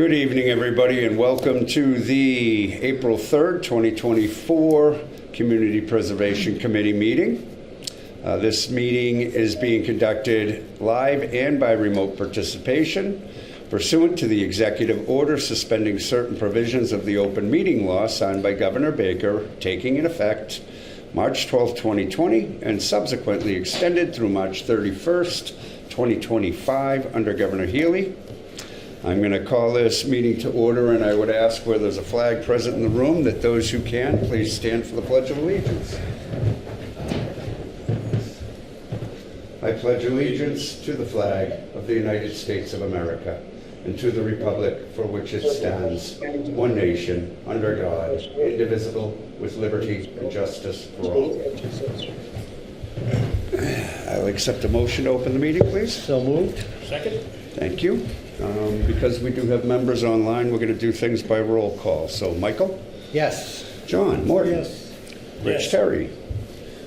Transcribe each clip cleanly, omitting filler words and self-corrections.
Good evening, everybody, and welcome to the April 3rd, 2024 Community Preservation Committee meeting. This meeting is being conducted live and by remote participation pursuant to the executive order suspending certain provisions of the open meeting law signed by Governor Baker, taking in effect March 12, 2020, and subsequently extended through March 31st, 2025 under Governor Healy. I'm going to call this meeting to order, and I would ask where there's a flag present in the room that those who can please stand for the Pledge of Allegiance. I pledge allegiance to the flag of the United States of America and to the republic for which it stands, one nation, under God, indivisible, with liberty and justice for all. I'll accept a motion to open the meeting, please. So moved. Second. Thank you. Because we do have members online, we're going to do things by roll call. So, Michael? Yes. John? Morton? Yes. Rich? Yes. Terry?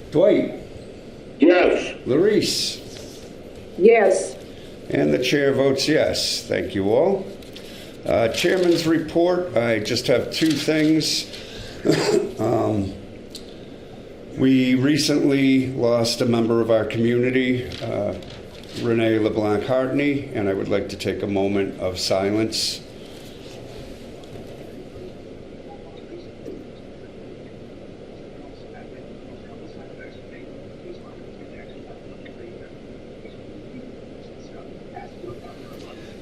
Dwight? Yes. Larice? Yes. And the chair votes yes. Thank you all. Chairman's report. I just have two things. We recently lost a member of our community, Renee LeBlanc-Hartney, and I would like to take a moment of silence.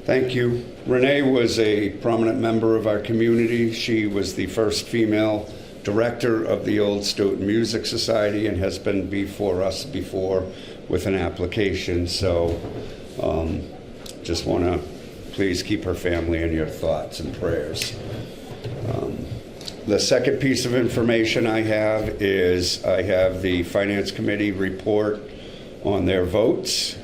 Thank you. Renee was a prominent member of our community. She was the first female director of the old Stoughton Music Society and has been before us before with an application. So just want to please keep her family in your thoughts and prayers. The second piece of information I have is I have the Finance Committee report on their votes.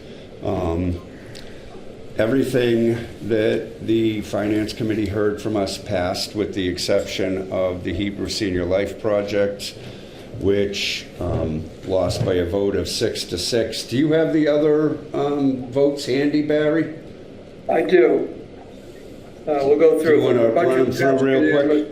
Everything that the Finance Committee heard from us passed, with the exception of the Hebrew Senior Life Project, which lost by a vote of 6-6. Do you have the other votes handy, Barry? I do. We'll go through. Do you want to run them through real quick?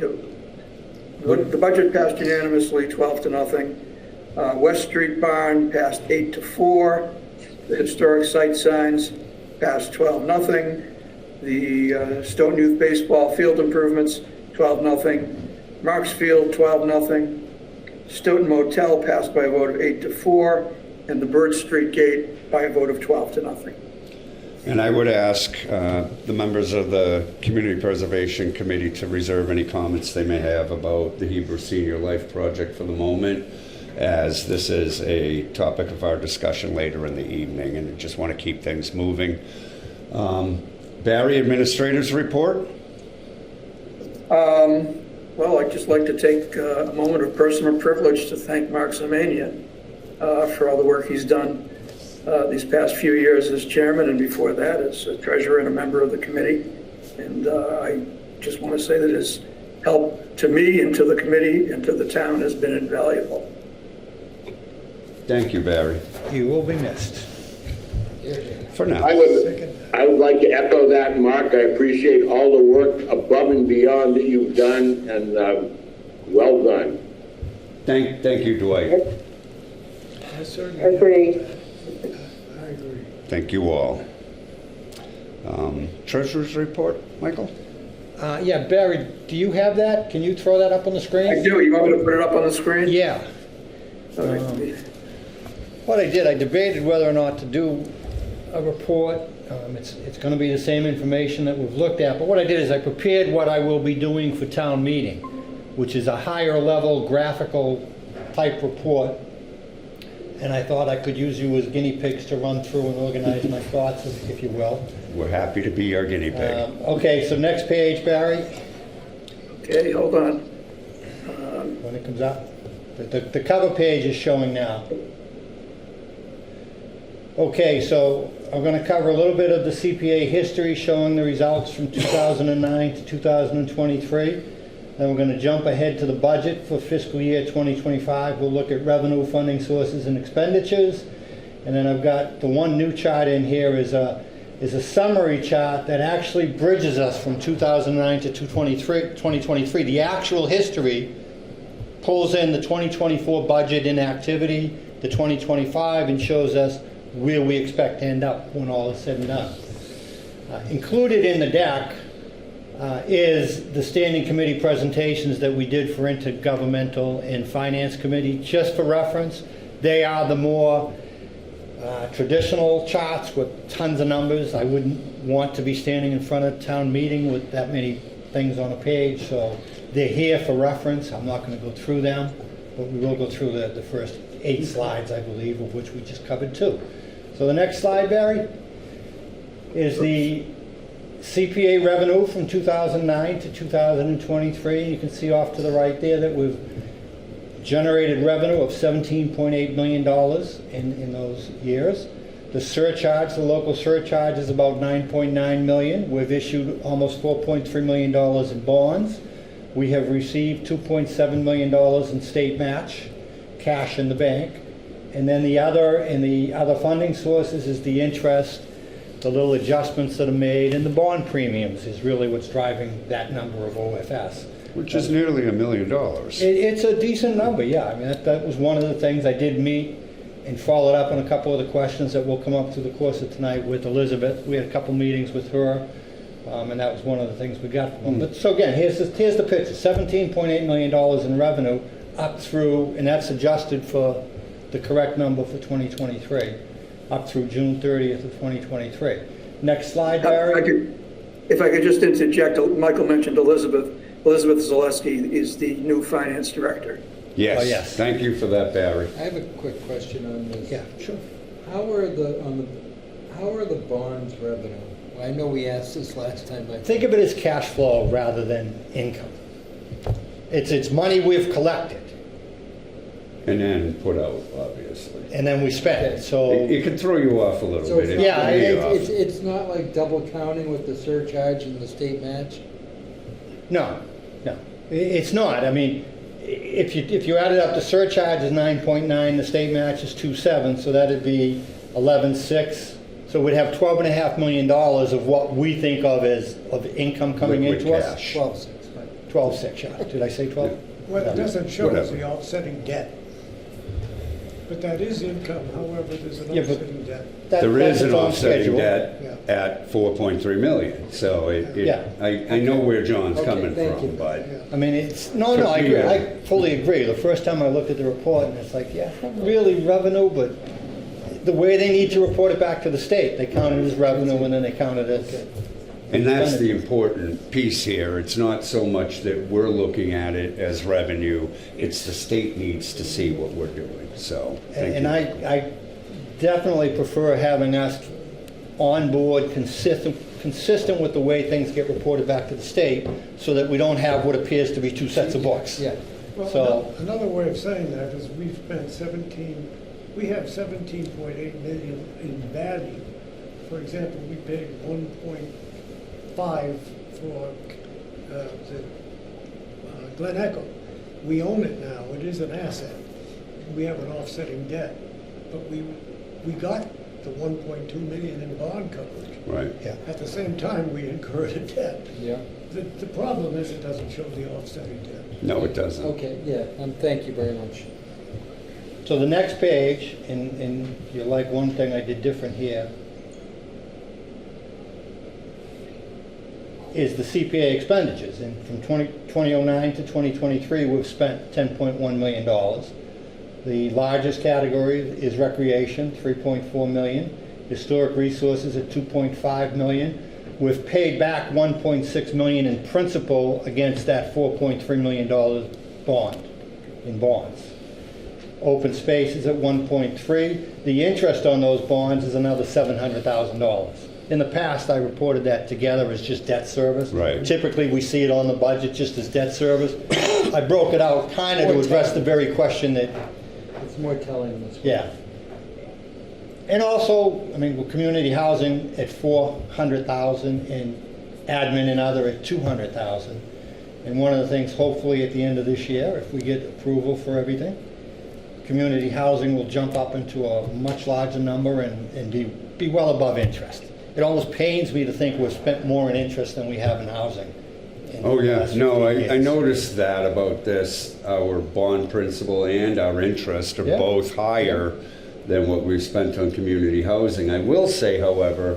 Yep. The budget passed unanimously, 12-0. West Street Barn passed 8-4. The historic site signs passed 12-0. The Stoughton Youth Baseball field improvements, 12-0. Marks Field, 12-0. Stoughton Motel passed by a vote of 8-4, and the Bird Street Gate by a vote of 12-0. And I would ask the members of the Community Preservation Committee to reserve any comments they may have about the Hebrew Senior Life Project for the moment, as this is a topic of our discussion later in the evening, and I just want to keep things moving. Barry, Administrator's report. Well, I'd just like to take a moment of personal privilege to thank Mark Zemania for all the work he's done these past few years as chairman, and before that as a treasurer and a member of the committee. And I just want to say that his help to me and to the committee and to the town has been invaluable. Thank you, Barry. You will be missed. For now. I would like to echo that, Mark. I appreciate all the work above and beyond that you've done, and well done. Thank you, Dwight. Agree. Thank you all. Treasurer's report, Michael? Yeah, Barry, do you have that? Can you throw that up on the screen? I do. You want me to put it up on the screen? Yeah. All right. What I did, I debated whether or not to do a report. It's going to be the same information that we've looked at, but what I did is I prepared what I will be doing for town meeting, which is a higher level graphical type report, and I thought I could use you as guinea pigs to run through and organize my thoughts, if you will. We're happy to be your guinea pig. Okay, so next page, Barry. Okay, hold on. When it comes up. The cover page is showing now. Okay, so I'm going to cover a little bit of the CPA history, showing the results from 2009 to 2023. Then we're going to jump ahead to the budget for fiscal year 2025. We'll look at revenue, funding sources, and expenditures. And then I've got the one new chart in here is is a summary chart that actually bridges us from 2009 to 2023. The actual history pulls in the 2024 budget in activity, the 2025, and shows us where we expect to end up when all is said and done. Included in the deck is the standing committee presentations that we did for Intergovernmental and Finance Committee. Just for reference, they are the more traditional charts with tons of numbers. I wouldn't want to be standing in front of town meeting with that many things on a page, so they're here for reference. I'm not going to go through them, but we will go through the first 8 slides, I believe, of which we just covered 2. So the next slide, Barry, is the CPA revenue from 2009 to 2023. You can see off to the right there that we've generated revenue of $17.8 million in those years. The surcharge, the local surcharge, is about $9.9 million. We've issued almost $4.3 million in bonds. We have received $2.7 million in state match, cash in the bank. And then the other funding sources is the interest, the little adjustments that are made, and the bond premiums is really what's driving that number of OFS. Which is nearly $1 million. It's a decent number, yeah. I mean, that was one of the things I did meet and followed up on a couple of the questions that will come up through the course of tonight with Elizabeth. We had a couple meetings with her, and that was one of the things we got from them. But so again, here's the picture: $17.8 million in revenue up through, and that's adjusted for the correct number for 2023, up through June 30th of 2023. Next slide, Barry. If I could just interject, Michael mentioned Elizabeth. Elizabeth Zaleski is the new finance director. Yes. Oh, yes. Thank you for that, Barry. I have a quick question on this. Yeah, sure. How are the bonds revenue? I know we asked this last time. Think of it as cash flow rather than income. It's money we've collected, And then put out, obviously. and then we spend it. So It can throw you off a little So bit. it's It not, can be off. it's not like double counting with the surcharge and the state match? no, it's not. I mean, if you added up, the surcharge is 9.9, the state match is 2.7, so that'd be 11.6. So we'd have $12.5 million of what we think of as of income coming Liquid into us. cash. 12.6, right? 12.6, yeah. Did I say 12? What it doesn't show is Whatever. the offsetting debt. But that is income, however, there's an Yeah, but- offsetting debt. That- There that's is an its own offsetting schedule. debt Yeah. at 4.3 million. So Yeah. I know where John's Okay, coming thank from, you. but Yeah. I mean, I agree. I fully agree. The first time I looked at the report, and it's like, yeah, not really revenue, but the way they need to report it back to the state, they count it as revenue and then they count it as. and that's the important piece here. It's not so much that we're looking at it as revenue. It's the state needs to see what we're doing. So thank And you. I definitely prefer having us on board, consistent with the way things get reported back to the state, so that we don't have what appears to be 2 sets of books. Yeah. Well, So- another way of saying that is we have 17.8 million in value. For example, we paid 1.5 for Glen Echo. We own it now, it is an asset. We have an offsetting debt, but we got the 1.2 million in bond coverage. Right. Yeah. At the same time, we incurred a debt. Yeah. The problem is it doesn't show the offsetting debt. No, it doesn't. Okay, yeah, thank you very much. So the next page, and you'll like one thing I did different here, is the CPA expenditures. And from 2009 to 2023, we've spent $10.1 million. The largest category is recreation, $3.4 million. Historic resources at $2.5 million. We've paid back $1.6 million in principal against that $4.3 million bond, in bonds. Open space is at 1.3. The interest on those bonds is another $700,000. In the past, I reported that together as just debt service. Right. Typically, we see it on the budget just as debt service. I broke it out kind of to address the very question that, It's more telling this way. yeah. And also, I mean, with community housing at $400,000 and admin and other at $200,000. And one of the things, hopefully at the end of this year, if we get approval for everything, community housing will jump up into a much larger number and be well above interest. it almost pains me to think we've spent more in interest than we have in housing. in Oh, the yeah, last no, 15 I years. noticed that about this. Our bond principal and our interest are Yeah. both higher than what we've spent on community housing. I will say, however,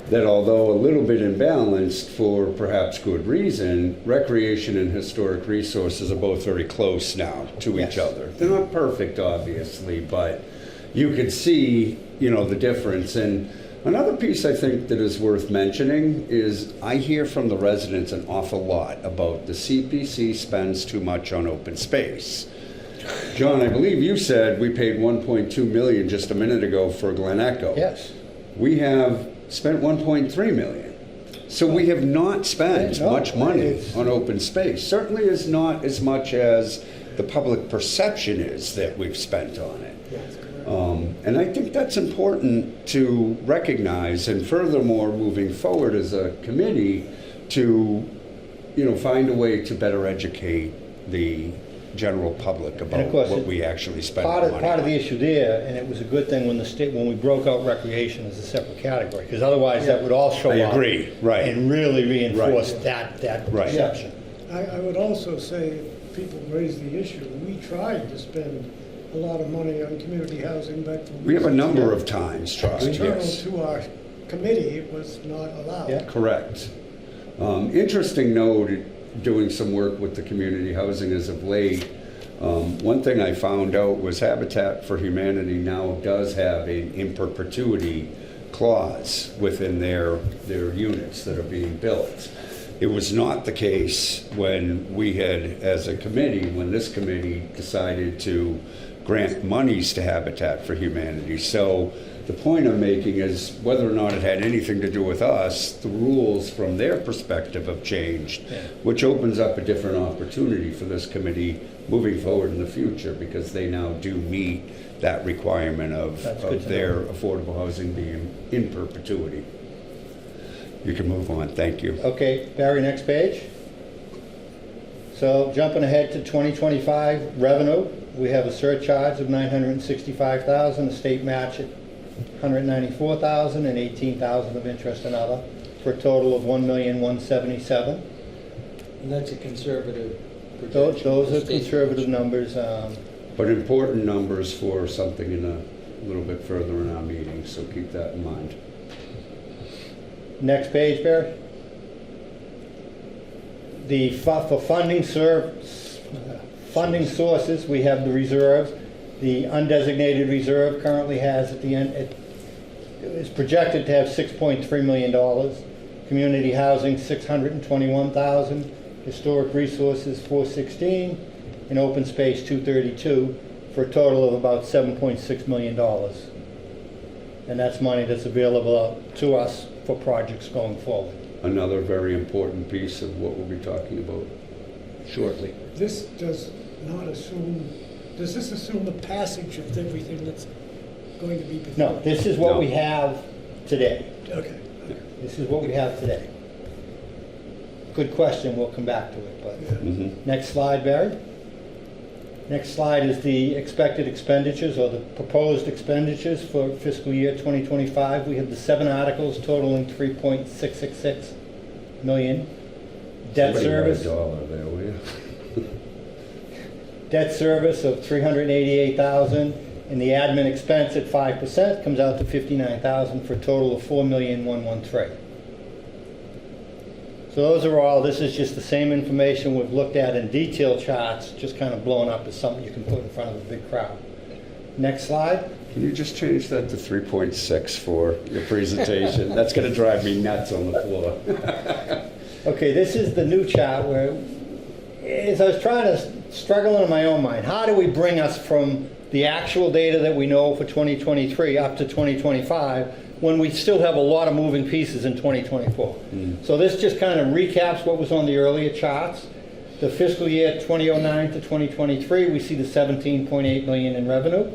that although a little bit imbalanced for perhaps good reason, recreation and historic resources are both very close now to each Yes. other. They're not perfect, obviously, but you can see, the difference. And another piece I think that is worth mentioning is I hear from the residents an awful lot about the CPC spends too much on open space. John, I believe you said we paid 1.2 million just a minute ago for Glen Echo. Yes. We have spent 1.3 million. So we have not spent No, much money it's- on open space. Certainly is not as much as the public perception is that we've spent on it. And I think that's important to recognize, and furthermore, moving forward as a committee, to find a way to better educate the general public about course, what we actually spend Part money of on. the issue there, and it was a good thing when we broke out recreation as a separate category, because otherwise that would all show I up. agree, right. And really reinforce Right. that Right. perception. I would also say, if people raise the issue, we tried to spend a lot of money on community housing, but for We have a reasons number of times tried, internal yes. to our committee, it was not allowed. Yeah. Correct. Interesting note, doing some work with the community housing as of late, one thing I found out was Habitat for Humanity now does have an in perpetuity clause within their units that are being built. It was not the case when we had, as a committee, when this committee decided to grant monies to Habitat for Humanity. So the point I'm making is whether or not it had anything to do with us, the rules from their perspective have changed, which opens up a different opportunity for this committee moving forward in the future, because they now do meet that requirement That's good of to their know. affordable housing being in perpetuity. You can move on, thank you. Okay, Barry, next page. So jumping ahead to 2025 revenue, we have a surcharge of 965,000, a state match at 194,000, and 18,000 of interest and other, for a total of 1,177,000. And that's a conservative projection. Those are State conservative projection. numbers. But important numbers for something in a little bit further in our meeting, so keep that in mind. Next page, Barry. For funding sources, we have the reserves. The undesignated reserve currently has at the end, it is projected to have $6.3 million. Community housing, $621,000. Historic resources, $416,000. And open space, $232,000, for a total of about $7.6 million. And that's money that's available to us for projects going forward. Another very important piece of what we'll be talking about shortly. This does not assume, does this assume the passage of everything that's going to be before? No, this is what No. we have today. Okay. This is what we have today. Good question, we'll come back to it, but. Mhm. Next slide, Barry. Next slide is the expected expenditures, or the proposed expenditures for fiscal year 2025. We have the 7 articles totaling $3.666 million. Debt Somebody write service. a dollar there, will you? Debt service of $388,000, and the admin expense at 5% comes out to $59,000 for a total of $4,113,000. So those are all, this is just the same information we've looked at in detail charts, just kind of blown up as something you can put in front of a big crowd. Next slide. Can you just change that to 3.6 for your presentation? That's going to drive me nuts on the floor. Okay, this is the new chart where, as I was trying to struggle in my own mind, how do we bring us from the actual data that we know for 2023 up to 2025 when we still have a lot of moving pieces in 2024? So this just kind of recaps what was on the earlier charts. The fiscal year 2009 to 2023, we see the 17.8 million in revenue,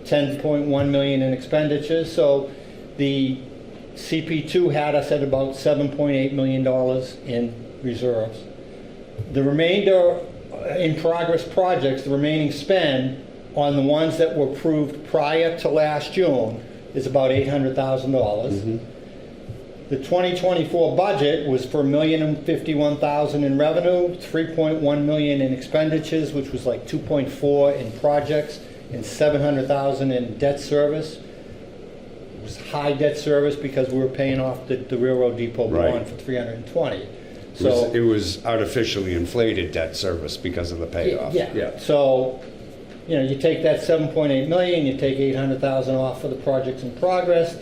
10.1 million in expenditures. So the CP2 had us at about $7.8 million in reserves. The remainder in progress projects, the remaining spend on the ones that were approved prior to last June is about $800,000. The 2024 budget was for $1,051,000 in revenue, $3.1 million in expenditures, which was like 2.4 in projects, and $700,000 in debt service. It was high debt service because we were paying off the railroad depot Right. bond for $320. It was artificially inflated debt service because of the payoff. Yeah. So, you know, you take that 7.8 million, you take 800,000 off for the projects in progress.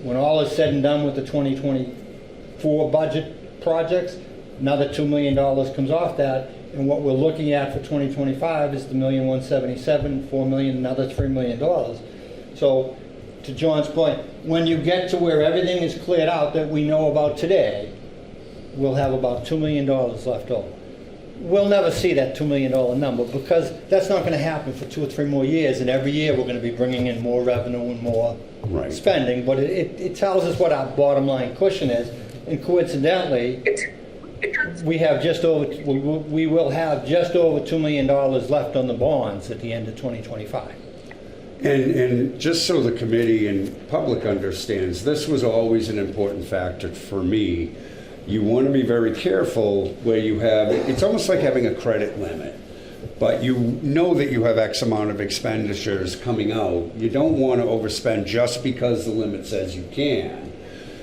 When all is said and done with the 2024 budget projects, another $2 million comes off that. And what we're looking at for 2025 is the $1,177,000, $4 million, another $3 million. So, to John's point, when you get to where everything is cleared out that we know about today, we'll have about $2 million left over. We'll never see that $2 million number because that's not going to happen for 2 or 3 more years, and every year we're going to be bringing in more revenue and more Right. spending, but it tells us what our bottom line cushion is, and coincidentally, we will have just over $2 million left on the bonds at the end of 2025. And just so the committee and public understands, this was always an important factor for me. You want to be very careful where you have, it's almost like having a credit limit, but you know that you have X amount of expenditures coming out. You don't want to overspend just because the limit says you can.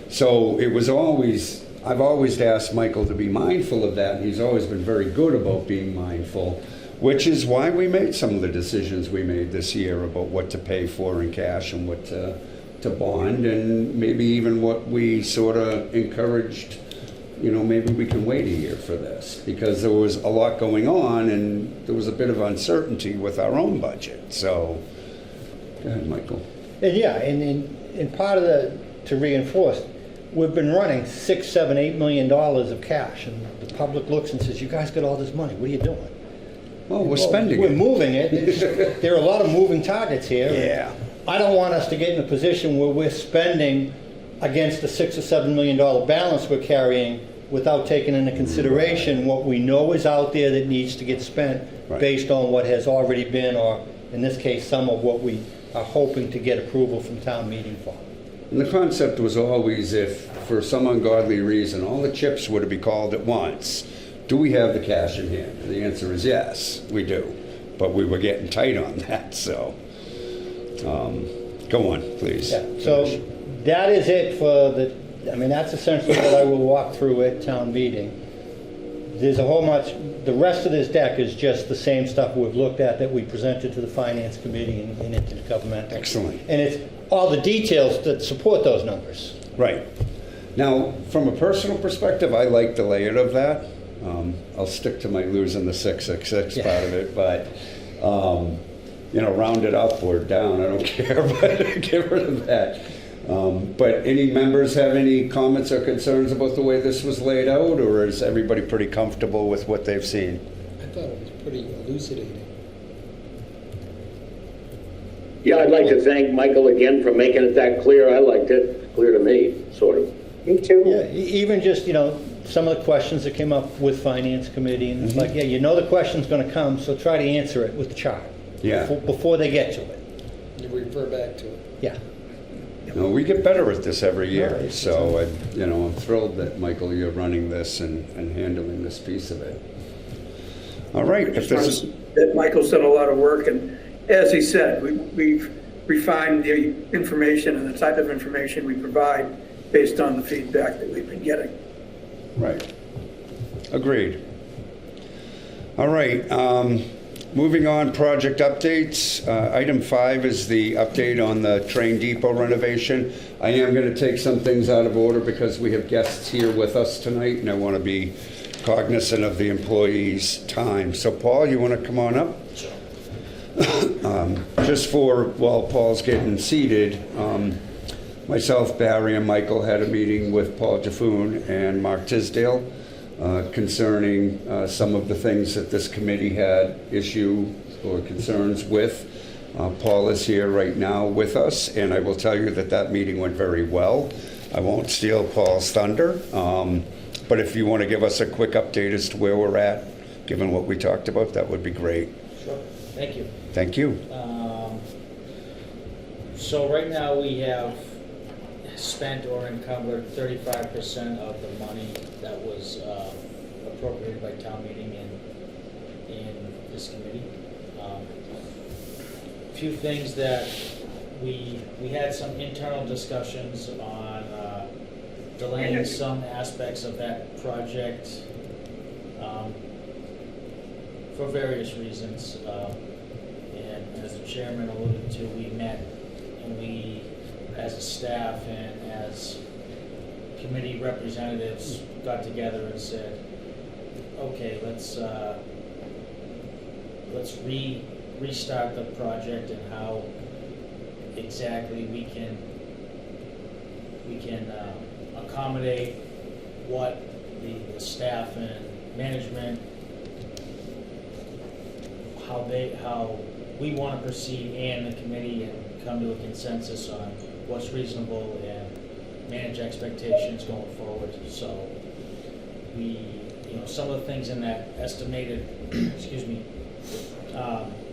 So it was always, I've always asked Michael to be mindful of that, and he's always been very good about being mindful, which is why we made some of the decisions we made this year about what to pay for in cash and what to bond, and maybe even what we sort of encouraged. You know, maybe we can wait a year for this because there was a lot going on and there was a bit of uncertainty with our own budget. So, go ahead, Michael. And yeah, and part of to reinforce, we've been running $6, $7, $8 million of cash, and the public looks and says, "You guys got all this money. What are you doing?" Well, we're spending We're it. moving it. There are a lot of moving targets here. Yeah. I don't want us to get in a position where we're spending against the $6 or $7 million balance we're carrying without taking into consideration what we know is out there that needs to get spent Right. based on what has already been, or in this case, some of what we are hoping to get approval from town meeting for. And the concept was always if, for some ungodly reason, all the chips were to be called at once, do we have the cash in hand? And the answer is yes, we do. But we were getting tight on that, so. Go on, please. Yeah, so that is it for that's essentially what I will walk through at town meeting. There's a whole much, the rest of this deck is just the same stuff we've looked at that we presented to the Finance Committee and intergovernmental. Excellent. And it's all the details that support those numbers. Right. Now, from a personal perspective, I like the layout of that. I'll stick to my losing the 666 part of it, but, round it up or down, I don't care, but get rid of that. But any members have any comments or concerns about the way this was laid out, or is everybody pretty comfortable with what they've seen? I thought it was pretty elucidating. Yeah, I'd like to thank Michael again for making it that clear. I liked it, clear to me, sort of. Me too. Yeah, even just, some of the questions that came up with Finance Committee, and it's like, yeah, the question's gonna come, so try to answer it with the chart. Yeah. Before they get to it. You refer back to it. Yeah. No, we get better at this every year, Right. so I'm thrilled that, Michael, you're running this and handling this piece of it. All right. If this is, That Michael's done a lot of work, and as he said, we've refined the information and the type of information we provide based on the feedback that we've been getting. right. Agreed. All right. Moving on, project updates. Item 5 is the update on the train depot renovation. I am going to take some things out of order because we have guests here with us tonight, and I want to be cognizant of the employees' time. So, Paul, you want to come on up? Just while Paul's getting seated, myself, Barry, and Michael had a meeting with Paul Jaffoon and Mark Tisdale concerning some of the things that this committee had issue or concerns with. Paul is here right now with us, and I will tell you that meeting went very well. I won't steal Paul's thunder, but if you want to give us a quick update as to where we're at, given what we talked about, that would be great. Sure. Thank you. Thank you. So right now we have spent or encumbered 35% of the money that was appropriated by town meeting in this committee. A few things that we had some internal discussions on delaying some aspects of that project for various reasons. And as the chairman alluded to, we met and we, as a staff and as committee representatives, got together and said, okay, let's restart the project and how exactly we can accommodate what the staff and management, how we want to proceed, and the committee, and come to a consensus on what's reasonable and manage expectations going forward. So some of the things in that estimated, excuse me,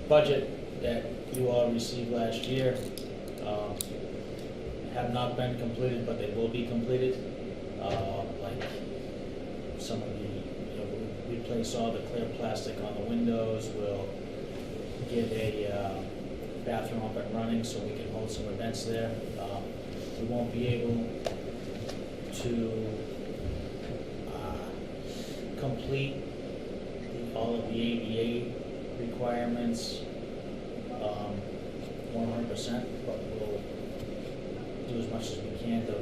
budget that you all received last year have not been completed, but they will be completed. Like some of the, replace all the clear plastic on the windows. We'll get a bathroom up and running so we can hold some events there. We won't be able to complete all of the ADA requirements 100%, but we'll do as much as we can to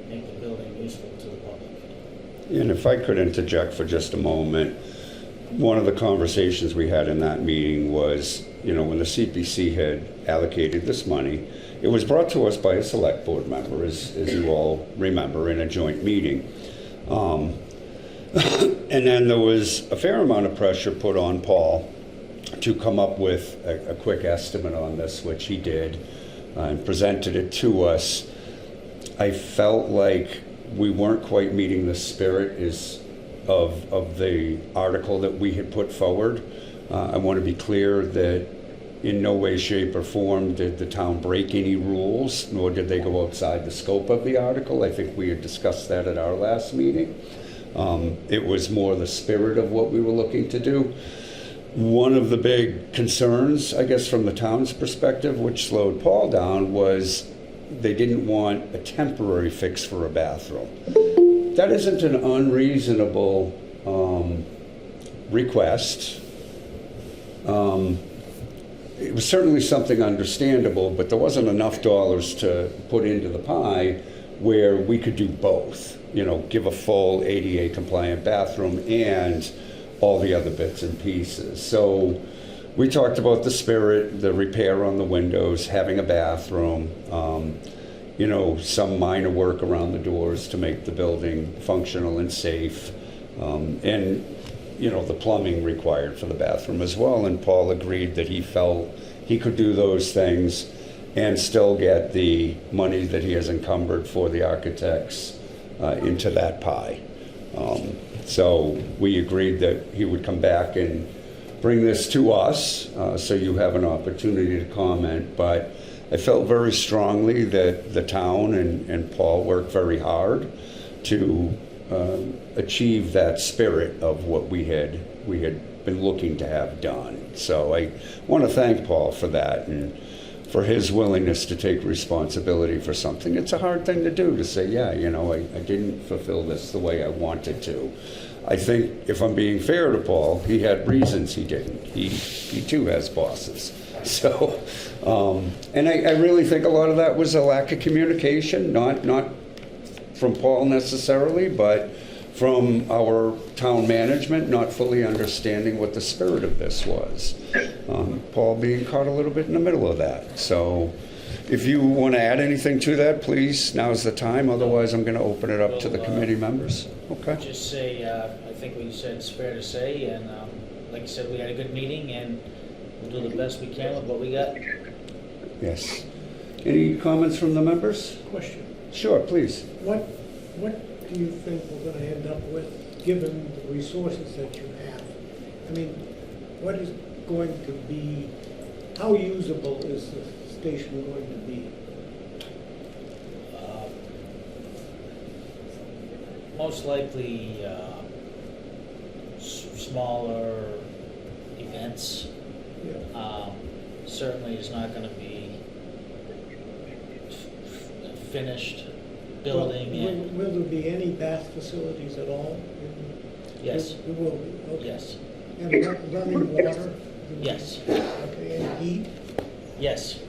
make the building useful to the public. And if I could interject for just a moment, one of the conversations we had in that meeting was, when the CPC had allocated this money, it was brought to us by a select board member, as you all remember, in a joint meeting. And then there was a fair amount of pressure put on Paul to come up with a quick estimate on this, which he did, and presented it to us. I felt like we weren't quite meeting the spirit of the article that we had put forward. I want to be clear that in no way, shape, or form did the town break any rules, nor did they go outside the scope of the article. I think we had discussed that at our last meeting. It was more the spirit of what we were looking to do. One of the big concerns, I guess, from the town's perspective, which slowed Paul down, was they didn't want a temporary fix for a bathroom. That isn't an unreasonable request. It was certainly something understandable, but there wasn't enough dollars to put into the pie where we could do both, give a full ADA compliant bathroom and all the other bits and pieces. So we talked about the spirit, the repair on the windows, having a bathroom, some minor work around the doors to make the building functional and safe, and the plumbing required for the bathroom as well. And Paul agreed that he felt he could do those things and still get the money that he has encumbered for the architects into that pie. So we agreed that he would come back and bring this to us, so you have an opportunity to comment. But I felt very strongly that the town and Paul worked very hard to achieve that spirit of what we had been looking to have done. So I want to thank Paul for that and for his willingness to take responsibility for something. It's a hard thing to do, to say, I didn't fulfill this the way I wanted to. I think if I'm being fair to Paul, he had reasons he didn't. He too has bosses. So, and I really think a lot of that was a lack of communication, not from Paul necessarily, but from our town management not fully understanding what the spirit of this was. Paul being caught a little bit in the middle of that. So if you want to add anything to that, please, now's the time. Otherwise, I'm going to open it up to the committee members. Okay. Just say, I think what you said is fair to say, and like you said, we had a good meeting, and we'll do the best we can with what we got. Yes. Any comments from the members? Question. Sure, please. What do you think we're going to end up with, given the resources that you have? I mean, what is going to be, how usable is the station going to be? most likely smaller events. Yeah. Certainly is not going to be a finished building. Will there be any bath facilities at all? Yes. There will be, okay. Yes. And running water? Yes. Okay, and heat? Yes.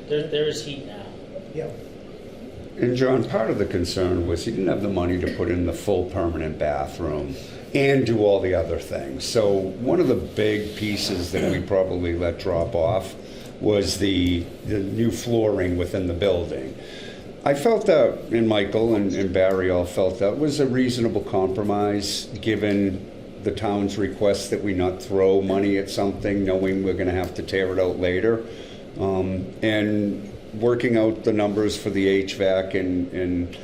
There is heat now. Yeah. And John, part of the concern was he didn't have the money to put in the full permanent bathroom and do all the other things. So one of the big pieces that we probably let drop off was the new flooring within the building. I felt that, and Michael and Barry all felt that was a reasonable compromise given the town's request that we not throw money at something knowing we're going to have to tear it out later. And working out the numbers for the HVAC and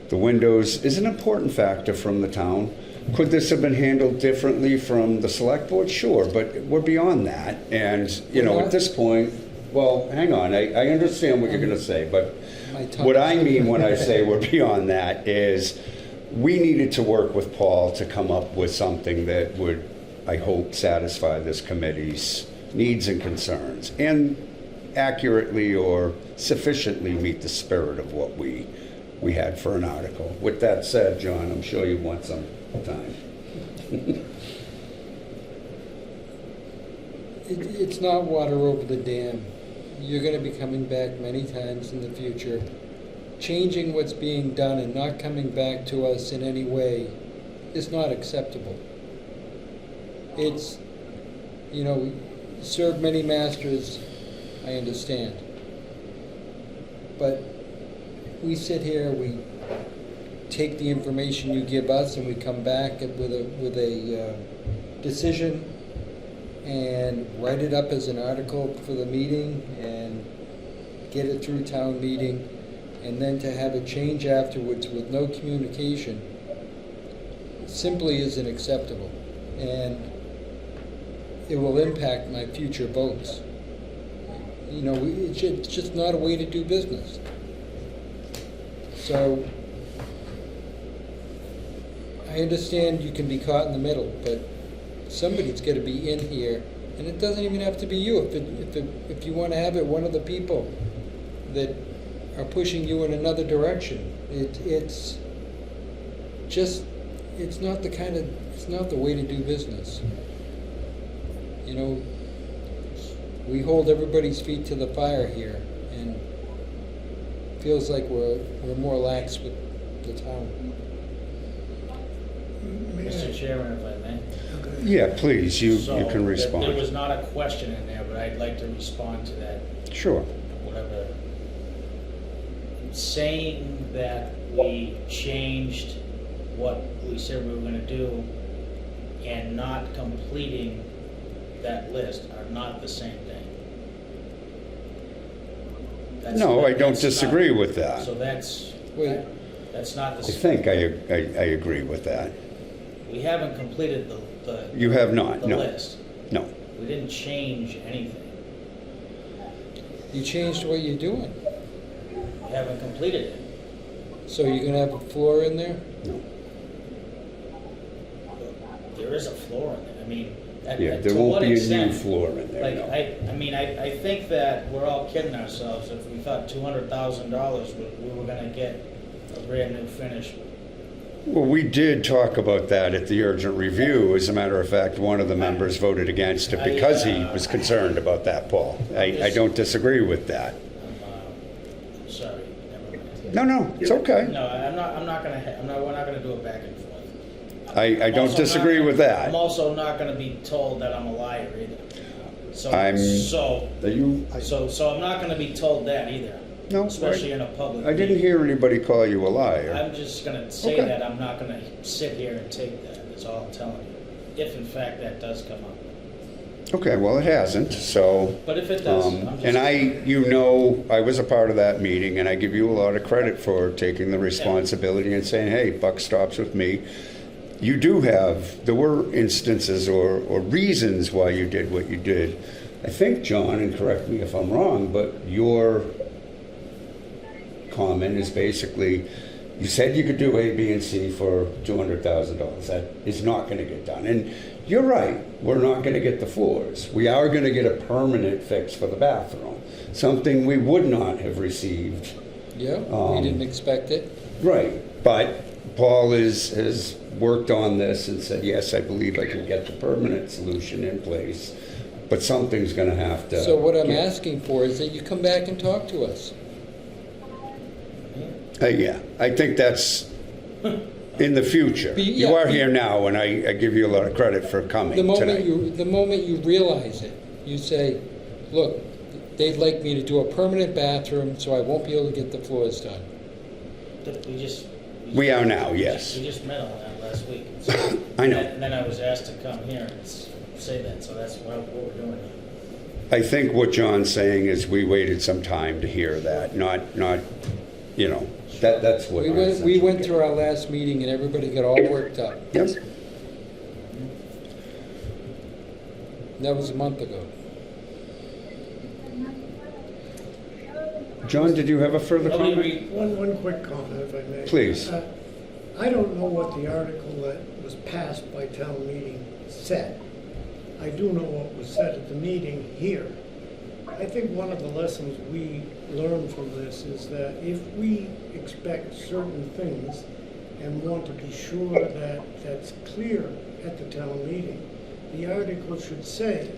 the windows is an important factor from the town. Could this have been handled differently from the select board? Sure, but we're beyond that. And, you know, at this point, well, hang on, I understand what you're going to say, but what I mean when I say we're beyond that is we needed to work with Paul to come up with something that would, I hope, satisfy this committee's needs and concerns and accurately or sufficiently meet the spirit of what we had for an article. With that said, John, I'm sure you want some time. It's not water over the dam. You're going to be coming back many times in the future. Changing what's being done and not coming back to us in any way is not acceptable. It's, you know, serve many masters, I understand. But we sit here, we take the information you give us, and we come back with a decision and write it up as an article for the meeting and get it through town meeting, and then to have a change afterwards with no communication simply isn't acceptable, and it will impact my future votes. You know, it's just not a way to do business. So I understand you can be caught in the middle, but somebody's got to be in here, and it doesn't even have to be you. If you want to have it, one of the people that are pushing you in another direction. It's not the way to do business. You know, we hold everybody's feet to the fire here, and it feels like we're more lax with the town. Mr. Chairman, if I may. Yeah, please, you So, can respond. There was not a question in there, but I'd like to respond to that, Sure. whatever. Saying that we changed what we said we were gonna do and not completing that list are not the same thing. No, I don't that's disagree not- with that. So that's, Wait. that's not I the, think I agree with that. we haven't completed the You have not, the no. list. No. We didn't change anything. You changed what you're doing. We haven't completed it. So you're going to have a floor in there? No. There is a floor in it. I mean, Yeah, to there what won't be a new extent? floor in there, Like, no. I think that we're all kidding ourselves if we thought $200,000 we were gonna get a brand new finish. Well, we did talk about that at the urgent review. As a matter of fact, one of the members voted against it because he was concerned about that, Paul. I don't disagree with that. I'm sorry, never mind. No, it's okay. No, we're not gonna do it back and forth. I don't Also disagree not- with that. I'm also not gonna be told that I'm a liar either. So, I'm- so, Are you? so I'm not gonna be told that either. No, Especially in a public I didn't meeting. hear anybody call you a liar. I'm just gonna say Okay. that I'm not gonna sit here and take that, that's all I'm telling you. If in fact that does come up. Okay, well, it hasn't, so. But if it does, I'm just. And I was a part of that meeting, and I give you a lot of credit for taking the responsibility and saying, hey, buck stops with me. You do there were instances or reasons why you did what you did. I think, John, and correct me if I'm wrong, but your comment is basically, You said you could do A, B, and C for $200,000. That is not going to get done. And you're right, we're not going to get the floors. We are going to get a permanent fix for the bathroom, something we would not have received. Yeah, we didn't expect it. Right, but Paul has worked on this and said, yes, I believe I can get the permanent solution in place, but something's going to have to. So what I'm asking for is that you come back and talk to us. Yeah, I think that's in the future. Yeah, You are here now, and I give you a lot of credit for coming The moment tonight. the moment you realize it, you say, look, they'd like me to do a permanent bathroom, so I won't be able to get the floors done. We are now, yes. We just met on that last week. So I know. And then I was asked to come here and say that, so that's what we're doing. I think what John's saying is we waited some time to hear that, not that's what. We went through our last meeting and everybody got all worked up. Yep. That was a month ago. John, did you have a further comment? One quick comment, if I may. Please. I don't know what the article that was passed by town meeting said. I do know what was said at the meeting here. I think one of the lessons we learn from this is that if we expect certain things and want to be sure that that's clear at the town meeting, the article should say.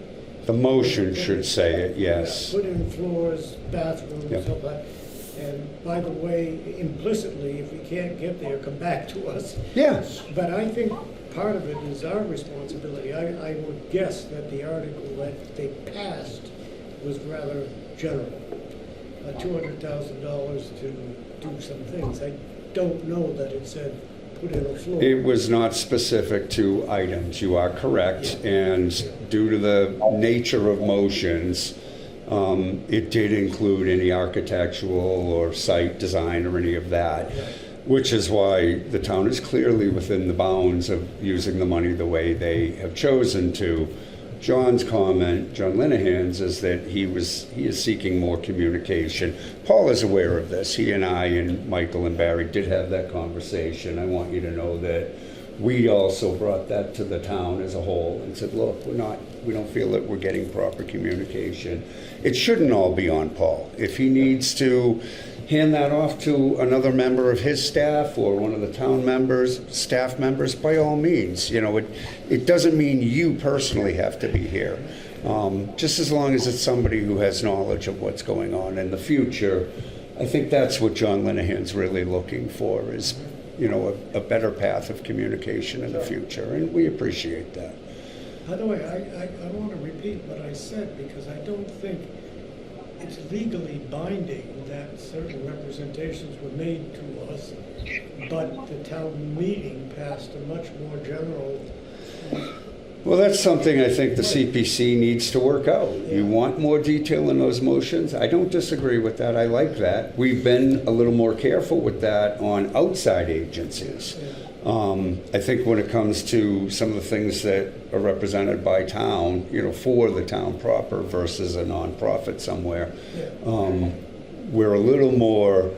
The motion should say it, yes. Put in floors, bathrooms, Yep. stuff like that. And by the way, implicitly, if we can't get there, come back to us. Yeah. But I think part of it is our responsibility. I would guess that the article that they passed was rather general. $200,000 to do some things. I don't know that it said put in a floor. It was not specific to items, you are correct. And due to the nature of motions, it did include any architectural or site design or any of that, which is why the town is clearly within the bounds of using the money the way they have chosen to. John's comment, John Linehan's, is that he is seeking more communication. Paul is aware of this. He and I and Michael and Barry did have that conversation. I want you to know that we also brought that to the town as a whole and said, look, we don't feel that we're getting proper communication. It shouldn't all be on Paul. If he needs to hand that off to another member of his staff or one of the town members, staff members, by all means. It doesn't mean you personally have to be here. Just as long as it's somebody who has knowledge of what's going on in the future. I think that's what John Linehan's really looking for is, a better path of communication in the future, and we appreciate that. By the way, I want to repeat what I said because I don't think it's legally binding that certain representations were made to us, but the town meeting passed a much more general. Well, that's something I think the CPC needs to work out. You want more detail in those motions? I don't disagree with that. I like that. We've been a little more careful with that on outside agencies. I think when it comes to some of the things that are represented by town, for the town proper versus a nonprofit somewhere, we're a little more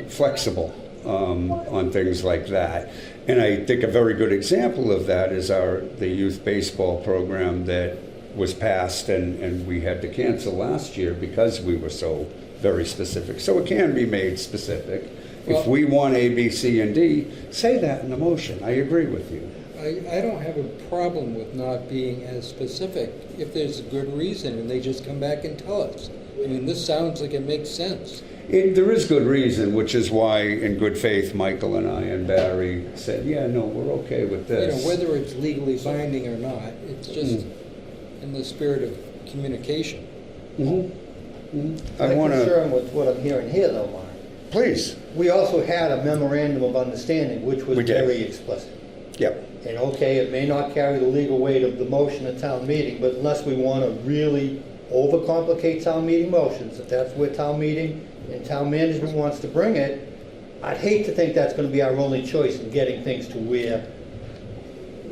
flexible on things like that. And I think a very good example of that is the youth baseball program that was passed and we had to cancel last year because we were so very specific. So it can be made specific. If we want A, B, C, and D, say that in the motion. I agree with you. I don't have a problem with not being as specific if there's a good reason and they just come back and tell us. I mean, this sounds like it makes sense. There is good reason, which is why, in good faith, Michael and I and Barry said, we're okay with this. Whether it's legally binding or not, it's just in the spirit of communication. I'm concerned with what I'm hearing here, though, Mark. Please. We also had a memorandum of understanding, which was very explicit. Yep. And okay, it may not carry the legal weight of the motion at town meeting, but unless we want to really overcomplicate town meeting motions, if that's where town meeting and town management wants to bring it, I'd hate to think that's going to be our only choice in getting things to where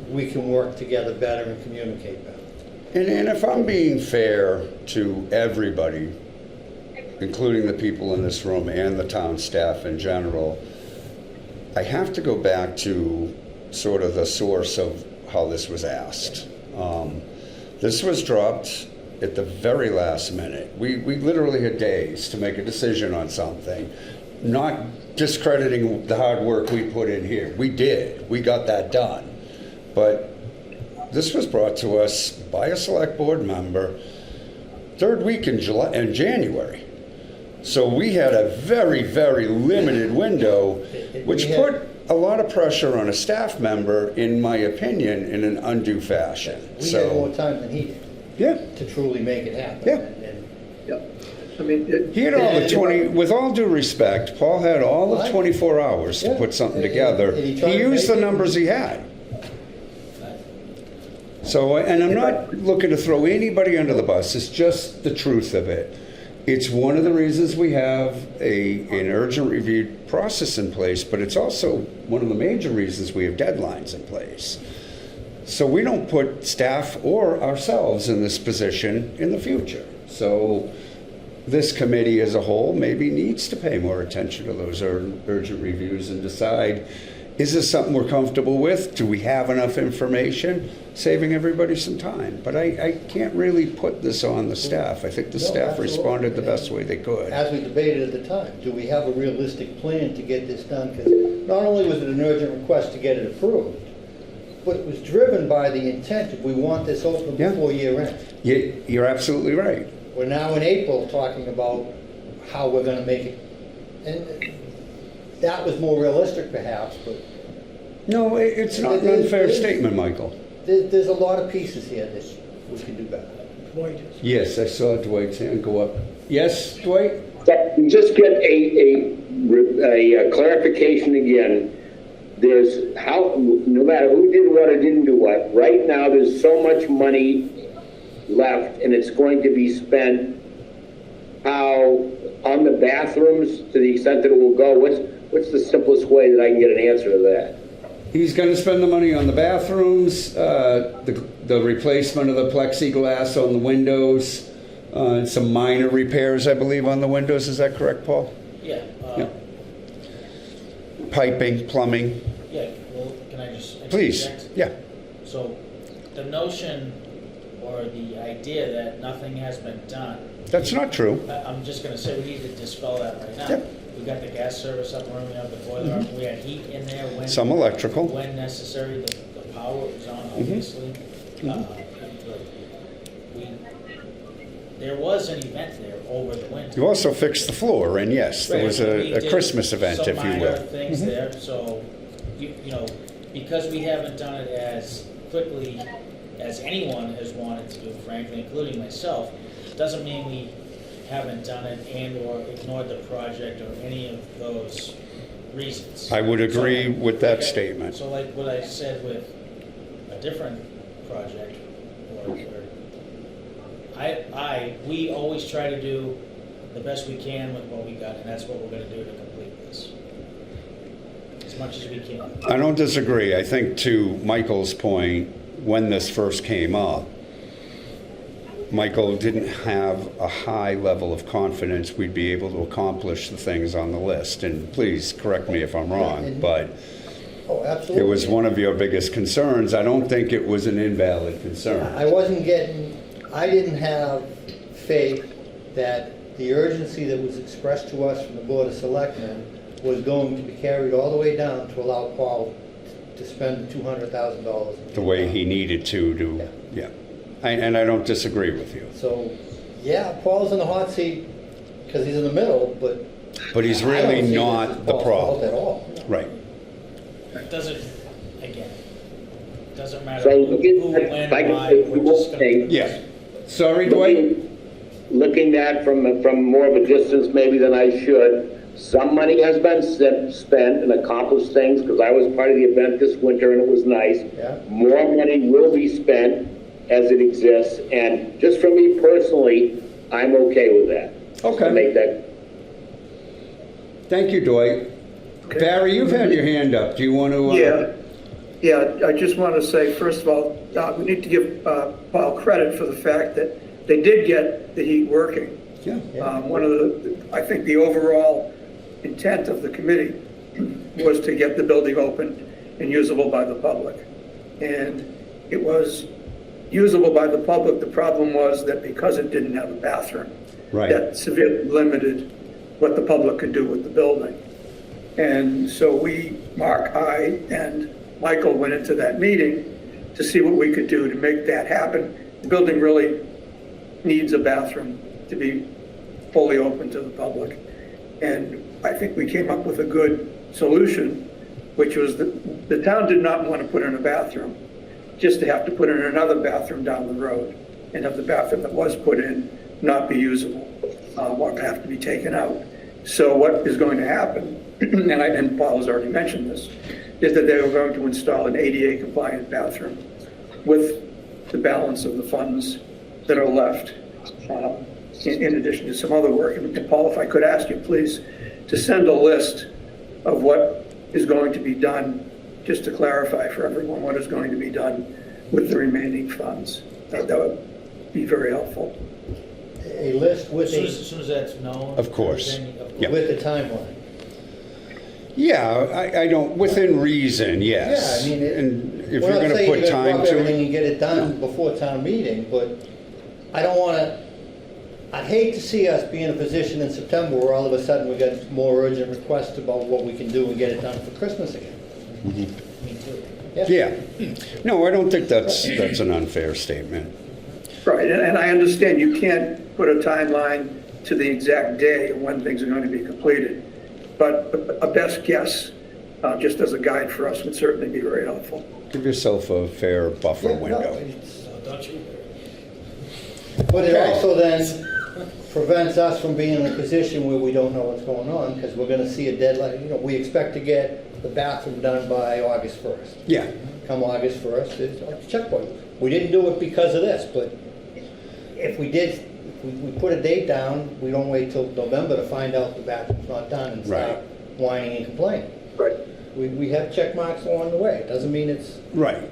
we can work together better and communicate better. And if I'm being fair to everybody, including the people in this room and the town staff in general, I have to go back to sort of the source of how this was asked. This was dropped at the very last minute. We literally had days to make a decision on something, not discrediting the hard work we put in here. We did. We got that done. But this was brought to us by a select board member third week in January. So we had a very, very limited window, which put a lot of pressure on a staff member, in my opinion, in an undue fashion. We had more time than he did Yeah. to truly make it happen. Yeah. And Yeah. I mean, He had all the 20, with all due respect, Paul had all of Right. 24 hours to Yeah. put something And together. he tried He to used the make it. numbers he had. So, and I'm not looking to throw anybody under the bus, it's just the truth of it. It's one of the reasons we have an urgent review process in place, but it's also one of the major reasons we have deadlines in place. So we don't put staff or ourselves in this position in the future. So this committee as a whole maybe needs to pay more attention to those urgent reviews and decide, is this something we're comfortable with? Do we have enough information? Saving everybody some time. But I can't really put this on the staff. I think the No, staff absolutely. responded the best way they could. as we debated at the time, do we have a realistic plan to get this done? Because not only was it an urgent request to get it approved, but it was driven by the intent of we want this open Yeah. before year end. You're absolutely right. We're now in April talking about how we're gonna make it. And that was more realistic perhaps, but No, it's not an unfair statement, Michael. there's a lot of pieces here that we can do better. Dwight is. Yes, I saw Dwight's hand go up. Yes, Dwight? Just get a clarification again. There's how, no matter who did what or didn't do what, right now there's so much money left and it's going to be spent how, on the bathrooms to the extent that it will go. What's the simplest way that I can get an answer to that? He's going to spend the money on the bathrooms, the replacement of the plexiglass on the windows, and some minor repairs, I believe, on the windows. Is that correct, Paul? Yeah. Yeah. Piping, plumbing. Yeah, well, can I just Please. interject? Yeah. So the notion or the idea that nothing has been done, That's not true. I'm just gonna say we need to dispel that right now. Yep. We got the gas service up and running, we have the boiler up, we had heat in there when. Some electrical. When necessary, the power was on, obviously. There was an event there over the winter. You also fixed the floor, and yes, there was Right, we a did Christmas event, some if you minor will. things there, so, you know, because we haven't done it as quickly as anyone has wanted to do, frankly, including myself, doesn't mean we haven't done it and/or ignored the project or any of those reasons. I would agree So, with that like statement. So like what I said with a different project, we always try to do the best we can with what we got, and that's what we're gonna do to complete this. As much as we can. I don't disagree. I think to Michael's point, when this first came up, Michael didn't have a high level of confidence we'd be able to accomplish the things on the list. And please correct me if I'm wrong, but Oh, absolutely. it was one of your biggest concerns. I don't think it was an invalid concern. I didn't have faith that the urgency that was expressed to us from the Board of Selectmen was going to be carried all the way down to allow Paul to spend $200,000. The way he needed to, yeah. And I don't disagree with you. So, yeah, Paul's in the hot seat because he's in the middle, but. But he's I don't really see this not as the Paul's fault problem. at all. Right. It doesn't, again, doesn't matter So who, looking when, at, like why, the we're whole just gonna. thing, Yeah. Sorry, Dwight? looking at from more of a distance maybe than I should, some money has been spent and accomplished things, because I was part of the event this winter and it was nice. Yeah. More money will be spent as it exists, and just for me personally, I'm okay with that. Okay. To make that. Thank you, Dwight. Barry, you've had your hand up. Do you want to? Yeah, I just want to say, first of all, we need to give Paul credit for the fact that they did get the heat working. Yeah. I think the overall intent of the committee was to get the building open and usable by the public. And it was usable by the public. The problem was that because it didn't have a bathroom, Right. that severely limited what the public could do with the building. And so we, Mark, I, and Michael went into that meeting to see what we could do to make that happen. The building really needs a bathroom to be fully open to the public. And I think we came up with a good solution, which was that the town did not want to put in a bathroom, just to have to put in another bathroom down the road and have the bathroom that was put in not be usable, or have to be taken out. So what is going to happen, and Paul has already mentioned this, is that they were going to install an ADA compliant bathroom with the balance of the funds that are left, in addition to some other work. And Paul, if I could ask you, please, to send a list of what is going to be done, just to clarify for everyone what is going to be done with the remaining funds. That would be very helpful. A list with As soon as that's known. Of course. Yeah. with the timeline. Yeah, I don't, within reason, yes. Yeah, I mean, And if we're you're not gonna saying put you're gonna time drop to everything it, and get it done before town meeting, but I don't wanna, I hate to see us be in a position in September where all of a sudden we got more urgent requests about what we can do and get it done for Christmas again. Me too. yeah. No, I don't think that's an unfair statement. Right, and I understand you can't put a timeline to the exact day of when things are going to be completed, but a best guess, just as a guide for us, would certainly be very helpful. Give yourself a fair buffer Yeah, no, window. it's- Don't you? But it Okay. also then prevents us from being in a position where we don't know what's going on, because we're gonna see a deadline, we expect to get the bathroom done by August 1st. Yeah, Come August 1st, it's a checkpoint. We didn't do it because of this, but if we did, if we put a date down, we don't wait till November to find out the bathroom's not done and start Right. whining and complaining. Right. We have check marks along the way. It doesn't mean it's right.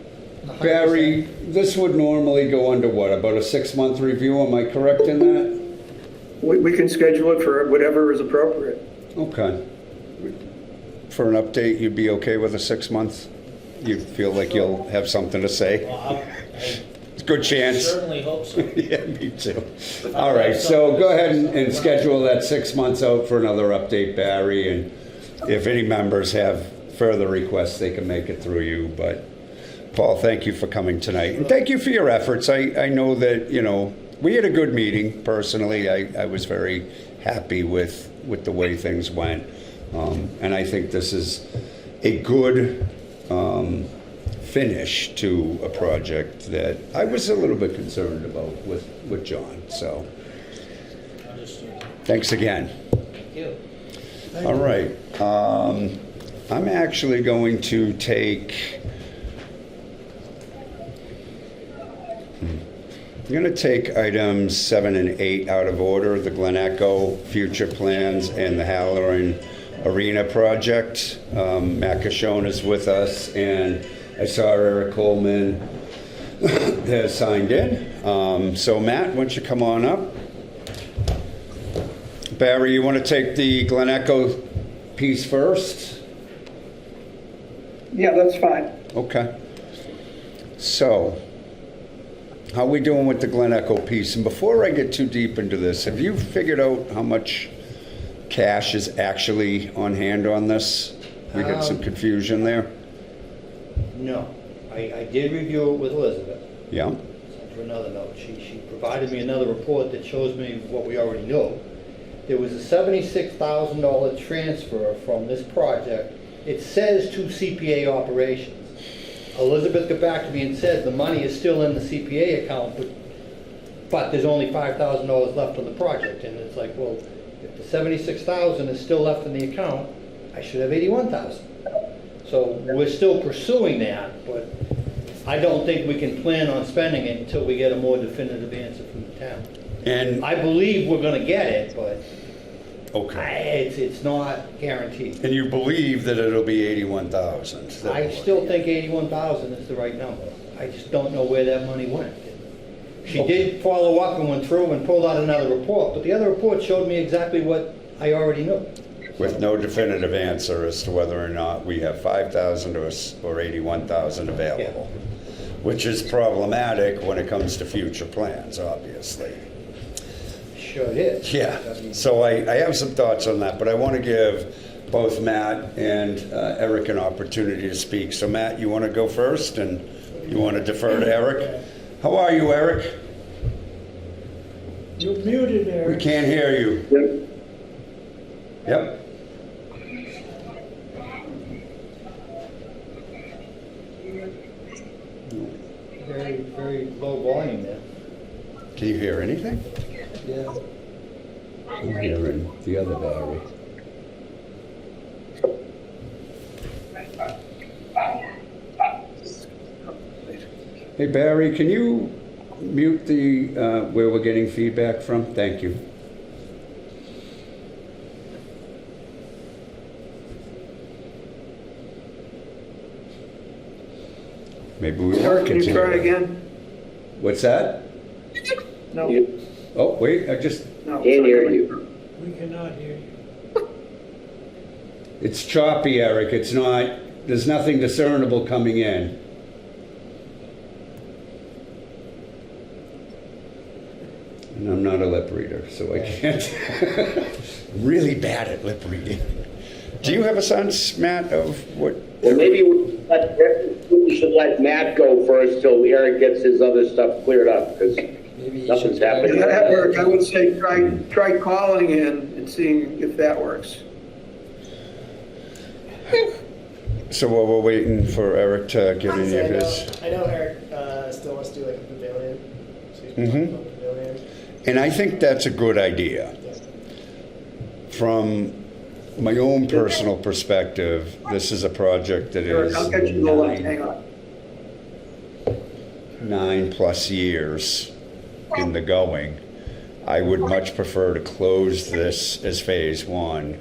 100%. Barry, this would normally go under what, about a 6-month review, am I correct in that? We can schedule it for whatever is appropriate. Okay. For an update, you'd be okay with a 6-month? You feel like you'll have something to say? Well, It's a good I chance. certainly hope so. Yeah, me too. All right, so go ahead and schedule that 6 months out for another update, Barry, and if any members have further requests, they can make it through you, but Paul, thank you for coming tonight, and thank you for your efforts. I know that, we had a good meeting, personally. I was very happy with the way things went, and I think this is a good finish to a project that I was a little bit concerned about with John, so Understood. thanks again. Thank you. All right. I'm actually going to take, I'm going to take items 7 and 8 out of order, the Glen Echo future plans and the Halloran Arena project. Matt Cashone is with us, and I saw Eric Coleman has signed in. So Matt, why don't you come on up? Barry, you want to take the Glen Echo piece first? Yeah, that's fine. Okay. So, how we doing with the Glen Echo piece? And before I get too deep into this, have you figured out how much cash is actually on hand on this? We got some confusion there. No. I did review it with Elizabeth. Yeah. Sent her another note. She provided me another report that shows me what we already know. There was a $76,000 transfer from this project. It says to CPA operations. Elizabeth got back to me and said the money is still in the CPA account, but there's only $5,000 left on the project. And it's like, well, if the $76,000 is still left in the account, I should have $81,000. So we're still pursuing that, but I don't think we can plan on spending it until we get a more definitive answer from the town. And, I believe we're gonna get it, but okay. it's not guaranteed. And you believe that it'll be 81,000? I still think 81,000 is the right number. I just don't know where that money went. She did follow up and went through and pulled out another report, but the other report showed me exactly what I already knew. With no definitive answer as to whether or not we have 5,000 or 81,000 available, which is problematic when it comes to future plans, obviously. Sure is. Yeah, so I have some thoughts on that, but I want to give both Matt and Eric an opportunity to speak. So Matt, you want to go first, and you want to defer to Eric? How are you, Eric? You're muted, We Eric. can't hear you. Yep. Very, very low volume there. Can you hear anything? Yeah. I'm hearing the other Barry. Hey Barry, can you mute the where we're getting feedback from? Thank you. Maybe we were Can you try continuing. again? What's that? No, You Oh, wait, I just, no. can't hear you. We cannot hear you. it's choppy, Eric. It's not, there's nothing discernible coming in. And I'm not a lip reader, so I can't. I'm really bad at lip reading. Do you have a sense, Matt, of what? Well, maybe we should let Matt go first till Eric gets his other stuff cleared up, because Maybe you nothing's should try happening. If that worked, I would say try calling in and seeing if that works. So while we're waiting for Eric to get any of his. I know Eric still wants to do like a pavilion. So you can Mhm. talk about pavilion. And I think that's a good idea. Yeah. From my own personal perspective, this is a project that Eric, is I'll get you going, hang on. 9+ years in the going. I would much prefer to close this as phase 1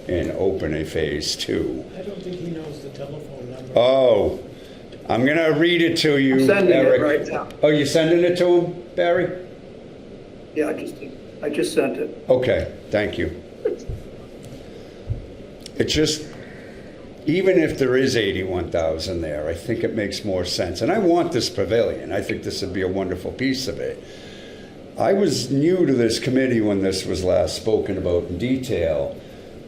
and open a phase 2. I don't think he knows the telephone number. Oh, I'm gonna read it to you, I'm sending it Eric. right now. Oh, you sending it to him, Barry? Yeah, I just sent it. Okay, thank you. It's just, even if there is 81,000 there, I think it makes more sense. And I want this pavilion. I think this would be a wonderful piece of it. I was new to this committee when this was last spoken about in detail,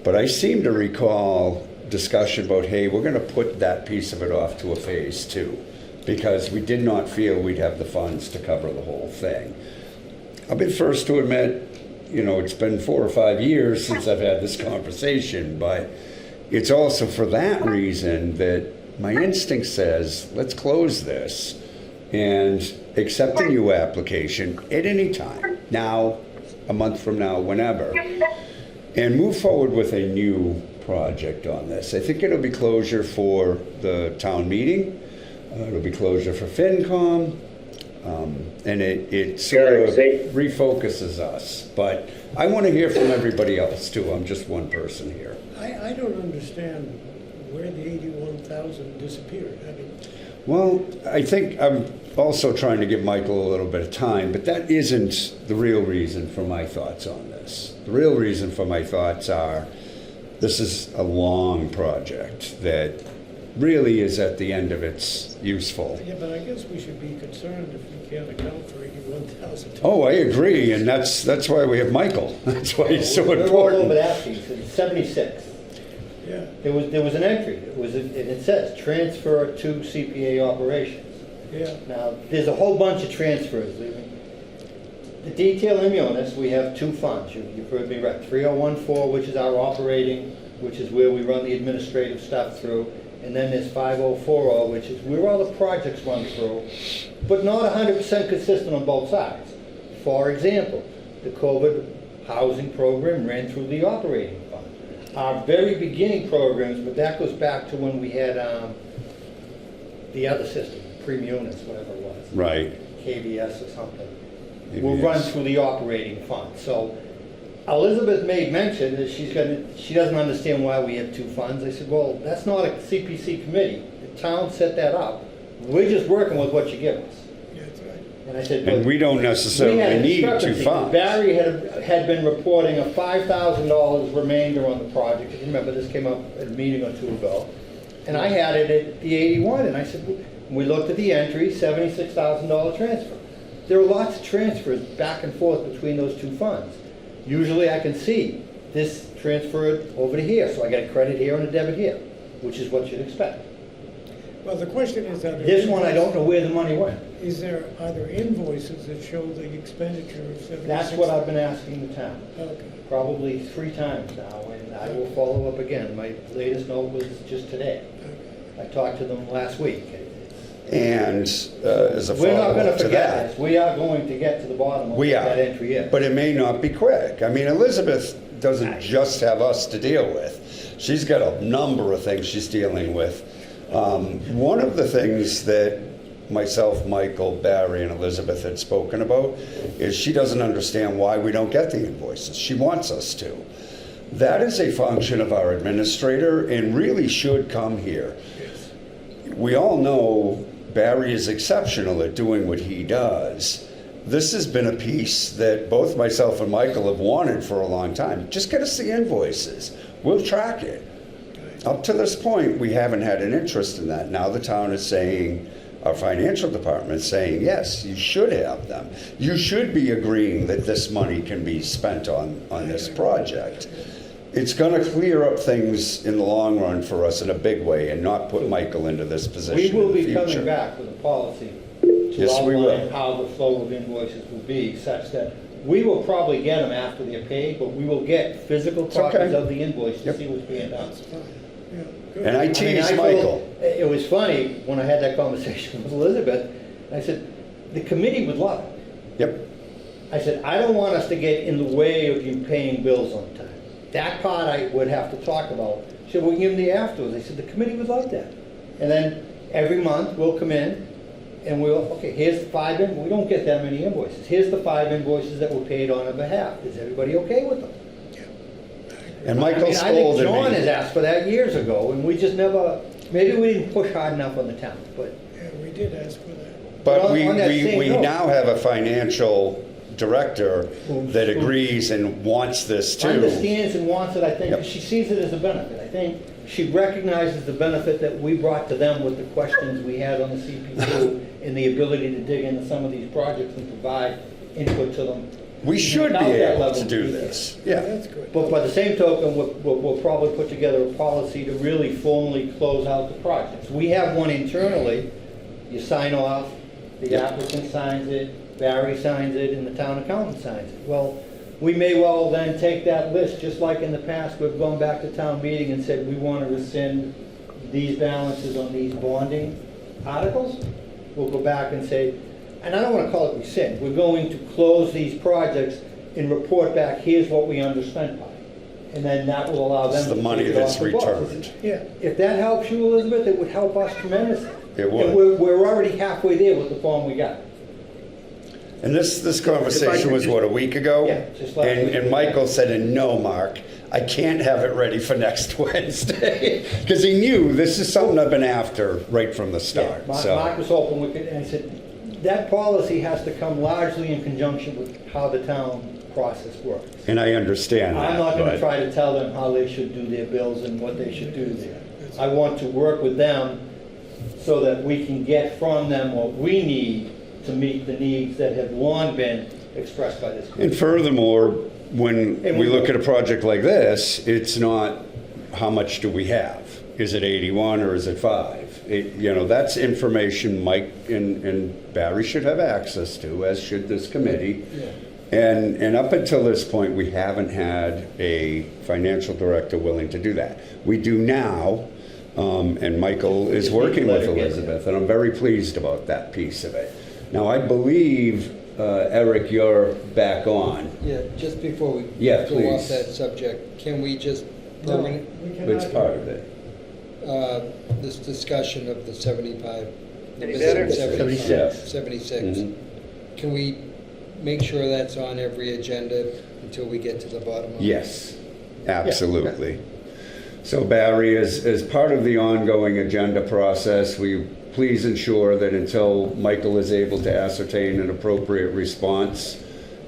but I seem to recall discussion about, hey, we're going to put that piece of it off to a phase 2 because we did not feel we'd have the funds to cover the whole thing. I'll be first to admit, you know, it's been 4 or 5 years since I've had this conversation, but it's also for that reason that my instinct says, let's close this and accept a new application at any time, now, a month from now, whenever, and move forward with a new project on this. I think it'll be closure for the town meeting, it'll be closure for FinCom, and it sort of refocuses us. But I want to hear from everybody else too. I'm just one person here. I don't understand where the 81,000 disappeared. I mean, Well, I think I'm also trying to give Michael a little bit of time, but that isn't the real reason for my thoughts on this. The real reason for my thoughts are this is a long project that really is at the end of its useful. yeah, but I guess we should be concerned if we can't account for 81,000. Oh, I agree, and that's why we have Michael. That's why he's so We're a little bit important. after you, it's 76. Yeah. There was an entry, and it says transfer to CPA operations. Yeah. Now, there's a whole bunch of transfers. The detail in on this, we have 2 funds. You've heard me right. 3014, which is our operating, which is where we run the administrative stuff through. And then there's 5040, which is where all the projects run through, but not 100% consistent on both sides. For example, the COVID housing program ran through the operating fund. Our very beginning programs, but that goes back to when we had the other system, Premunis, whatever it was. Right. KVS or something. Will KVS. run through the operating fund. So Elizabeth made mention that she doesn't understand why we have 2 funds. I said, well, that's not a CPC committee. The town set that up. We're just working with what you give us. Yeah, that's right. And I said, And we don't we had necessarily a need two discrepancy. funds. Barry had been reporting a $5,000 remainder on the project. You remember, this came up at a meeting or two ago. And I had it at the 81, and I said, we looked at the entry, $76,000 transfer. There are lots of transfers back and forth between those two funds. Usually I can see this transferred over to here, so I get a credit here and a debit here, which is what you'd expect. Well, the question is, are there This one, I don't know where the money went. are there invoices that show the expenditure of 76? That's what I've been asking the town, Okay. probably 3 times now, and I will follow up again. My latest note was just today. I talked to them last week. And as a We're not gonna follow-up to forget that, this. We are going to get to the bottom of we what are, that entry is. but it may not be quick. I mean, Elizabeth doesn't just have us to deal with. She's got a number of things she's dealing with. One of the things that myself, Michael, Barry, and Elizabeth had spoken about is she doesn't understand why we don't get the invoices. She wants us to. That is a function of our administrator and really should come here. We all know Barry is exceptional at doing what he does. This has been a piece that both myself and Michael have wanted for a long time. Just get us the invoices. We'll track it. Up to this point, we haven't had an interest in that. Now the town is saying, our financial department is saying, yes, you should have them. You should be agreeing that this money can be spent on this project. It's going to clear up things in the long run for us in a big way and not put Michael into this position We will in the be coming future. back with a policy to Yes, we will. outline how the flow of invoices will be, such that we will probably get them after they're paid, but we will get physical copies okay. of the invoice to Yep. see what's being done. That's fine. Yeah, good. And I I mean, teased I told- Michael. It was funny when I had that conversation with Elizabeth. I said, the committee would love it. Yep. I said, I don't want us to get in the way of you paying bills on time. That part I would have to talk about. She said, well, give them the afterwards. I said, the committee would love that. And then every month we'll come in and we'll, okay, here's the 5 invoices. We don't get that many invoices. Here's the 5 invoices that were paid on our behalf. Is everybody okay with them? And Michael I think scolded John has me. asked for that years ago, and we just never, maybe we didn't push hard enough on the town, but Yeah, we did ask for that. But on we that same we note- now have a financial director that Who- agrees and wants this too. understands and wants it, I think, Yep. 'cause she sees it as a benefit. I think she recognizes the benefit that we brought to them with the questions we had on the CP2 and the ability to dig into some of these projects and provide input to them. We should be Without that able level to do of this. detail. Yeah. That's good. But by the same token, we'll probably put together a policy to really formally close out the projects. We have one internally, you sign off, the Yeah. applicant signs it, Barry signs it, and the town accountant signs it. Well, we may well then take that list, just like in the past, we've gone back to town meeting and said, we want to rescind these balances on these bonding articles. We'll go back and say, and I don't want to call it rescind, we're going to close these projects and report back, here's what we underspent by. And then that will allow them It's to the money take it that's off the books. returned. Yeah, If that helps you, Elizabeth, it would help us tremendously. It would. And we're already halfway there with the form we got. And this conversation was, what, a week ago? Yeah, just last week. And Michael said, and no, Mark, I can't have it ready for next Wednesday. Because he knew this is something I've been after right from the start. Yeah, So Mark was hoping we could, and I said, that policy has to come largely in conjunction with how the town process works. And I understand that. I'm not gonna but- try to tell them how they should do their bills and what they should do there. I want to work with them so that we can get from them what we need to meet the needs that have long been expressed by this And community. furthermore, when And we we- look at a project like this, it's not how much do we have? Is it 81 or is it 5? That's information Mike and Barry should have access to, as should this committee. And up until this point, we haven't had a financial director willing to do that. We do now, and Michael is Just need to working let with her get Elizabeth, and I'm very pleased about that piece of it. Now, I believe, Eric, you're back on. Yeah, just before we Yeah, go please. off that subject, can we just no, permanent, we cannot. It's part of it. this discussion of the 75? Any better? 76. 76. Mhm. Can we make sure that's on every agenda until we get to the bottom of it? Yes, absolutely. So Barry, as part of the ongoing agenda process, we please ensure that until Michael is able to ascertain an appropriate response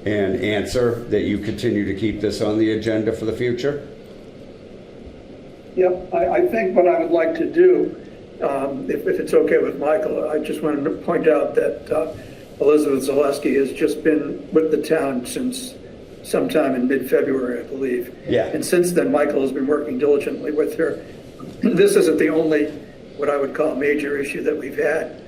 and answer, that you continue to keep this on the agenda for the future? Yep, I think what I would like to do, if it's okay with Michael, I just wanted to point out that Elizabeth Zaleski has just been with the town since sometime in mid-February, I believe. Yeah. And since then, Michael has been working diligently with her. This isn't the only, what I would call, major issue that we've had.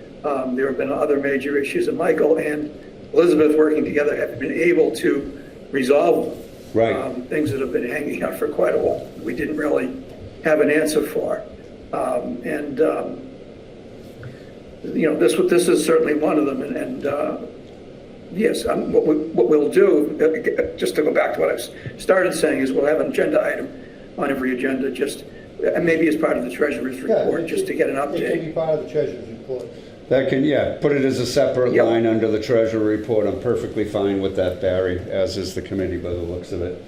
There have been other major issues, and Michael and Elizabeth working together have been able to resolve them. Right. Things that have been hanging out for quite a while. We didn't really have an answer for. This is certainly one of them. Yes, what we'll do, just to go back to what I started saying, is we'll have an agenda item on every agenda, and maybe as part of the treasurer's report, just to get an It can update. be part of the treasurer's report. That can, put it as a separate Yep. line under the treasurer report. I'm perfectly fine with that, Barry, as is the committee by the looks of it.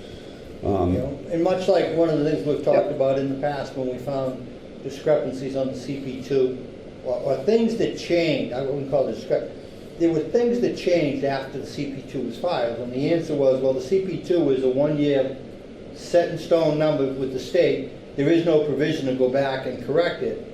And much like one of the things we've talked about in the past when we found discrepancies on the CP2, or things that changed, I wouldn't call it discrepancy, there were things that changed after the CP2 was filed, and the answer was, well, the CP2 is a one-year set-in-stone number with the state. There is no provision to go back and correct it.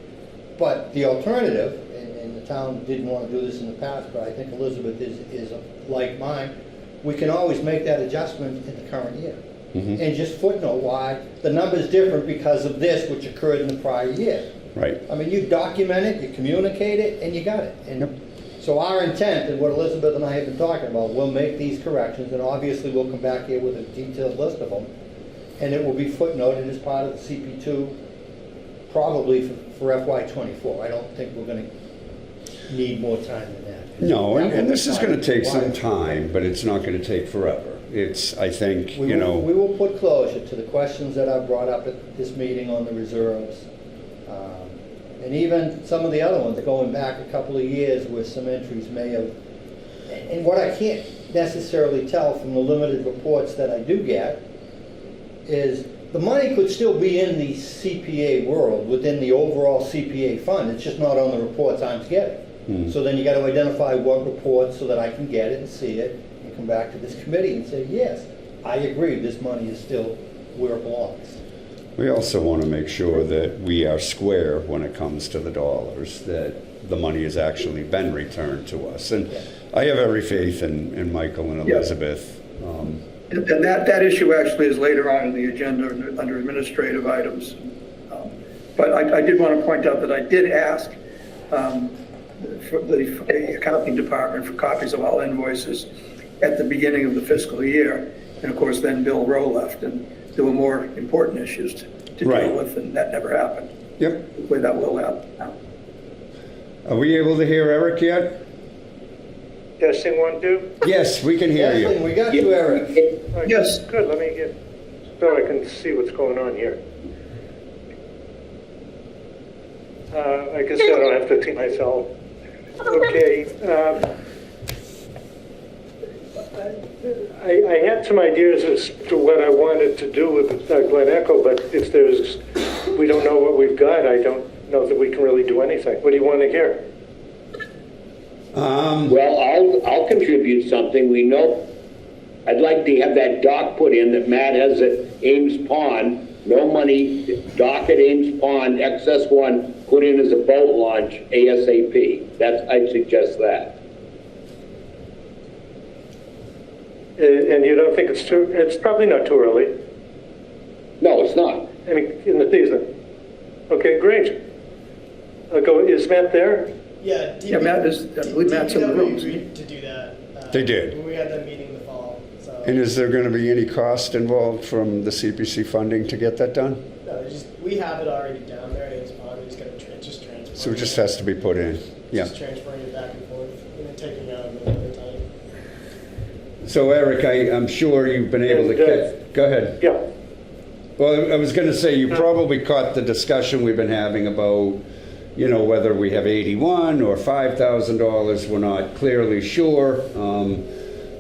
But the alternative, and the town didn't want to do this in the past, but I think Elizabeth is like mine, we can always make that adjustment in the current year. And just footnote why the number's different because of this, which occurred in the prior year. Right. I mean, you document it, you communicate it, and you got it. And so our intent, and what Elizabeth and I have been talking about, we'll make these corrections, and obviously we'll come back here with a detailed list of them, and it will be footnoted as part of the CP2, probably for FY24. I don't think we're going to need more time than that. No, That and will this is be going to take some fine. time, but it's not going to take forever. It's, I think, We will put closure to the questions that I've brought up at this meeting on the reserves. And even some of the other ones, going back a couple of years where some entries may have, and what I can't necessarily tell from the limited reports that I do get is the money could still be in the CPA world, within the overall CPA fund. It's just not on the reports I'm getting. So then you got to identify what reports so that I can get it and see it and come back to this committee and say, yes, I agree, this money is still where it belongs. We also want to make sure that we are square when it comes to the dollars, that the money has actually been returned to us. And I have every faith in Michael and Elizabeth. And that issue actually is later on in the agenda under administrative items. But I did want to point out that I did ask for the accounting department for copies of all invoices at the beginning of the fiscal year. And of course, then Bill Rowe left, and there were more important issues to Right. deal with, and that never happened. Yep. Hopefully that will happen now. Are we able to hear Eric yet? Testing 1, 2. Yes, we can hear Excellent, you. we got you, Eric. All right, Yes. Good, let me get, so I can see what's going on here. I guess I don't have to see myself. Okay. I had some ideas as to what I wanted to do with Glen Echo, but if we don't know what we've got, I don't know that we can really do anything. What do you want to hear? Well, I'll contribute something. We know, I'd like to have that dock put in that Matt has at Ames Pond. No money, dock at Ames Pond, excess one, put in as a boat launch ASAP. I'd suggest that. And you don't think it's probably not too early. No, it's not. I mean, in the season. Okay, great. Is Matt there? Yeah, Yeah, Matt is, I believe Matt's in the room. DPW agreed to do that. They did. When we had that meeting in the fall, so. And is there going to be any cost involved from the CPC funding to get that done? No, we have it already down there, it's fine, we just gotta just transfer. So it just has to be put in. Yeah. Just transferring it back and forth, and then taking it out a little bit of time. So Eric, I'm sure you've been able to catch. Go ahead. Yeah. Well, I was going to say, you probably caught the discussion we've been having about, whether we have 81 or $5,000. We're not clearly sure.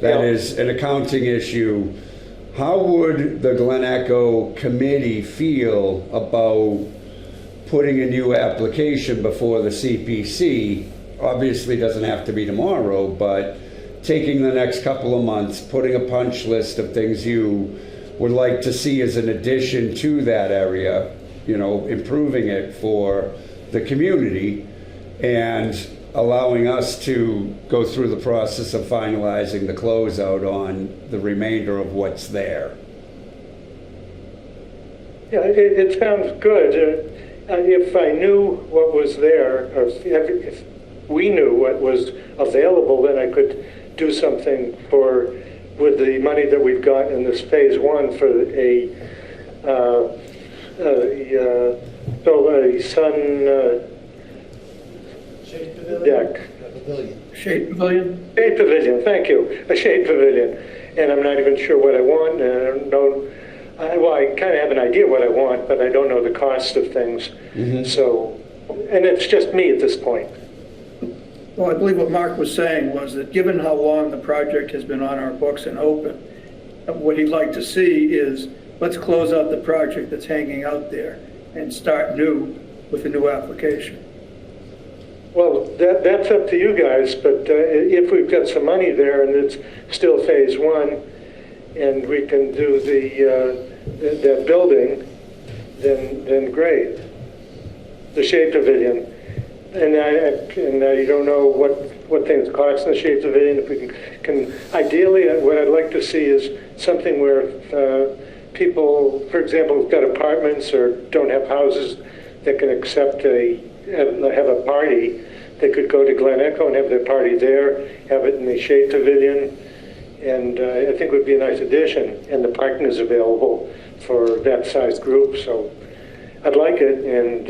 That is an accounting issue. How would the Glen Echo committee feel about putting a new application before the CPC, obviously doesn't have to be tomorrow, but taking the next couple of months, putting a punch list of things you would like to see as an addition to that area, you know, improving it for the community, and allowing us to go through the process of finalizing the closeout on the remainder of what's there. Yeah, it sounds good. If I knew what was there, or if we knew what was available, then I could do something with the money that we've got in this phase one for a sun Shade pavilion? deck. Shade pavilion? Shade pavilion, thank you, a shade pavilion. And I'm not even sure what I want, and I don't know, well, I kind of have an idea what I want, but I don't know the cost of things. So, and it's just me at this point. Well, I believe what Mark was saying was that given how long the project has been on our books and open, what he'd like to see is, let's close out the project that's hanging out there and start new with a new application. Well, that's up to you guys, but if we've got some money there and it's still phase one, and we can do that building, then great. The shade pavilion. And I don't know what things cost in the shade pavilion. If we can ideally, what I'd like to see is something where people, for example, who've got apartments or don't have houses that can accept have a party, they could go to Glen Echo and have their party there, have it in the shade pavilion, and I think it would be a nice addition. And the parking is available for that size group, so I'd like it, and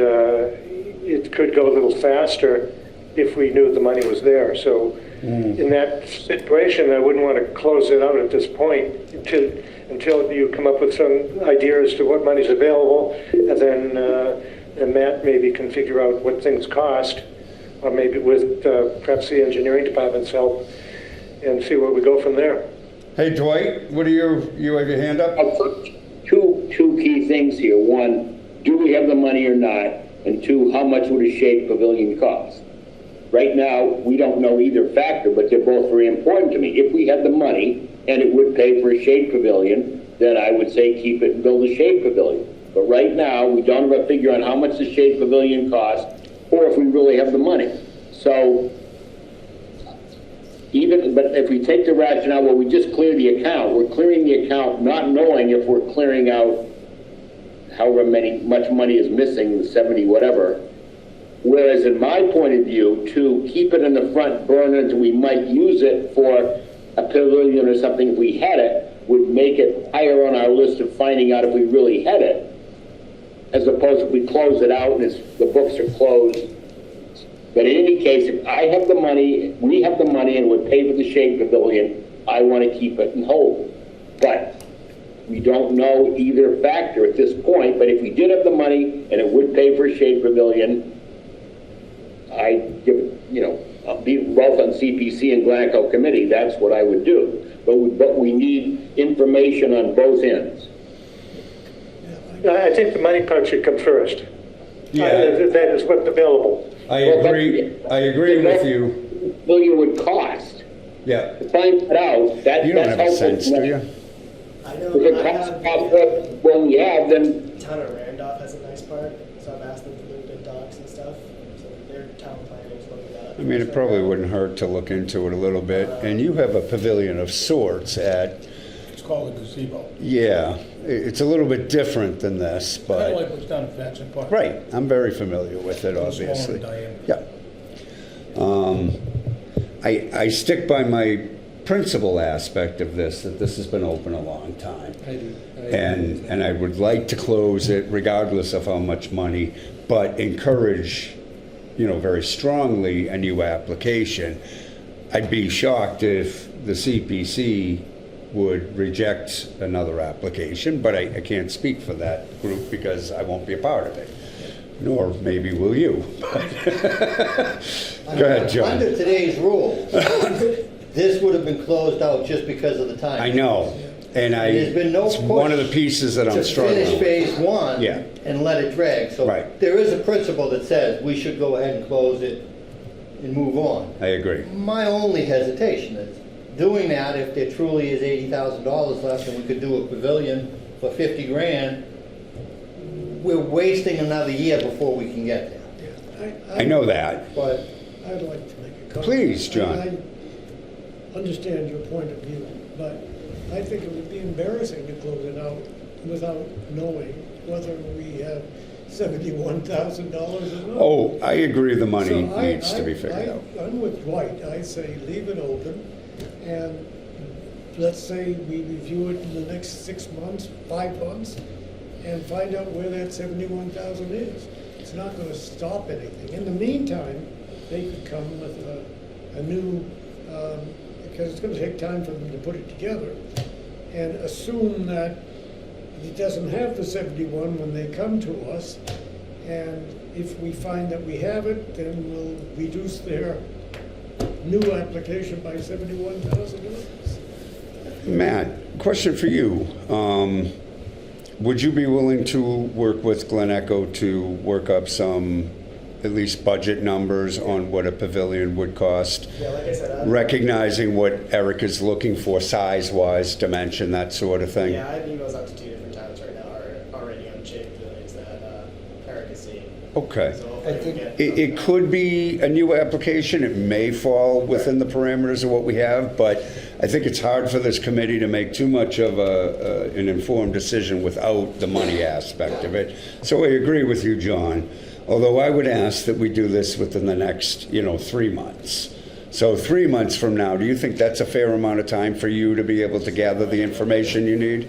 it could go a little faster if we knew the money was there. So in that situation, I wouldn't want to close it out at this point until you come up with some idea as to what money's available, and then Matt maybe can figure out what things cost, or maybe with perhaps the engineering department's help, and see where we go from there. Hey, Dwight, you have your hand up? Two key things here. One, do we have the money or not? And two, how much would a shade pavilion cost? Right now, we don't know either factor, but they're both very important to me. If we had the money and it would pay for a shade pavilion, then I would say keep it and build a shade pavilion. But right now, we don't have a figure on how much the shade pavilion costs, or if we really have the money. So, but if we take the rationale where we just clear the account, we're clearing the account not knowing if we're clearing out however much money is missing, the 70 whatever. Whereas in my point of view, to keep it in the front burner until we might use it for a pavilion or something if we had it, would make it higher on our list of finding out if we really had it, as opposed to if we close it out and the books are closed. But in any case, if I have the money, we have the money and would pay for the shade pavilion, I want to keep it and hold it. But we don't know either factor at this point, but if we did have the money and it would pay for a shade pavilion, I'd give it, I'll be both on CPC and Glen Echo committee, that's what I would do. But we need information on both ends. I think the money part should come first. Yeah. That is what's available. I agree with you. Pavilion would cost. Yeah. To find it out, You don't have a helpful. sense, do you? I know If it I costs have about what we have, then town of Randolph has a nice park, so I've asked them for their good docs and stuff. So their town planners look at that. I mean, it probably wouldn't hurt to look into it a little bit. And you have a pavilion of sorts at, It's called a gazebo. yeah, it's a little bit different than this, Kind but, of like what's down at Faxon Park. right, I'm very familiar with it, A little smaller obviously. in diameter. Yeah. I stick by my principal aspect of this, that this has been open a long time. I do. And I would like to close it regardless of how much money, but encourage, very strongly a new application. I'd be shocked if the CPC would reject another application, but I can't speak for that group because I won't be a part of it. Nor maybe will you. Go ahead, John. Under today's rules, this would have been closed out just because of the time. I know. And There's been no it's one of the push pieces that I'm to struggling finish with. phase one Yeah. and let it drag. So Right. there is a principle that says we should go ahead and close it and move on. I agree. My only hesitation is doing that if there truly is $80,000 left and we could do a pavilion for 50 grand, we're wasting another year before we can get there. I know that. But I'd like to make a comment. Please, John. I understand your point of view, but I think it would be embarrassing to close it out without knowing whether we have $71,000 or not. Oh, I agree the money So needs to be figured out. I'm with Dwight. I say leave it open, and let's say we review it in the next 6 months, 5 months, and find out where that 71,000 is. It's not gonna stop anything. In the meantime, they could come with a new, because it's gonna take time for them to put it together, and assume that it doesn't have the 71 when they come to us, and if we find that we have it, then we'll reduce their new application by $71,000. Matt, question for you. Would you be willing to work with Glen Echo to work up some, at least budget numbers on what a pavilion would cost? Yeah, like I said, Recognizing what Eric is looking for size-wise, dimension, that sort of thing? yeah, I have emails out to 2 different towns right now already on shaped pavilions that Eric is seeing. Okay. So hopefully I we think get It something. could be a new application. It may fall within the parameters of what we have, but I think it's hard for this committee to make too much of an informed decision without the money aspect of it. So I agree with you, John, although I would ask that we do this within the next, 3 months. So 3 months from now, do you think that's a fair amount of time for you to be able to gather the information you need?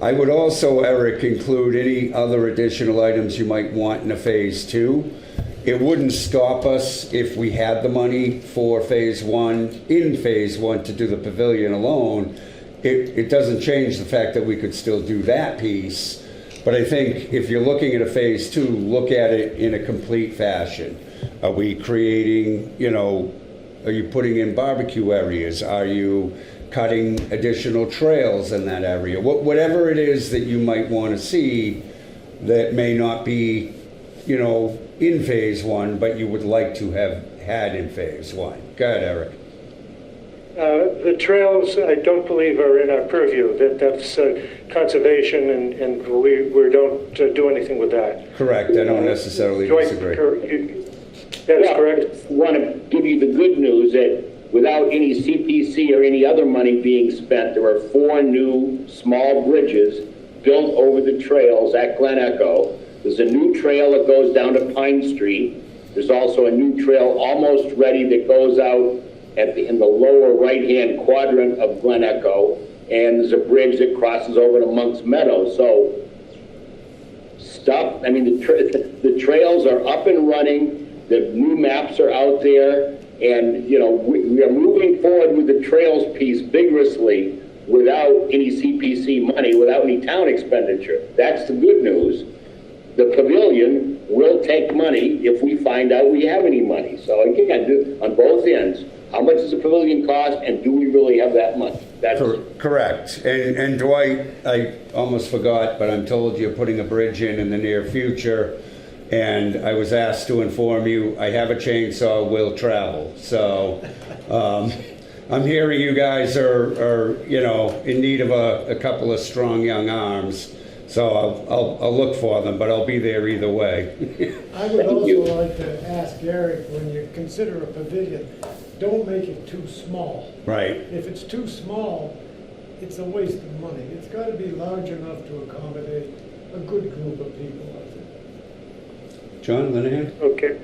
I would also, Eric, include any other additional items you might want in a phase two. It wouldn't stop us if we had the money for phase one, to do the pavilion alone. It doesn't change the fact that we could still do that piece. But I think if you're looking at a phase two, look at it in a complete fashion. Are we creating, are you putting in barbecue areas? Are you cutting additional trails in that area? Whatever it is that you might want to see that may not be, in phase one, but you would like to have had in phase one. Go ahead, Eric. The trails, I don't believe are in our purview. That's conservation, and we don't do anything with that. Correct. I don't necessarily Joint- disagree. That is Well, correct. Want to give you the good news that without any CPC or any other money being spent, there are 4 new small bridges built over the trails at Glen Echo. There's a new trail that goes down to Pine Street. There's also a new trail almost ready that goes out in the lower right-hand quadrant of Glen Echo. And there's a bridge that crosses over to Monk's Meadow. So the trails are up and running. The new maps are out there. And, we are moving forward with the trails piece vigorously without any CPC money, without any town expenditure. That's the good news. The pavilion will take money if we find out we have any money. So again, on both ends, how much does the pavilion cost, and do we really have that money? That's Correct. And Dwight, I almost forgot, but I'm told you're putting a bridge in the near future. And I was asked to inform you, I have a chainsaw, will travel. So I'm hearing you guys are in need of a couple of strong young arms. So I'll look for them, but I'll be there either way. I would also like to ask Eric, when you consider a pavilion, don't make it too small. Right. If it's too small, it's a waste of money. It's got to be large enough to accommodate a good group of people, I think. John Linehan? Okay.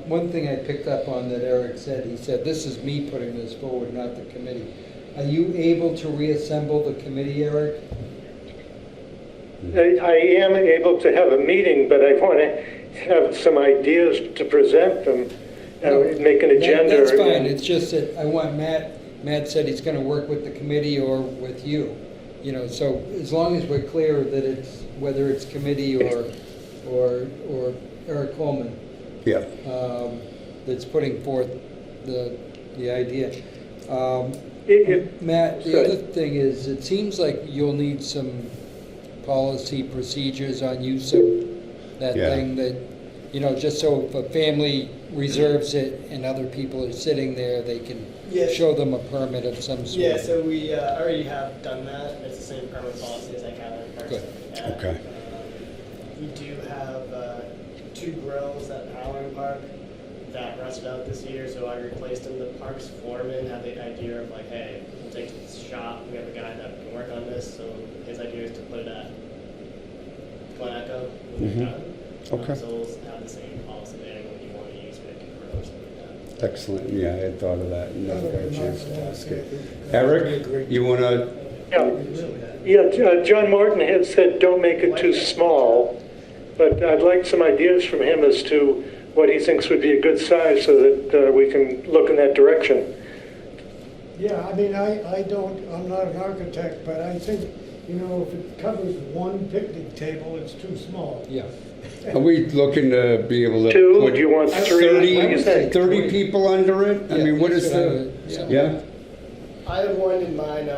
One thing I picked up on that Eric said, he said, this is me putting this forward, not the committee. Are you able to reassemble the committee, Eric? I am able to have a meeting, but I want to have some ideas to present them, make an agenda. That's fine, it's just that I want Matt said he's going to work with the committee or with you. So as long as we're clear that it's, whether it's committee or Eric Coleman, Yeah. that's putting forth the idea. Matt, the Good. other thing is, it seems like you'll need some policy procedures on use of that Yeah. thing that, you know, just so if a family reserves it and other people are sitting there, they can Yes. show them a permit of some sort. Yeah, so we already have done that. It's the same permit policy as I Catholic Parks. Good. And, Okay. we do have 2 grills at Allen Park that rusted out this year, so I replaced them. The parks foreman had the idea of like, hey, we'll take it to the shop. We have a guy that can work on this, so his idea is to put it at Glen Echo when Mhm. they're done. Okay. So we'll have the same policy there when you want to use it, or something like that. Excellent. Yeah, I had thought of that and never got a chance to ask it. I Eric, you want to? John Martin had said, don't make it too small, but I'd like some ideas from him as to what he thinks would be a good size so that we can look in that direction. Yeah, I mean, I'm not an architect, but I think, you know, if it covers one picnic table, it's too small. Yeah. Are we looking to be able to Two, put do you want 3? 30, What do you think? 30 people under it? I Yeah, mean, what that's is what I the, would- yeah. yeah? I have one in mind.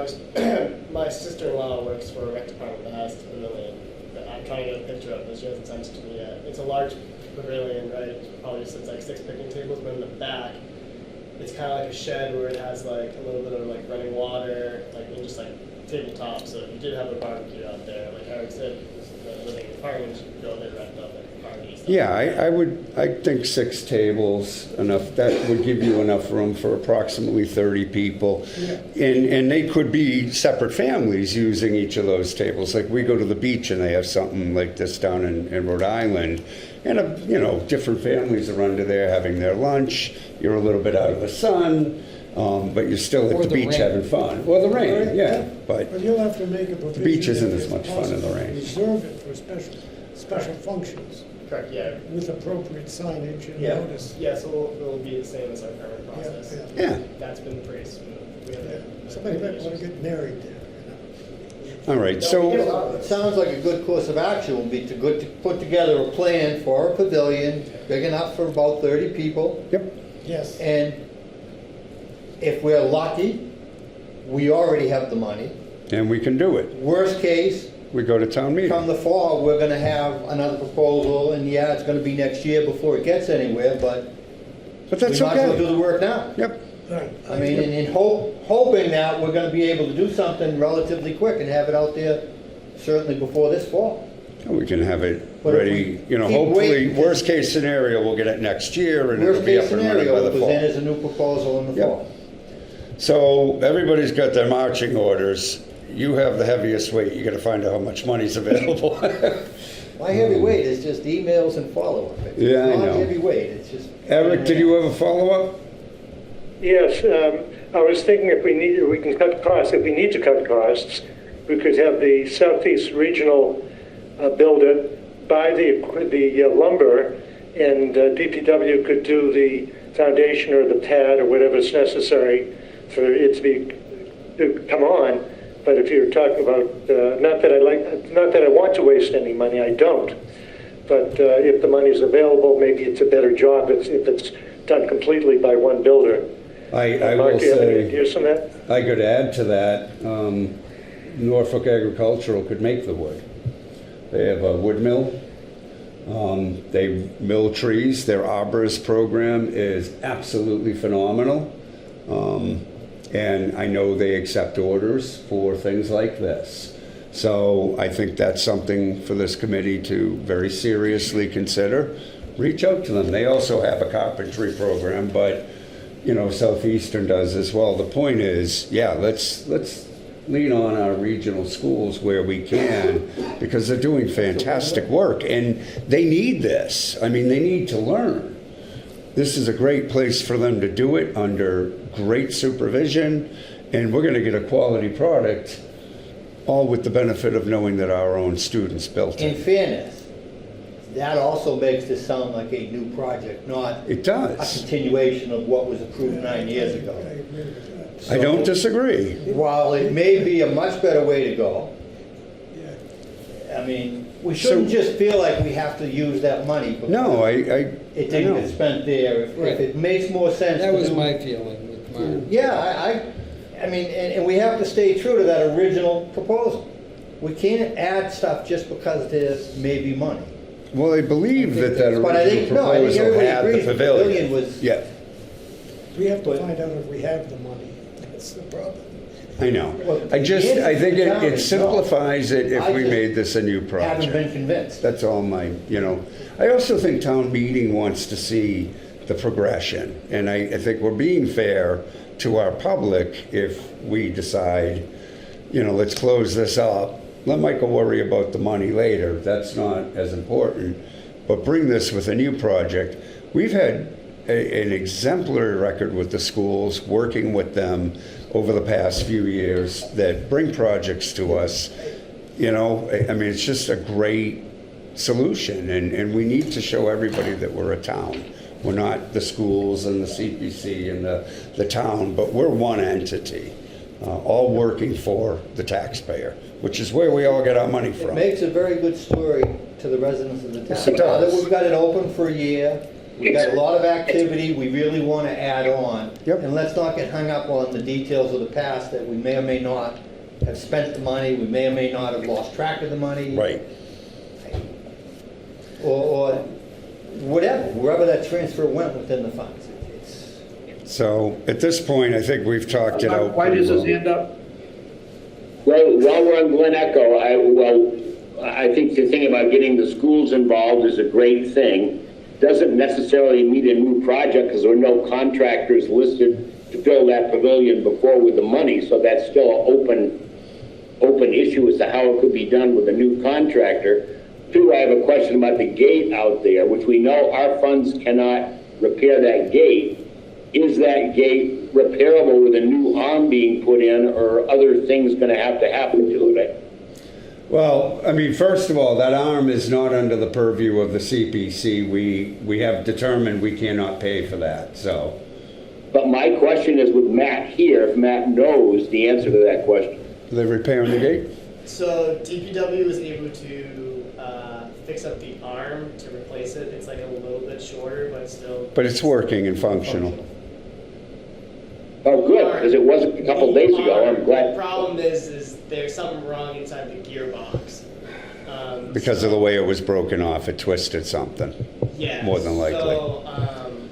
My sister-in-law works for a rec department that has a pavilion that I'm trying to get a picture of, but she hasn't sent it to me yet. It's a large pavilion, right? It probably sits like 6 picnic tables, but in the back, it's kind of like a shed where it has like a little bit of like running water, like and just like tabletop. So if you did have a barbecue out there, like Eric said, the living apartment, you could go there, rent up like a party. Stuff. Yeah, I think 6 tables, enough, that would give you enough room for approximately 30 people. And they could be separate families using each of those tables. Like we go to the beach and they have something like this down in Rhode Island. And, you know, different families are under there having their lunch. You're a little bit out of the sun, but you're still at Or the the beach rain. having fun. Or the rain, yeah. But But you'll have to make a provision. beach isn't if as it's much fun in the possible, rain. Reserve it for special functions Correct. Yeah. with appropriate signage and Yeah. notice. Yeah. So it'll be the same as our permit process. Yeah, yeah, That's been pretty smooth. We have yeah. Somebody might want to get married there. all right. So It sounds like a good course of action would be to put together a plan for a pavilion, big enough for about 30 people. yep. Yes. And if we're lucky, we already have the money. And we can do it. Worst case, We go to town meeting. come the fall, we're gonna have another proposal, and yeah, it's gonna be next year before it gets anywhere, but But we that's might as well do okay. the work now. Yep. Right. I mean, and hoping that we're gonna be able to do something relatively quick and have it out there certainly before this fall. We can have it But if ready, we you know, keep hopefully, waiting- worst case scenario, we'll get it next year and it'll Worst be case up and running scenario, by we'll the present fall. as a new proposal in the Yep. fall. So everybody's got their marching orders. You have the heaviest weight. You gotta find out how much money's available. My heavy weight is just emails and follow-up. It's Yeah, I not know. heavy weight, it's just. Eric, did you have a follow-up? Yes, I was thinking if we can cut costs. If we need to cut costs, we could have the Southeast Regional build it, buy the lumber, and DPW could do the foundation or the pad or whatever's necessary for it to come on. But if you're talking about, not that I want to waste any money, I don't. But if the money's available, maybe it's a better job if it's done completely by one builder. I Mark, will do you have any say, ideas on that? I could add to that, Norfolk Agricultural could make the wood. They have a wood mill. They mill trees. Their arborist program is absolutely phenomenal. And I know they accept orders for things like this. So I think that's something for this committee to very seriously consider. Reach out to them. They also have a carpentry program, but you know, Southeastern does as well. The point is, yeah, let's lean on our regional schools where we can, because they're doing fantastic work and they need this. I mean, they need to learn. This is a great place for them to do it under great supervision, and we're going to get a quality product, all with the benefit of knowing that our own students built In it. fairness, that also makes this sound like a new project, not It a does. continuation of what was approved 9 years I ago. agree with that. I don't disagree. While it may be a much better way to go, Yeah. I mean, we shouldn't just feel like we have to use that money. because No, I It didn't know. get spent there. If Right. it makes more sense That to was do- my feeling with Mark. Yeah, I mean, and we have to stay true to that original proposal. We can't add stuff just because there may be money. Well, I believe that that But I original think, no, I think proposal everybody had the agrees the pavilion. pavilion was. Yeah, We have to find out if we have the money. That's the problem. I know. Well, I the answer I to think the it challenge, simplifies it if I we just made this a new Haven't project. been convinced. That's all I also think town meeting wants to see the progression. And I think we're being fair to our public if we decide, let's close this up. Let Michael worry about the money later. That's not as important. But bring this with a new project. We've had an exemplary record with the schools, working with them over the past few years that bring projects to us. I mean, it's just a great solution, and we need to show everybody that we're a town. We're not the schools and the CPC and the town, but we're one entity, all working for the taxpayer, which is where we all get our money It from. makes a very good story to the residents of the town. Yes, it Now that does. we've got it open for a year, we've got a lot of activity we really want to add on. Yep. And let's not get hung up on the details of the past that we may or may not have spent the money, we may or may not have lost track of the money. Right. Or whatever, wherever that transfer went within the funds. So at this point, I think we've talked it out. Why pretty does his well. hand up? Well, while we're on Glen Echo, I think the thing about getting the schools involved is a great thing. Doesn't necessarily mean a new project because there were no contractors listed to build that pavilion before with the money, so that's still an open issue as to how it could be done with a new contractor. Two, I have a question about the gate out there, which we know our funds cannot repair that gate. Is that gate repairable with a new arm being put in, or are other things going to happen to it? Well, I mean, first of all, that arm is not under the purview of the CPC. We have determined we cannot pay for that, so. But my question is with Matt here, if Matt knows the answer to that question. Are they repairing the gate? So DPW was able to fix up the arm to replace it. It's like a little bit shorter, but still. But it's working and functional. Oh, good, because it wasn't a couple days ago. I'm The glad. problem is there's something wrong inside the gearbox. Because of the way it was broken off, it twisted something. Yeah. More than likely. So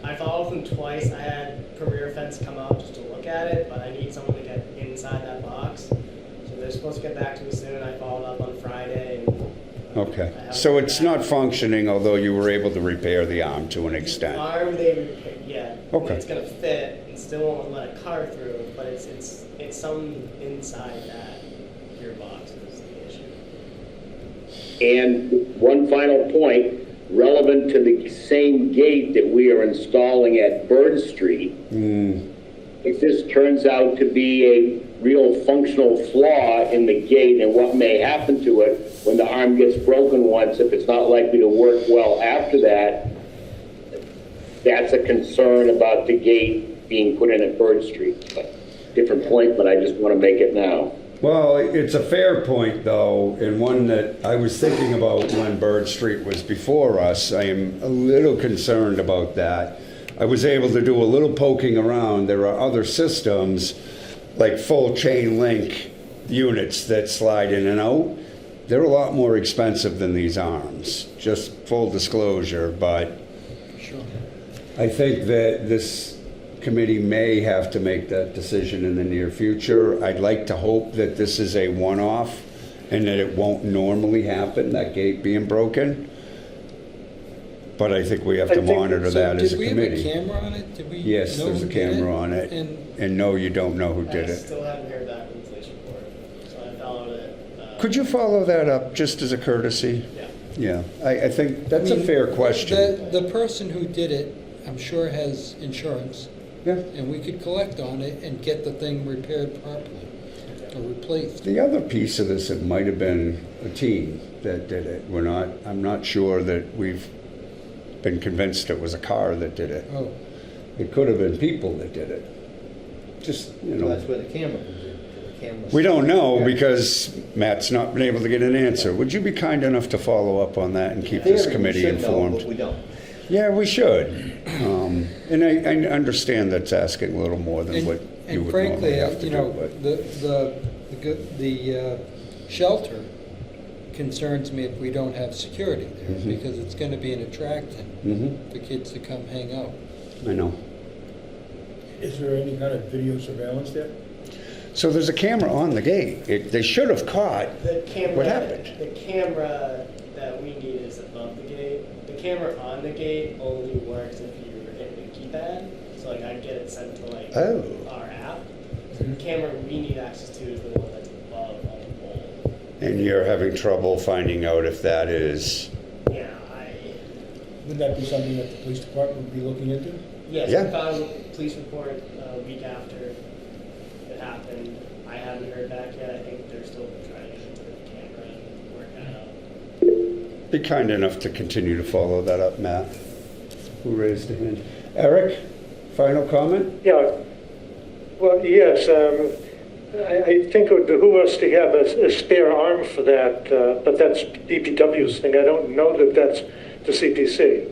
I followed them twice. I had Premier Fence come out just to look at it, but I need someone to get inside that box. So they're supposed to get back to me soon. I followed up on Friday. And, Okay. I haven't So heard it's back. not functioning, although you were able to repair the arm to an extent. Arm they repair, yeah. Okay. It's gonna fit and still won't let a car through, but it's some inside that gearbox is the issue. And one final point, relevant to the same gate that we are installing at Bird Street. If this turns out to be a real functional flaw in the gate and what may happen to it when the arm gets broken once, if it's not likely to work well after that, that's a concern about the gate being put in at Bird Street. But different point, but I just want to make it now. Well, it's a fair point, though, and one that I was thinking about when Bird Street was before us. I am a little concerned about that. I was able to do a little poking around. There are other systems, like full chain link units that slide in and out. They're a lot more expensive than these arms, just full disclosure, but I think that this committee may have to make that decision in the near future. I'd like to hope that this is a one-off and that it won't normally happen, that gate being broken. But I think we have to monitor that as a committee. Did we have a camera on it? Did we Yes, know there's a who did camera on it. And And no, you don't know who did I it. still haven't heard back from the police report, so I followed it. Could you follow that up just as a courtesy? Yeah. Yeah, I think that's I a mean, fair question. The person who did it, I'm sure has insurance, Yeah. and we could collect on it and get the thing repaired properly or replaced. The other piece of this, it might have been a team that did it. I'm not sure that we've been convinced it was a car that did it. Oh, It could have been people that did it. Just, That's where the camera comes in. The camera- we don't know because Matt's not been able to get an answer. Would you be kind enough to follow up on that and keep this Theory, we committee should know, informed? but we don't. Yeah, we should. And I understand that's asking a little more than and what you And would frankly, normally have to you do. know, But the shelter concerns me if we don't have security there, Mhm. because it's gonna be an attraction Mhm. for kids to come hang out. I know. Is there any kind of video surveillance there? So there's a camera on the gate. They should have caught The camera, what happened. the camera that we need is above the gate. The camera on the gate only works if you're hitting the keypad. So like I get it sent to like Oh. our app. So the camera we need access to is the one that's above on the pole. And you're having trouble finding out if that is. Yeah, Would that be something that the police department would be looking into? yes, Yeah. we filed a police report a week after it happened. I haven't heard back yet. I think they're still trying to get into the camera and work that out. Be kind enough to continue to follow that up, Matt. Who raised a hand? Eric, final comment? Yeah, well, yes, I think it would behoove us to have a spare arm for that, but that's DPW's thing. I don't know that that's the CPC.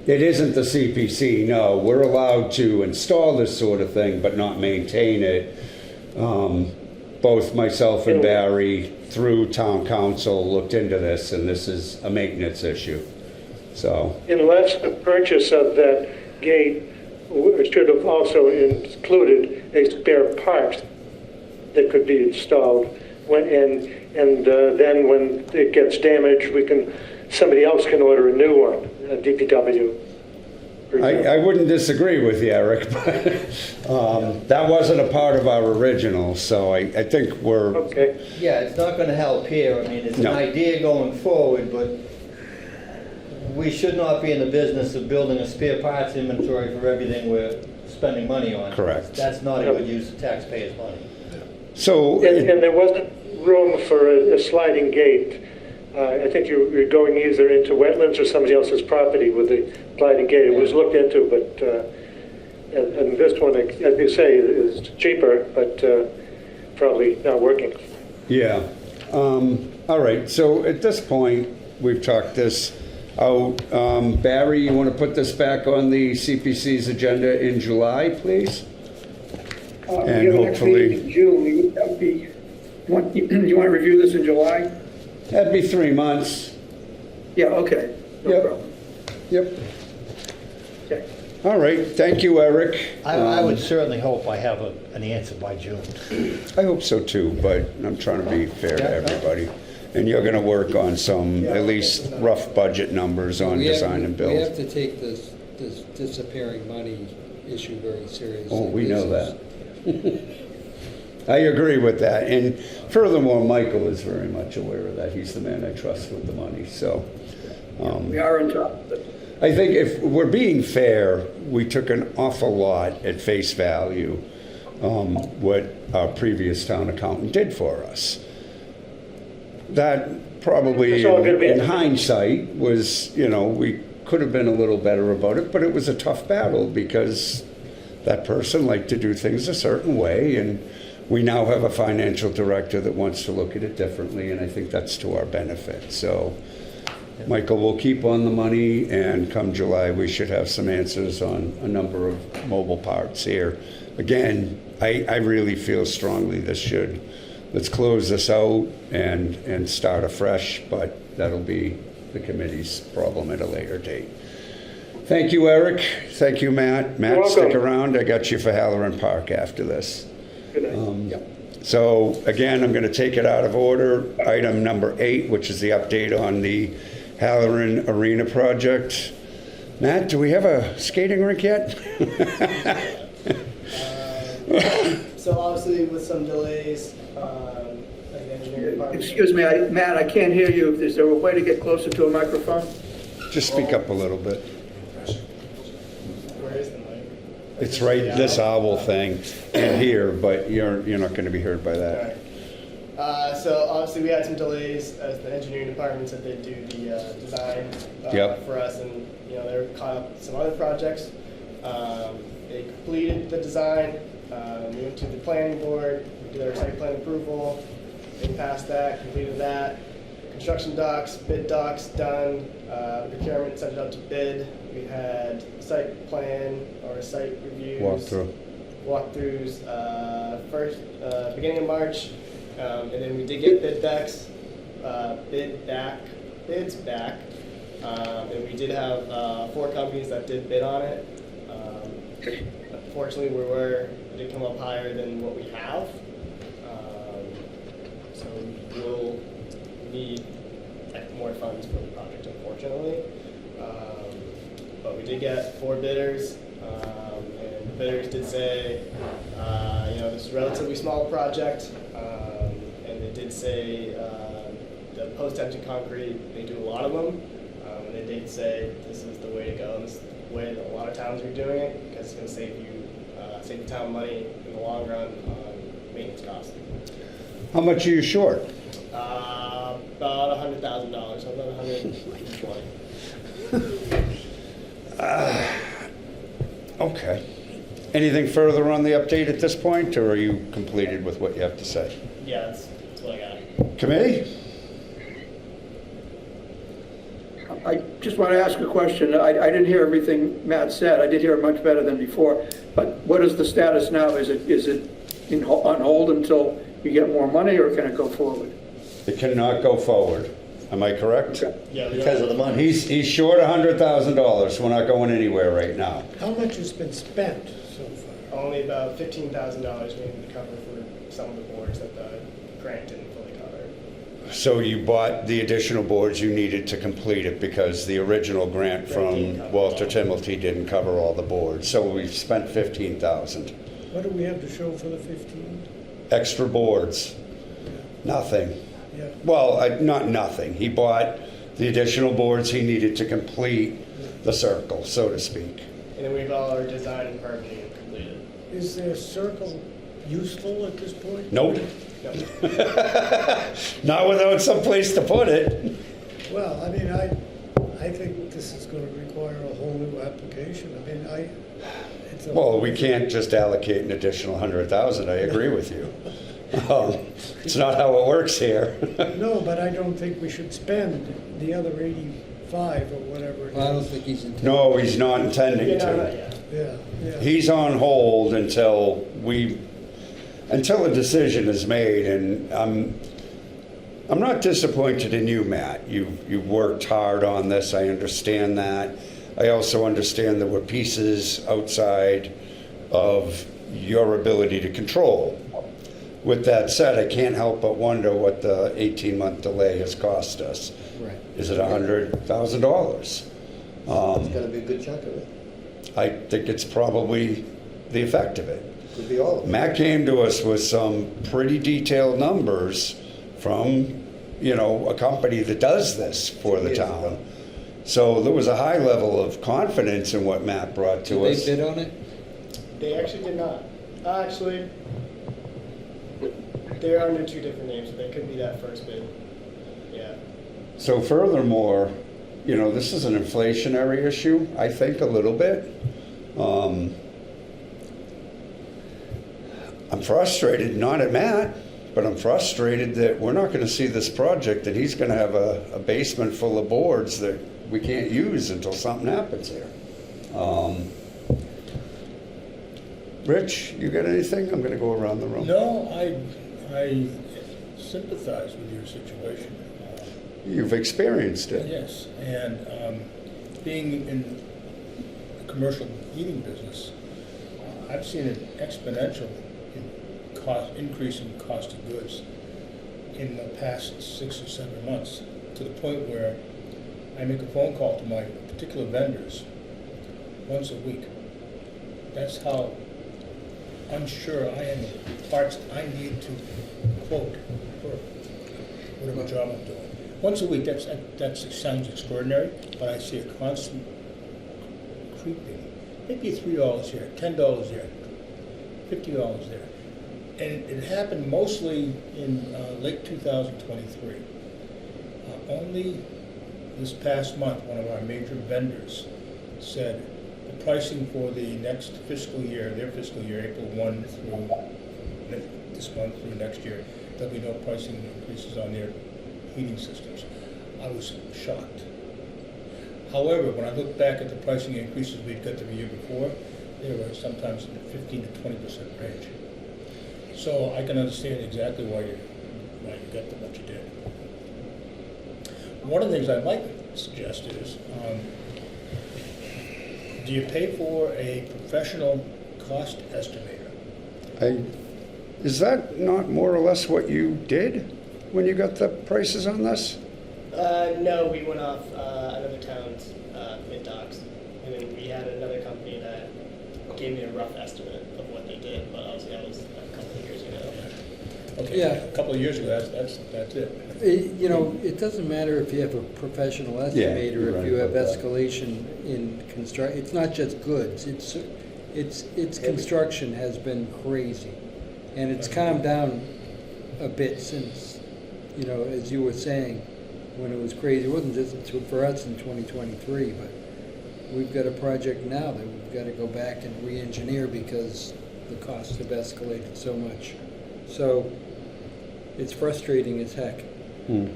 It isn't the CPC, no. We're allowed to install this sort of thing, but not maintain it. Both myself and Barry, through town council, looked into this, and this is a maintenance issue. So, Unless the purchase of that gate should have also included a spare part that could be installed. And then when it gets damaged, somebody else can order a new one, a DPW. for example. I wouldn't disagree with you, Eric, but that wasn't a part of our original, so I think we're, Okay. Yeah, it's not gonna help here. I mean, it's an No. idea going forward, but we should not be in the business of building a spare parts inventory for everything we're spending money on. Correct. That's not a good use of taxpayers' money. so, And there wasn't room for a sliding gate. I think you're going either into wetlands or somebody else's property with the sliding gate. It was looked into, but, and this one, as you say, is cheaper, but probably not working. yeah. All right, so at this point, we've talked this out. Barry, you want to put this back on the CPC's agenda in July, please? And We have a next hopefully- meeting in June. That would be, you want to review this in July? That'd be 3 months. Yeah, okay. No Yep. problem. Yep. Okay. All right, thank you, Eric. I would certainly hope I have an answer by June. I hope so too, but I'm trying to be fair to everybody. And you're going to work on some, at least rough budget numbers on We have- design and We build. have to take this disappearing money issue very seriously. Oh, we know This is- that. I agree with that. And furthermore, Michael is very much aware of that. He's the man I trust with the money, so. We are on top of it. I think if we're being fair, we took an awful lot at face value, what our previous town accountant did for us. That probably, It's all gonna be- in hindsight, was, we could have been a little better about it, but it was a tough battle because that person liked to do things a certain way, and we now have a financial director that wants to look at it differently, and I think that's to our benefit. So, Michael, we'll keep on the money, and come July, we should have some answers on a number of mobile parts here. Again, I really feel strongly let's close this out and start afresh, but that'll be the committee's problem at a later date. Thank you, Eric. Thank you, Matt. Matt, You're stick welcome. around. I got you for Halloran Park after this. Good night. So again, I'm going to take it out of order. Item number 8, which is the update on the Halloran Arena project. Matt, do we have a skating rink yet? So obviously with some delays, like the engineering department. Excuse me, Matt, I can't hear you. Is there a way to get closer to a microphone? Just speak up a little bit. Where is the mic? It's right, this owl thing in here, but you're not going to be heard by that. So obviously we had some delays as the engineering department said they'd do the design Yep. for us, and they were caught up with some other projects. They completed the design. We went to the planning board. We did our site plan approval. They passed that, completed that. Construction docs, bid docs done. Procurement sent it out to bid. We had site plan or site reviews. Walk through. walkthroughs beginning of March, and then we did get bids back, and we did have 4 companies that did bid on it. Unfortunately, it did come up higher than what we have, so we'll need more funds for the project, unfortunately. But we did get 4 bidders, and the bidders did say, this is a relatively small project, and they did say the post-tension concrete, they do a lot of them, and they did say this is the way to go, and this is the way that a lot of towns are doing it, because it's going to save the town money in the long run on maintenance costs. How much are you short? About $100,000, so about 120. Okay. Anything further on the update at this point, or are you completed with what you have to say? Yeah, that's what I got. Committee? I just want to ask a question. I didn't hear everything Matt said. I did hear it much better than before. But what is the status now? Is it on hold until you get more money, or can it go forward? It cannot go forward. Am I correct? Okay. Yeah, Because of the money. He's short $100,000. We're not going anywhere right now. How much has been spent so far? only about $15,000 we needed to cover for some of the boards that the grant didn't fully cover. So you bought the additional boards you needed to complete it because the original grant from Walter Timothy didn't cover all the boards. So we've spent $15,000. What do we have to show for the 15? Extra boards. Nothing. Yeah. Well, not nothing. He bought the additional boards he needed to complete the circle, so to speak. And then we've all our design and permitting completed. Is their circle useful at this point? Nope. No. Not without some place to put it. Well, I mean, I think this is going to require a whole new application. I mean, it's a... Well, we can't just allocate an additional 100,000. I agree with you. It's not how it works here. No, but I don't think we should spend the other 85 or whatever it I don't is. think he's intending. No, he's not intending Yeah, not to. yet. Yeah. He's on hold until a decision is made, and I'm not disappointed in you, Matt. You've worked hard on this. I understand that. I also understand there were pieces outside of your ability to control. With that said, I can't help but wonder what the 18-month delay has cost us. Right. Is it $100,000? It's got to be a good chunk of it. I think it's probably the effect of it. Could be all of it. Matt came to us with some pretty detailed numbers from, a company that does this for the town. So there was a high level of confidence in what Matt brought to Did us. they bid on it? They actually did not. Actually, they're under two different names, so they could be that first bid. Yeah. So furthermore, this is an inflationary issue, I think, a little bit. I'm frustrated, not at Matt, but I'm frustrated that we're not going to see this project, that he's going to have a basement full of boards that we can't use until something happens here. Rich, you got anything? I'm going to go around the room. No, I sympathize with your situation. You've experienced it. Yes, and being in the commercial heating business, I've seen an exponential increase in cost of goods in the past 6 or 7 months, to the point where I make a phone call to my particular vendors once a week. That's how unsure I am of the parts I need to quote for whatever job I'm doing. Once a week, that sounds extraordinary, but I see a constant creeping. Maybe $3 here, $10 here, $50 there. And it happened mostly in late 2023. Only this past month, one of our major vendors said the pricing for the next fiscal year, their fiscal year, April 1 through this month through next year, there'll be no pricing increases on their heating systems. I was shocked. However, when I look back at the pricing increases we'd got the year before, they were sometimes in the 15 to 20% range. So I can understand exactly why you got the what you did. One of the things I'd like to suggest is, do you pay for a professional cost estimator? Is that not more or less what you did when you got the prices on this? No, we went off another town's mid-docs, and then we had another company that gave me a rough estimate of what they did, but obviously that was a couple of years ago. Okay, Yeah. a couple of years ago, that's it. You know, it doesn't matter if you have a professional Yeah, estimator, you're if you right have about that. escalation in construct, it's not just goods, it's construction has been crazy. And it's calmed down a bit since, you know, as you were saying, when it was crazy. It wasn't just for us in 2023, but we've got a project now that we've got to go back and re-engineer because the costs have escalated so much. So it's frustrating as heck. Yeah.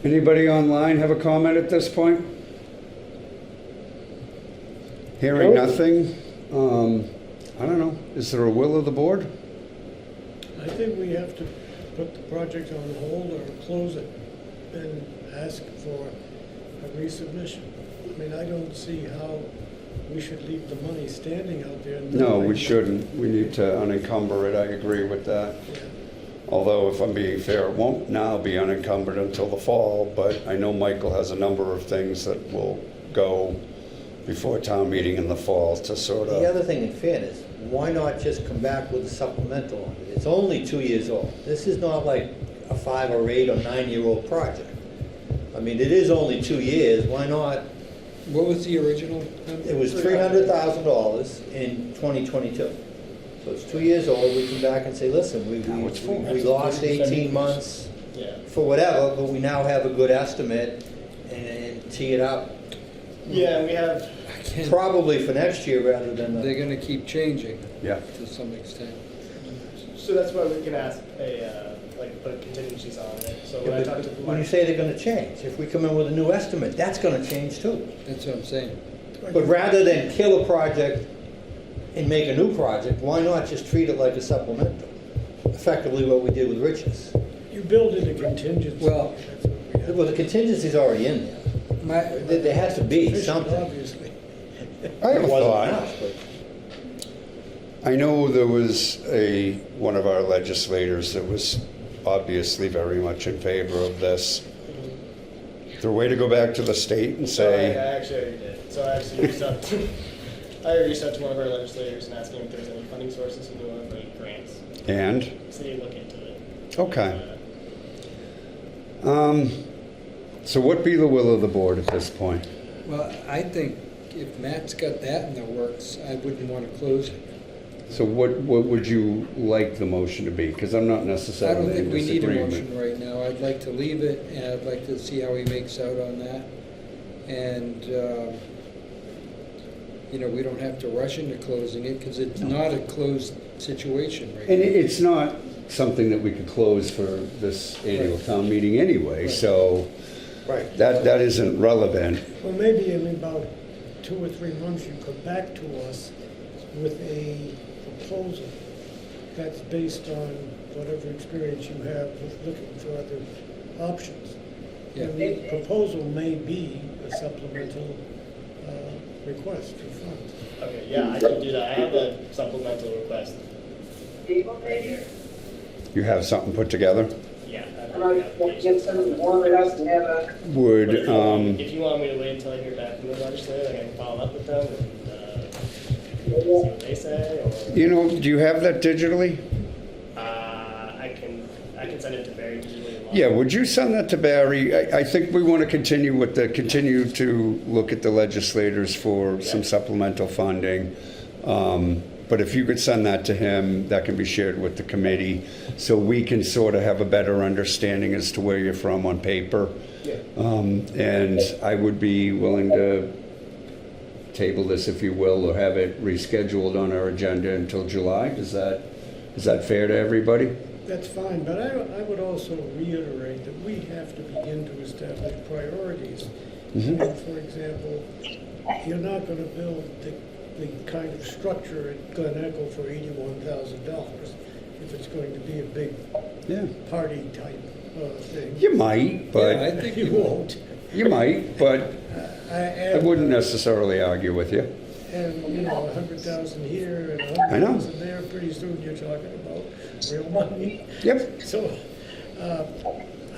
Anybody online have a comment at this point? Hearing nothing, I don't know, is there a will of the board? I think we have to put the project on hold or close it and ask for a resubmission. I mean, I don't see how we should leave the money standing out there. No, we shouldn't. We need to unencumber it, I agree with that. Yeah. Although, if I'm being fair, it won't now be unencumbered until the fall, but I know Michael has a number of things that will go before town meeting in the fall to sort The of, other thing, in fairness, why not just come back with a supplemental on it? It's only 2 years old. This is not like a 5 or 8 or 9-year-old project. I mean, it is only 2 years, why not? What was the original number? It was $300,000 in 2022. So it's 2 years old, we come back and say, listen, Now it's full. we lost 18 months Yeah. for whatever, but we now have a good estimate and tee it up Yeah, we have. probably for next year rather than They're gonna keep changing yeah. to some extent. So that's why we can ask put contingencies on it. So when I talked to when you say they're gonna change, if we come in with a new estimate, that's gonna change too. That's what I'm saying. But rather than kill a project and make a new project, why not just treat it like a supplemental? Effectively what we did with Rich's. You build in a contingency. Well, That's what we have. Well, the contingency's already in there. There has to be Sufficient, something. Obviously. I have a It wasn't thought. enough, but- I know there was one of our legislators that was obviously very much in favor of this. Is there a way to go back to the state and I say, actually already did. So I actually reached out. I already reached out to one of our legislators and asking if there's any funding sources and doing any grants. and? So they look into it. Okay. So what be the will of the board at this point? Well, I think if Matt's got that in the works, I wouldn't want to close it. So what would you like the motion to be? Because I'm not I don't necessarily in think we need a disagreement. motion right now. I'd like to leave it, and I'd like to see how he makes out on that. And, you know, we don't have to rush into closing it, because it's not a closed situation right And now. it's not something that we could close for this annual town meeting anyway, so Right. that isn't relevant. Well, maybe in about 2 or 3 months, you come back to us with a proposal that's based on whatever experience you have with looking for other options. Yeah. And the proposal may be a supplemental request for funds. Okay, yeah, I can do that. I have a supplemental request. You have something put together? Yeah. I have an application. Would, If you want me to wait until I hear back from the legislator, I can follow up with them and see what they say, or you know, do you have that digitally? I can send it to Barry digitally. along. Yeah, would you send that to Barry? I think we want to continue to look at the legislators for some supplemental funding. But if you could send that to him, that can be shared with the committee, so we can sort of have a better understanding as to where you're from on paper. Yeah. And I would be willing to table this, if you will, or have it rescheduled on our agenda until July. Is that fair to everybody? That's fine, but I would also reiterate that we have to begin to establish priorities. Mhm. And for example, you're not gonna build the kind of structure at Glen Echo for $81,000 if it's going to be a big Yeah. party type thing. You might, but Yeah, I think You won't. you might, but I And, wouldn't necessarily argue with you. you know, 100,000 here and I know. 100,000 there, pretty soon you're talking about real money. Yep. So,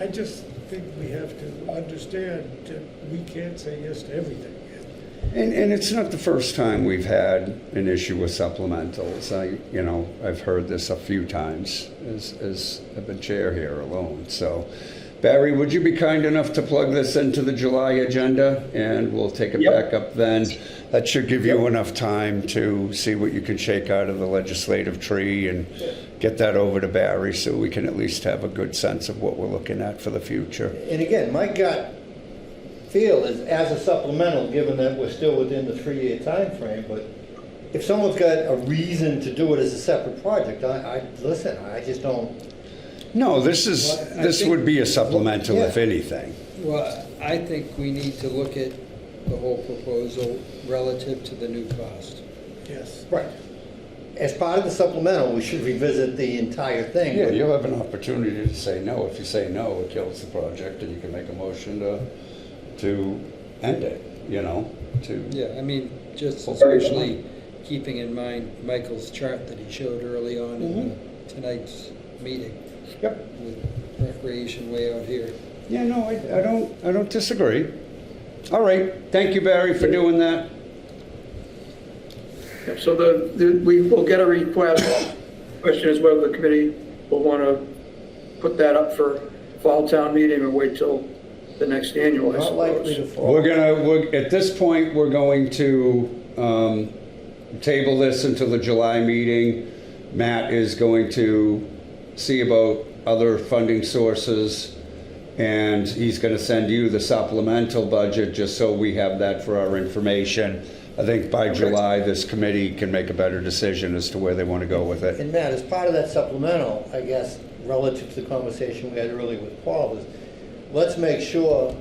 I just think we have to understand that we can't say yes to everything. And it's not the first time we've had an issue with supplementals. I've heard this a few times as I've been chair here alone. So, Barry, would you be kind enough to plug this into the July agenda, and we'll take it Yep. back up then? That should give you enough time to see what you can shake out of the legislative tree and get that over to Barry so we can at least have a good sense of what we're looking at for the future. And again, my gut feel is as a supplemental, given that we're still within the 3-year time frame, but if someone's got a reason to do it as a separate project, I just don't. No, this Well, I think- would be a supplemental, Yeah. if anything. Well, I think we need to look at the whole proposal relative to the new cost. Yes. Right. As part of the supplemental, we should revisit the entire thing. Yeah, but- you'll have an opportunity to say no. If you say no, it kills the project, and you can make a motion to end it, to. Yeah, I mean, just especially keeping in mind Michael's chart that he showed early on in tonight's meeting Yep. with recreation way out here. Yeah, no, I don't disagree. All right, thank you, Barry, for doing that. Yep, so we will get a request. Question is whether the committee will want to put that up for fall town meeting or wait till the next annual, I Not likely to suppose. fall. At this point, we're going to table this until the July meeting. Matt is going to see about other funding sources, and he's going to send you the supplemental budget just so we have that for our information. I think by July, this committee can make a better decision as to where they want to go with it. And Matt, as part of that supplemental, I guess, relative to the conversation we had earlier with Paul, is let's make sure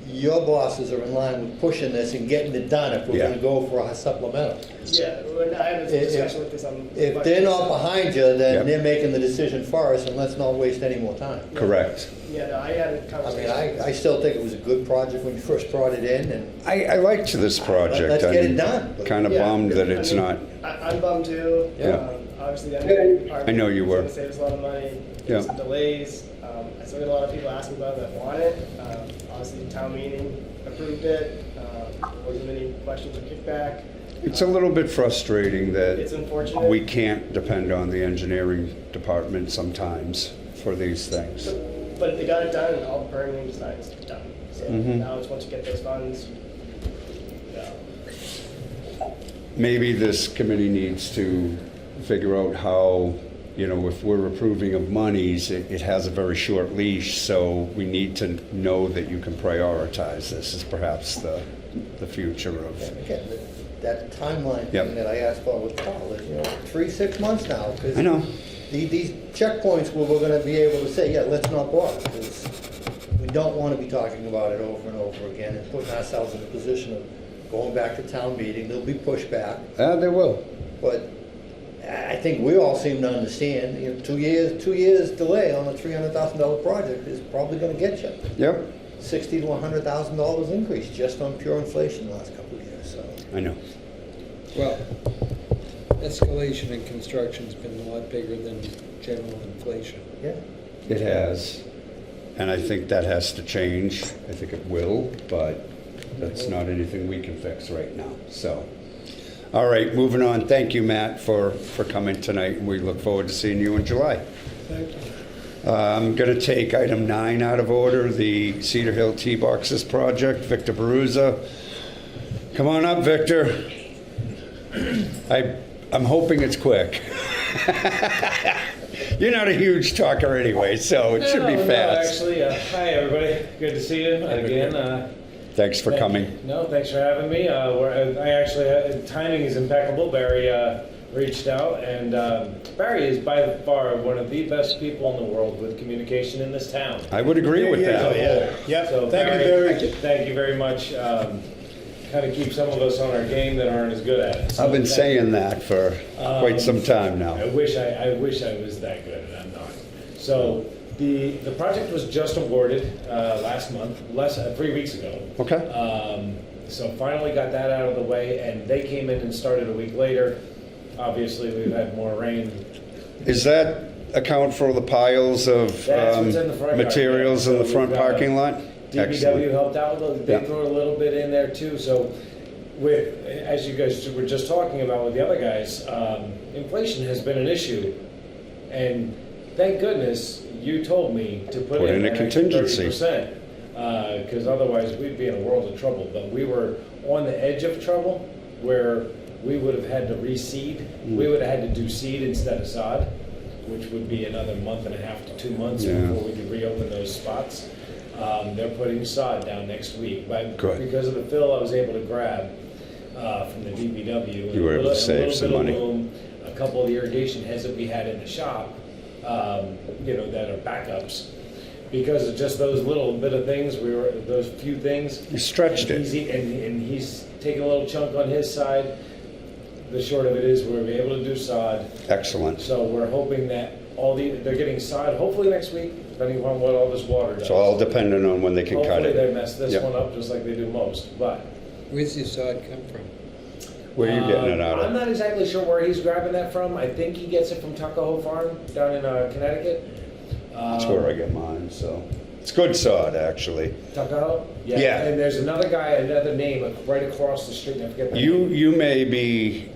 your bosses are in line with pushing this and getting it done if we're Yeah. gonna go for a supplemental. Yeah, when I had a discussion with this on. If they're not behind you, then Yep. they're making the decision for us, and let's not waste any more time. Correct. Yeah, no, I had a I conversation. mean, I still think it was a good project when you first brought it in, and I liked this project. Let's get it I'm done. kind of Yeah, bummed that I it's mean, not. I'm bummed too. Yeah. Obviously, the engineering department. I know you were. It's gonna save us a lot of money. Yeah. There's some delays. I still get a lot of people asking about it that want it. Obviously, the town meeting approved it. There wasn't any questions or kickback. It's a little bit frustrating It's that unfortunate. we can't depend on the engineering department sometimes for these things. But they got it done, and all the permitting design is done. So Mhm. now it's once you get those funds. Yeah. Maybe this committee needs to figure out how, if we're approving of monies, it has a very short leash, so we need to know that you can prioritize this is perhaps the future of. again, that timeline Yep. thing that I asked for with Paul is, 3-6 months now. 'cause I know. These checkpoints where we're gonna be able to say, yeah, let's not bother, because we don't wanna be talking about it over and over again and putting ourselves in a position of going back to town meeting, there'll be pushback, They will. but I think we all seem to understand, 2 years delay on a $300,000 project is probably gonna get you Yep, $60,000 to $100,000 increase just on pure inflation the last couple of years, so. I know. Well, escalation in construction's been a lot bigger than general inflation. Yeah. It has. And I think that has to change. I think it will, but that's not anything we can fix right now, so. All right, moving on. Thank you, Matt, for coming tonight, and we look forward to seeing you in July. Thank you. I'm going to take item 9 out of order, the Cedar Hill Tee Boxes project. Victor Peruzza. Come on up, Victor. I'm hoping it's quick. You're not a huge talker anyway, so it should be No, fast. actually, hi everybody. Good to see you again. Thanks for coming. No, thanks for having me. I actually, timing is impeccable. Barry reached out, and Barry is by far one of the best people in the world with communication in this town. I would agree with that. Yeah. Yeah, So thank you, Barry. Thank you very much. kind of keep some of us on our game that aren't as good at it. So I've been that- saying that for quite some time now. I wish I was that good, and I'm not. So the project was just awarded last month, 3 weeks ago. Okay. So finally got that out of the way, and they came in and started a week later. Obviously, we've had more rain. Is that account for the piles of That's what's in the front yard, materials yeah. in the So front we've got parking lot? DPW Excellent. helped out with it. They Yeah. threw a little bit in there too. So, with as you guys were just talking about with the other guys, inflation has been an issue, and thank goodness you told me to put in a an contingency. 30%, because otherwise we'd be in a world of trouble. But we were on the edge of trouble where we would have had to reseed. We would have had to do seed instead of sod, which would be another month and a half to 2 months Yeah. before we could reopen those spots. They're putting sod down next week. Good. Because of the fill I was able to grab from the DPW. You were able to save some money. A couple of the irrigation heads that we had in the shop, that are backups. Because of just those little bit of things, those few things. You stretched it. And he's taking a little chunk on his side. The short of it is we'll be able to do sod. Excellent. So we're hoping that they're getting sod hopefully next week, depending on what all this water does. So all dependent on when they can cut Hopefully they it. mess this Yep. one up just like they do most, but. Where's the sod come from? Where are you getting it out I'm of? not exactly sure where he's grabbing that from. I think he gets it from Tuckahoe Farm down in Connecticut. That's where I get mine, so. It's good sod, actually. Tuckahoe? Yeah. And there's another guy, another name right across the street, and I forget the name. You may be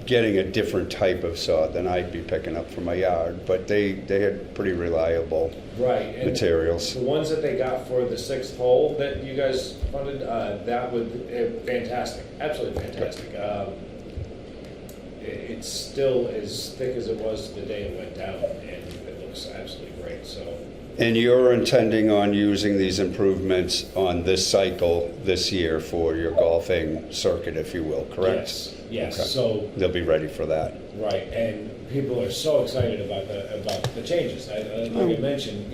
getting a different type of sod than I'd be picking up for my yard, but they had pretty reliable Right. And materials. the ones that they got for the 6th hole that you guys funded, that would, fantastic, absolutely fantastic. It's still as thick as it was the day it went down, and it looks absolutely great, so. And you're intending on using these improvements on this cycle this year for your golfing circuit, if you will, correct? Yes, Okay. so, They'll be ready for that. right, and people are so excited about the changes. Like I mentioned,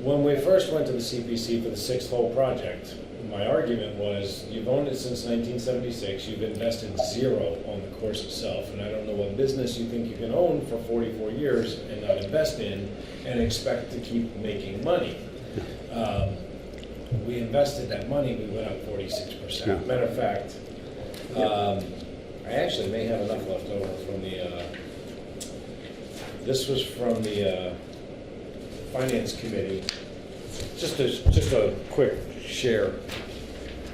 when we first went to the CPC for the 6th hole project, my argument was, you've owned it since 1976, you've invested zero on the course itself, and I don't know what business you think you can own for 44 years and not invest in and expect to keep making money. We invested that money, we went up 46%. Yeah. Matter of fact, I actually may have enough left over from this was from the Finance Committee. Just a quick share.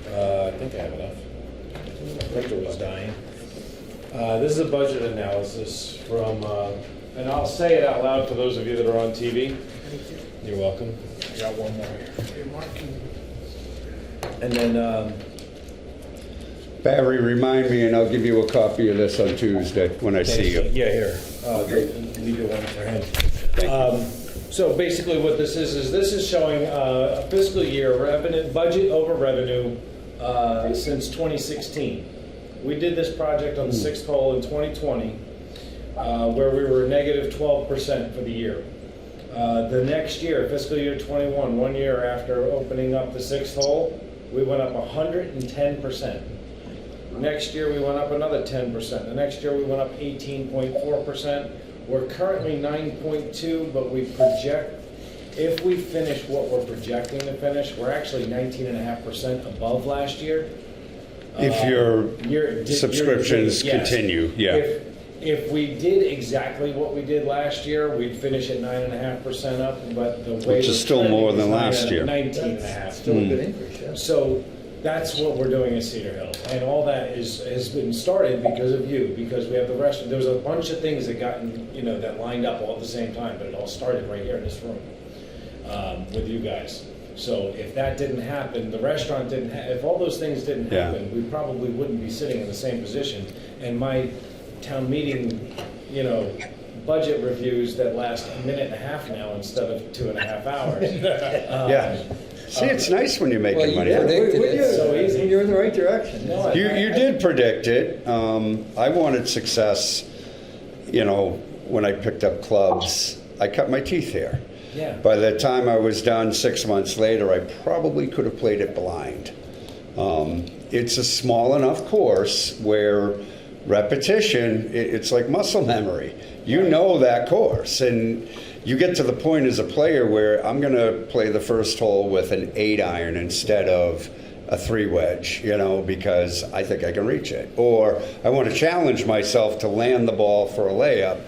I think I have enough. My printer was dying. This is a budget analysis from, and I'll say it out loud for those of you that are on TV. You're welcome. I got one more here. And then, Barry, remind me, and I'll give you a copy of this on Tuesday when I see you. yeah, here. Leave your one for him. Thank you. So basically what this is showing a fiscal year revenue, budget over revenue since 2016. We did this project on the 6th hole in 2020 where we were negative 12% for the year. The next year, fiscal year 21, 1 year after opening up the 6th hole, we went up 110%. Next year we went up another 10%. The next year we went up 18.4%. We're currently 9.2, but we project, if we finish what we're projecting to finish, we're actually 19.5% above last year. If your Year- subscriptions yes. continue, yeah. If we did exactly what we did last year, we'd finish at 9.5% up, but the way Which is we're still trending more is than last year. 19.5. Still a good increase, yeah. So that's what we're doing at Cedar Hill. And all that has been started because of you, because we have the rest. There was a bunch of things that that lined up all at the same time, but it all started right here in this room with you guys. So if that didn't happen, the restaurant didn't if all those things didn't Yeah. happen, we probably wouldn't be sitting in the same position. And my town meeting, budget reviews that last a minute and a half now instead of 2.5 hours. Yeah. See, it's nice when you're making Well, you money. predicted it. So easy. You're in the right direction. No, You did predict it. I wanted success, when I picked up clubs. I cut my teeth here. Yeah. By the time I was done 6 months later, I probably could have played it blind. It's a small enough course where repetition, it's like muscle memory. You know that course, and you get to the point as a player where I'm going to play the first hole with an 8-iron instead of a 3 wedge, because I think I can reach it. Or I want to challenge myself to land the ball for a layup.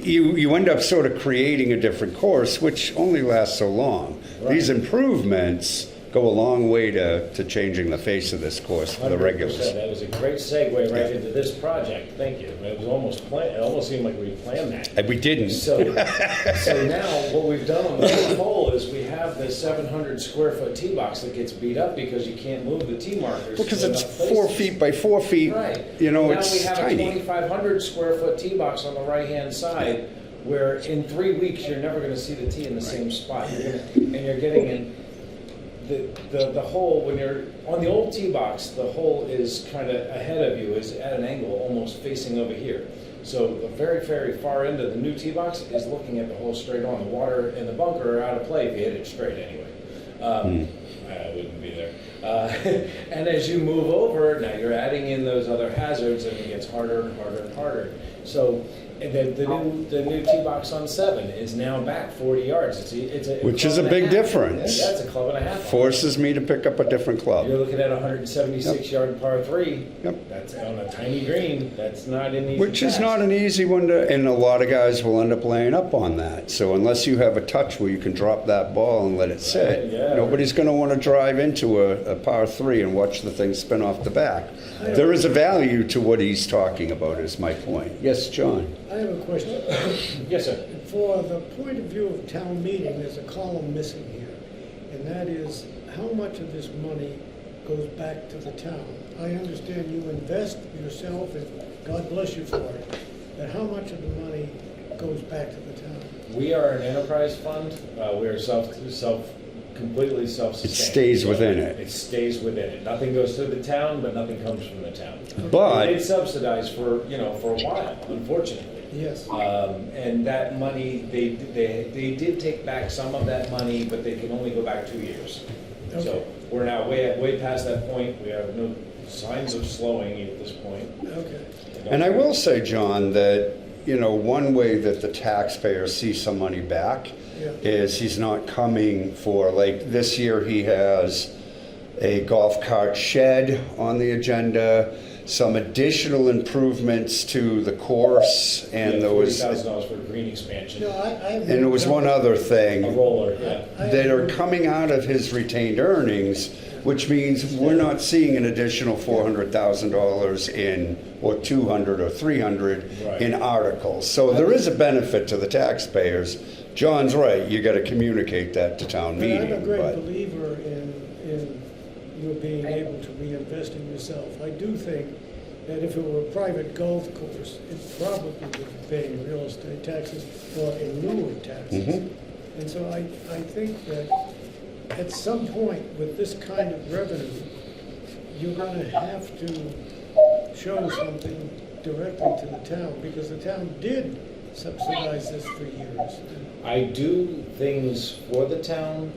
You end up sort of creating a different course, which only lasts so long. Right. These improvements go a long way to changing the face of this course for the 100%. regulars. That was a great segue right into this project. Thank you. It was almost planned. It almost seemed like we planned that. And we didn't. So now what we've done on the first hole is we have this 700 square foot tee box that gets beat up because you can't move the tee markers. Because to it's enough 4 places. feet by 4 feet. Right. Now we have tiny. a 2,500 square foot tee box on the right hand side, where in 3 weeks you're never going to see the tee in the same spot, and you're getting in. The hole, when you're on the old tee box, the hole is kind of ahead of you, is at an angle, almost facing over here. So the very, very far end of the new tee box is looking at the hole straight on. The water and the bunker are out of play if you hit it straight anyway. I wouldn't be there. And as you move over, now you're adding in those other hazards, and it gets harder and harder and harder. So the new tee box on 7 is now back 40 yards. Which is a big difference. Yeah, it's a club and a half. Forces me to pick up a different club. You're looking at a 176-yard par 3. Yep. That's on a tiny green. That's not an easy Which is task. not an easy one and a lot of guys will end up laying up on that. So unless you have a touch where you can drop that ball and let it sit, yeah. nobody's going to want to drive into a par 3 and watch the thing spin off the back. There is a value to what he's talking about, is my point. Yes, John? I have a question. Yes, sir. For the point of view of town meeting, there's a column missing here, and that is how much of this money goes back to the town. I understand you invest yourself, and God bless you for it, but how much of the money goes back to the town? We are an enterprise fund. We are completely self-sustained. It stays within it. It stays within it. Nothing goes to the town, but nothing comes from the town. But- They subsidized for a while, unfortunately. Yes. And that money, they did take back some of that money, but they can only go back 2 years. So Okay. we're now way past that point. We have no signs of slowing at this point. Okay. And I will say, John, that, one way that the taxpayers see some money back Yeah. is he's not coming for, like, this year he has a golf cart shed on the agenda, some additional improvements to the course, and there was, $40,000 for green expansion. No, I and there was one other A thing roller, yeah. that are coming out of his retained earnings, which means we're not seeing an additional $400,000 in, or 200 or 300 Right. in articles. So there is a benefit to the taxpayers. John's right, you got to communicate that to town But I'm a meeting, great but believer in you being able to reinvest in yourself. I do think that if it were a private golf course, it probably would be paying real estate taxes or in lieu of taxes. Mm-hmm. And so I think that at some point with this kind of revenue, you're going to have to show something directly to the town, because the town did subsidize this for years. I do things for the town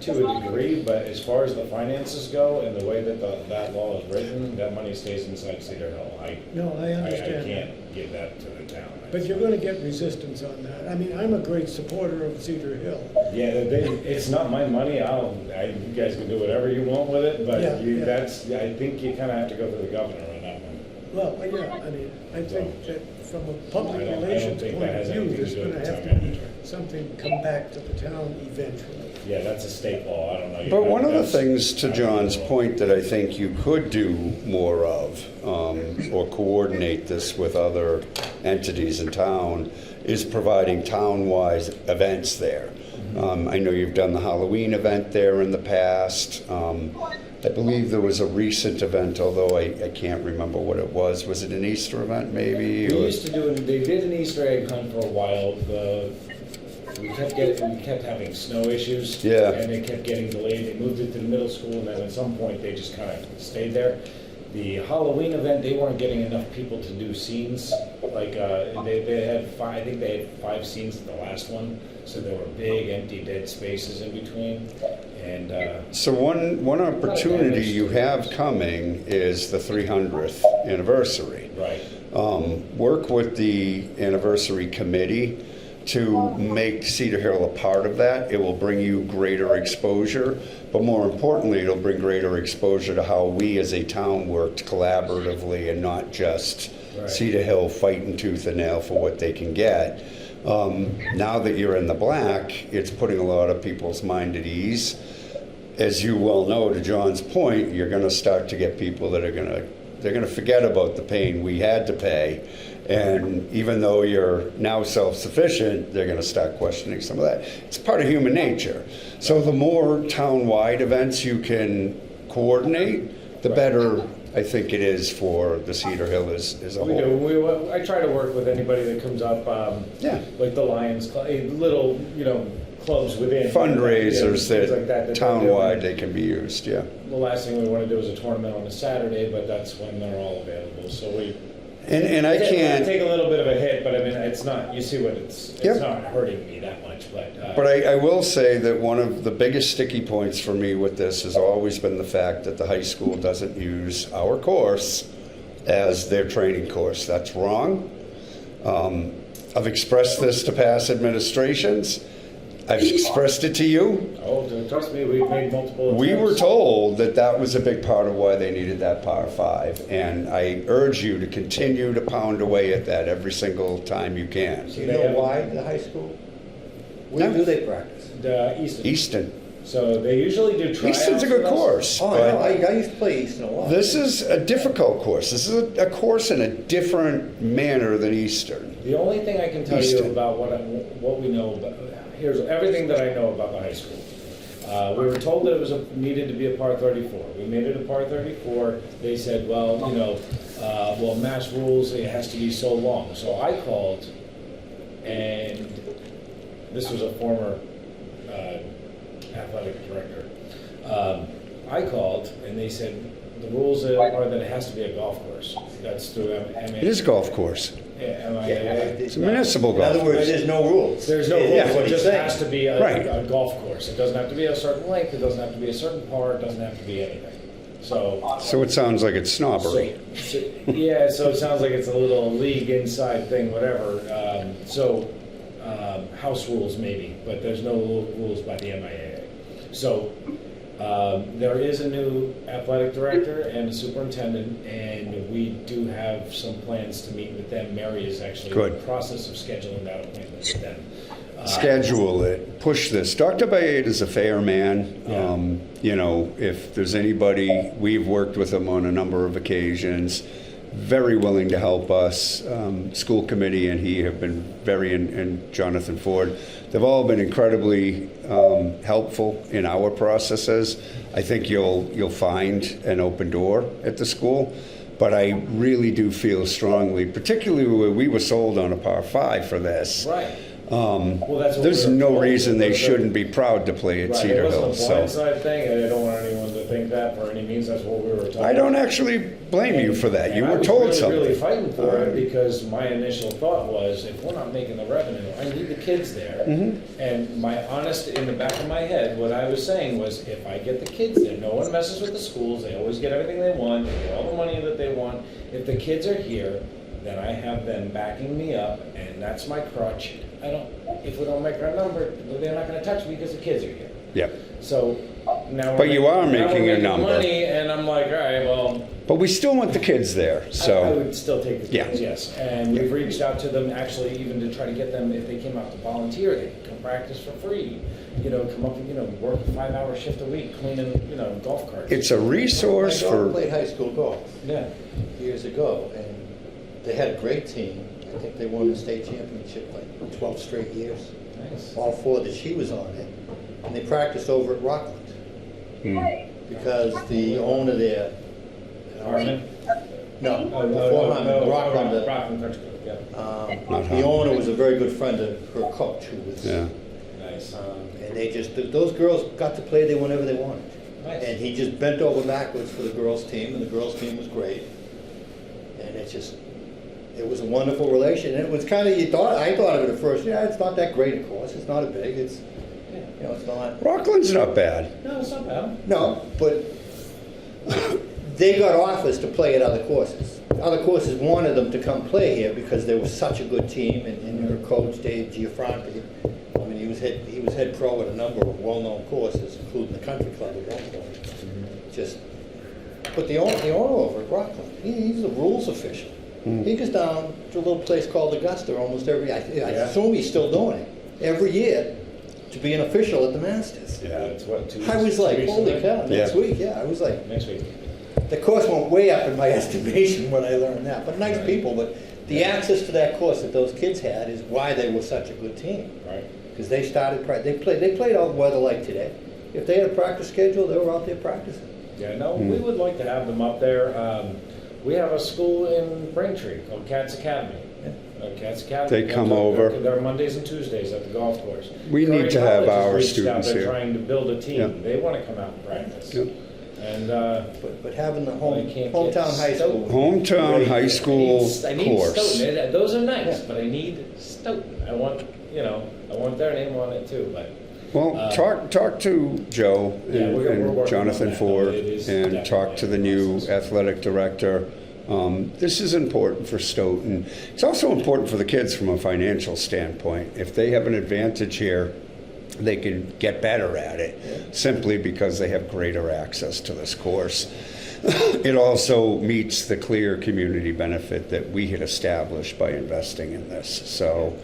to a degree, but as far as the finances go and the way that that law is written, that money stays inside Cedar Hill. No, I I understand that. can't give that to the town. But you're going to get resistance on that. I mean, I'm a great supporter of Cedar Hill. Yeah, it's not my money. You guys can do whatever you want with it, but Yeah. I think you kind of have to go through the governor on that one. Well, yeah, I mean, I think that from a public I don't relations think point that of has view, anything to there's do going to with the have town to be manager. something come back to the town eventually. Yeah, that's a state law. I don't know. But one of the That's- things, to John's point, that I think you could do more of, or coordinate this with other entities in town, is providing town-wise events there. I know you've done the Halloween event there in the past. I believe there was a recent event, although I can't remember what it was. Was it an Easter event, maybe? We or- used to do. They did an Easter egg hunt for a while. We kept having snow issues. Yeah. And they kept getting delayed. They moved it to the middle school, and then at some point they just kind of stayed there. The Halloween event, they weren't getting enough people to do scenes. Like, they had five, I think they had 5 scenes at the last one. So there were big, empty, dead spaces in between. And So one opportunity you have coming is the 300th anniversary. right. Work with the anniversary committee to make Cedar Hill a part of that. It will bring you greater exposure, but more importantly, it'll bring greater exposure to how we as a town worked collaboratively and not just Right. Cedar Hill fighting tooth and nail for what they can get. Now that you're in the black, it's putting a lot of people's mind at ease. As you well know, to John's point, you're going to start to get people that are they're going to forget about the pain we had to pay. And even though you're now self-sufficient, they're going to start questioning some of that. It's part of human nature. So the more town-wide events you can coordinate, the better I think it is for the Cedar Hill as a We whole. do. I try to work with anybody that comes up, Yeah. like the Lions Club, little, clubs within. Fundraisers things like that they're town-wide doing. they can be used, yeah. The last thing we want to do is a tournament on a Saturday, but that's when they're all available. So we And I can't, take a little bit of a hit, but I mean, it's not. You see what it's Yep. not hurting me that much, but. but I will say that one of the biggest sticky points for me with this has always been the fact that the high school doesn't use our course as their training course. That's wrong. I've expressed this to past administrations. I've expressed it to you. Oh, trust me, we've made multiple. We were attempts. told that that was a big part of why they needed that Power 5, and I urge you to continue to pound away at that every single time you can. Do you know why the high school? Where No. do they practice? Easton. Easton. So they usually do tryouts. Easton's a good with us. course. Oh, I but know, I used to play Easton a lot. This is a difficult course. This is a course in a different manner than Eastern. The only thing I can tell Easton. you about what we know about, here's everything that I know about the high school. We were told that it was needed to be a par 34. We made it a par 34. They said, well, mass rules, it has to be so long. So I called, and this was a former athletic director. I called, and they said the rules are that it has to be a golf course. That's through MA. It is a golf course. MIAA. It's a municipal In golf. other words, there's no rules. There's no Yeah, rules, what it he's just saying. has to be Right. a golf course. It doesn't have to be a certain length, it doesn't have to be a certain par, it doesn't have to be anything. So it sounds like it's snobbery. Yeah, so it sounds like it's a little league inside thing, whatever. House rules maybe, but there's no rules by the MIAA. So there is a new athletic director and a superintendent, and we do have some plans to meet with them. Mary is actually in Good. the process of scheduling that appointment with them. Schedule it, push this. Dr. Bayed is a fair man. Yeah. If there's anybody, we've worked with him on a number of occasions, very willing to help us. School committee and he have been and Jonathan Ford, they've all been incredibly helpful in our processes. I think you'll find an open door at the school. But I really do feel strongly, particularly where we were sold on a par 5 for this. Right. Well, that's what There's we were no told. reason they It was shouldn't be proud to play at Right, Cedar it Hill. wasn't a So blindside thing, and I don't want anyone to think that for any means. That's what we were told. I don't actually blame you for that. You And I were was told really, something. really fighting for it because my initial thought was, if we're not making the revenue, I need the kids there. Mm-hmm. And my honest, in the back of my head, what I was saying was, if I get the kids there, no one messes with the schools. They always get everything they want. They get all the money that they want. If the kids are here, then I have them backing me up, and that's my crutch. If we don't make our number, they're not gonna touch me because the kids are here. Yep. So now. But you are now we're making a number. Money, and I'm like, all right, well. But we still want the kids there. I So would still take the kids, Yeah. yes. And we've reached out to them, actually, even to try to get them, if they came out to volunteer, they could come practice for free. Come up and, work a 5-hour shift a week, cleaning, golf carts. it's a resource My daughter for. played high school golf Yeah. years ago, and they had a great team. I think they won the state championship like 12 straight years. Nice. All 4 that she was on it. And they practiced over at Rockland because the owner there. Harmon? No, before Harmon, Rockland. Rockland Country Club, yeah. Not The Harmon. owner was a very good friend of her coach, who was. Yeah. Nice. And those girls got to play there whenever they wanted. Nice. And he just bent over backwards for the girls' team, and the girls' team was great. And it was a wonderful relation. And it was kind of, I thought of it at first, yeah, it's not that great a course, it's not a big, it's, you know, it's not. Rockland's not bad. No, it's not bad. No, but they got offers to play at other courses. Other courses wanted them to come play here because they were such a good team, and their coach, Dave Giafranti, I mean, he was head pro at a number of well-known courses, including the country club at one point. Just, but the owner over at Rockland, he's the rules official. He goes down to a little place called Augusta almost every, I assume he's still doing it, every year to be an official at the Masters. Yeah. It's what, 2 weeks? I was like, 2 weeks holy away? cow, next week, yeah. I was like, Next week. the course went way up in my estimation when I learned that. But nice people, but the access to that course that those kids had is why they were such a good team. Right. Because they started, they played out weather like today. If they had a practice schedule, they were out there practicing. Yeah, no, we would like to have them up there. We have a school in Braintree called Cats Academy. Cats Academy. They come over. They're Mondays and Tuesdays at the golf course. We need Curry to have College has our reached out. students They're here. trying to build a team. Yeah. They want to come out and practice. Yeah. And But having the I can't get hometown high school. Hometown high I school need course. Stoughton. Those are nice, Yeah. but I need Stoughton. I want their name on it too. But Well, talk to Joe Yeah, we're and working Jonathan on that. Ford, It is and definitely talk to the a new process. athletic director. This is important for Stoughton. It's also important for the kids from a financial standpoint. If they have an advantage here, they can get better at it simply because they have greater access to this course. It also meets the clear community benefit that we had established by investing in this. So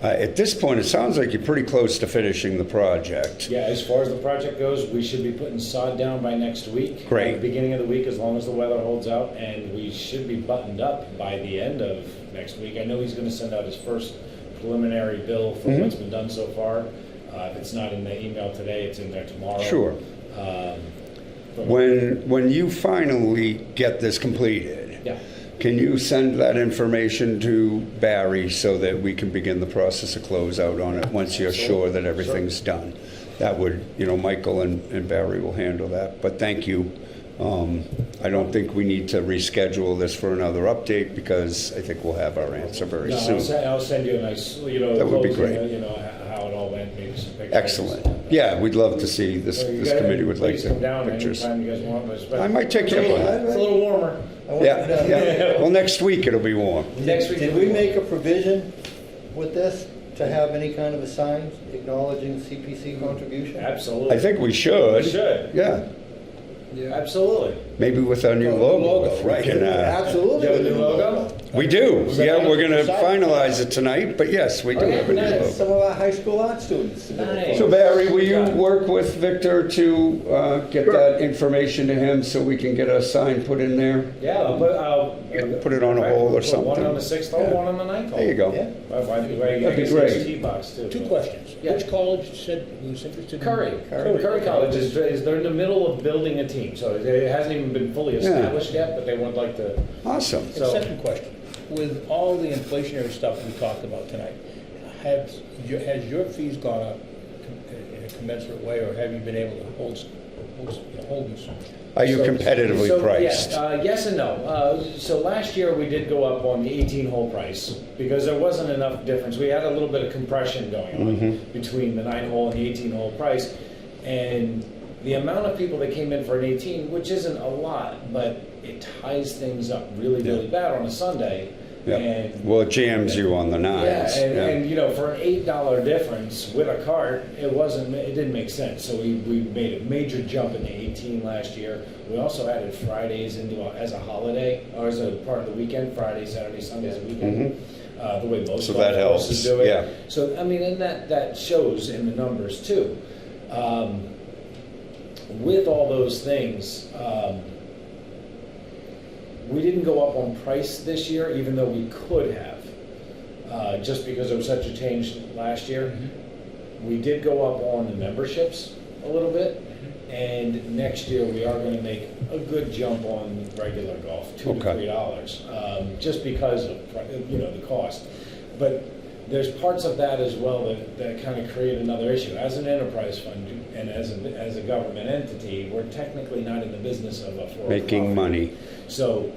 at this point, it sounds like you're pretty close to finishing the project. yeah, as far as the project goes, we should be putting sod down by next week. Great. At the beginning of the week, as long as the weather holds out, and we should be buttoned up by the end of next week. I know he's going to send out his first preliminary bill for what's been done so far. If it's not in the email today, it's in there tomorrow. Sure. When you finally get this completed, Yeah. can you send that information to Barry so that we can begin the process of closeout on it once you're sure that everything's done? That would, Michael and Barry will handle that. But thank you. I don't think we need to reschedule this for another update because I think we'll have our answer very No, soon. I'll send you a nice, That would be closing, great. How it all went, maybe some pictures. Excellent. Yeah, we'd love to see this. So you This guys- committee would like please to come down pictures. anytime you guys want. But I might take you up on that. It's a little warmer. Yeah. Well, next week it'll be warm. Next week. Did we make a provision with this to have any kind of a sign acknowledging CPC contribution? Absolutely. I think we should. We should. Yeah. Absolutely. Maybe with our new logo. If we can, Absolutely. You have a new logo? we do. Yeah, we're going to finalize it tonight, but yes, we do have a new nice. logo. Some of our high school art students. Nice. So Barry, will you work with Victor to get that information to him so we can get a sign put in there? Yeah, I'll Put it on a hole or Put something. One on the 6th hole, one on the 9th hole. There you go. Yeah. That'd be great. T-box too. Two questions. Yeah. Which college said he was interested in? Curry College is they're in the middle of building a team, so it hasn't even been fully established yet, but they would like to. Awesome. And second question, with all the inflationary stuff we talked about tonight, has your fees gone up in a commensurate way, or have you been able to hold them? Are you competitively priced? Yes and no. So last year we did go up on the 18-hole price because there wasn't enough difference. We had a little bit of compression going on between the 9-hole and the 18-hole price, and the amount of people that came in for an 18, which isn't a lot, but it ties things up really, really bad on a Sunday. Yeah. And Well, it jams you on the nines. yeah, and for an $8 difference with a cart, it didn't make sense. So we made a major jump in the 18 last year. We also added Fridays as a holiday, or as a part of the weekend, Friday, Saturday, Sunday as a weekend. The way most So golf that helps, courses do it. yeah. So and that shows in the numbers too. With all those things, we didn't go up on price this year, even though we could have, just because there was such a change last year. We did go up on the memberships a little bit, and next year we are going to make a good jump on regular golf, $2 to $3, just because of the cost. But there's parts of that as well that kind of create another issue. As an enterprise fund and as a government entity, we're technically not in the business of a for-profit. Making money. So,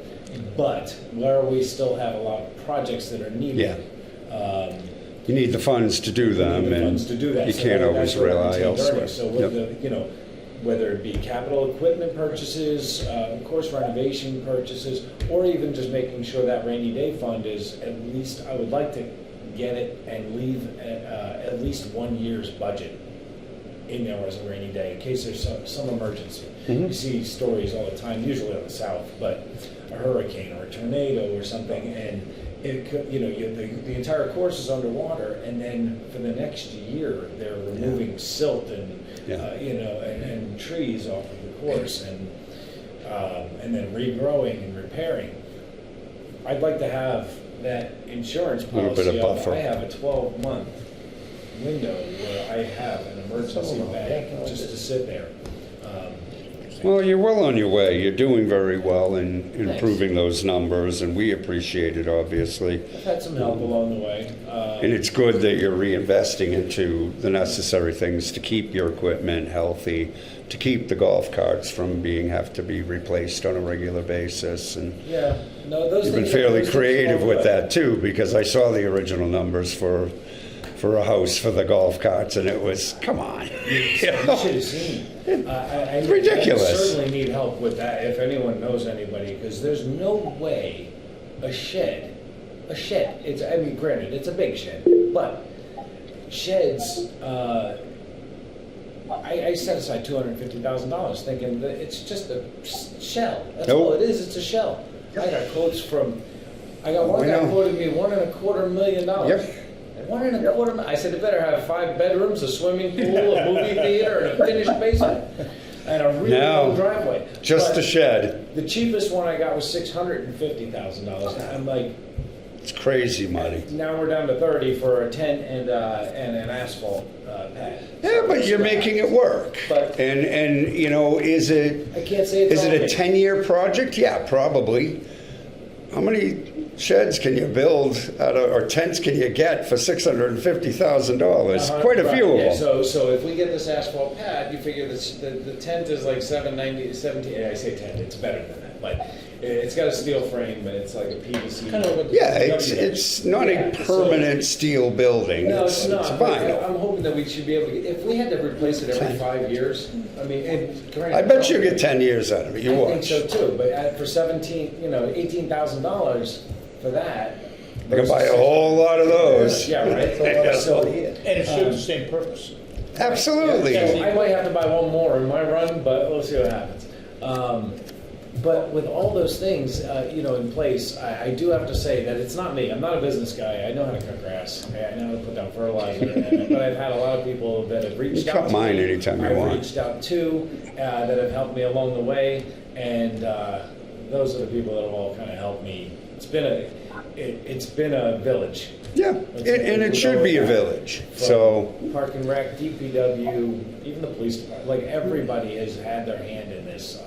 but where we still have a lot of projects that are needed. You need the funds to do them, and you can't always rely elsewhere. So with the, whether it be capital equipment purchases, of course renovation purchases, or even just making sure that rainy day fund is at least, I would like to get it and leave at least 1 year's budget in there as a rainy day in case there's some emergency. You see stories all the time, usually on the south, but a hurricane or a tornado or something, and it could, the entire course is underwater, and then for the next year they're removing silt and and trees off of the course, and then regrowing and repairing. I'd like to have that insurance Little policy. bit of buffer. I have a 12-month window where I have an emergency bag just to sit there. Well, you're well on your way. You're doing very well in improving those numbers, and we appreciate it, obviously. I've had some help along the way. And it's good that you're reinvesting into the necessary things to keep your equipment healthy, to keep the golf carts from have to be replaced on a regular basis. And those you've been things- fairly those things creative go with away. that too, because I saw the original numbers for a house for the golf carts, and it was, come on. You should have seen. It's ridiculous. I certainly need help with that, if anyone knows anybody, because there's no way a shed, granted, it's a big shed, but sheds, I set aside $250,000 thinking that it's just a shell. That's Nope. all it is, it's a shell. I got quotes I got one I guy know. quoted me $1.25 million. Yep. $1.25 I said, it better have 5 bedrooms, a swimming pool, a movie theater, and a finished basement, and a really long driveway. Just But a shed. the cheapest one I got was $650,000. I'm like, It's crazy money. now we're down to 30 for a tent and an asphalt pad. Yeah, but you're making it work. But- And is it I can't say it's is all it a me. 10-year project? Yeah, probably. How many sheds can you build or tents can you get for $650,000? Quite a few of Yeah, them. so if we get this asphalt pad, you figure the tent is like $790, $17. I say tent, it's better than that, but it's got a steel frame, but it's like a PVC. Yeah, it's not a permanent steel building. No, it's it's not. it's but vinyl. I'm hoping that we should be able to get, if we had to replace it every 5 years, I mean, and granted, I bet you get 10 years out of it. You I think watch. so too, but for $18,000 for that. You can buy a whole lot of those. Yeah, right. So, And it serves the same purpose. Absolutely. I might have to buy one more in my run, but we'll see what happens. But with all those things, in place, I do have to say that it's not me. I'm not a business guy. I know how to cut grass. I know how to put down fertilizer. But I've had a lot of people that have reached out cut to mine me. anytime you I've want. reached out to that have helped me along the way, and those are the people that have all kind of helped me. It's been a village. Yeah, and it should be a village. So Park and Rec, DPW, even the police department, like everybody has had their hand in this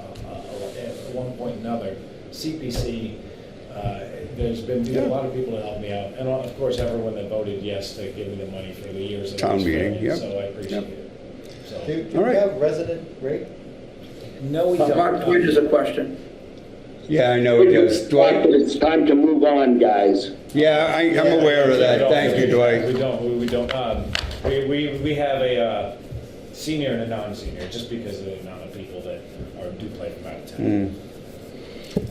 at one point or another. CPC, there's been a lot of people that helped me out, and of course everyone that voted yes to give me the money for the years that I Town was meeting, filming, yep. so I appreciate it. So, Do All right. you have resident rate? no, we don't. Mark, Dwight has a question. yeah, I know it does. Dwight. But it's time to move on, guys. Yeah, I'm aware of that. Thank you, Dwight. We don't. We have a senior and a non-senior, just because of the amount of people that do play from out of town.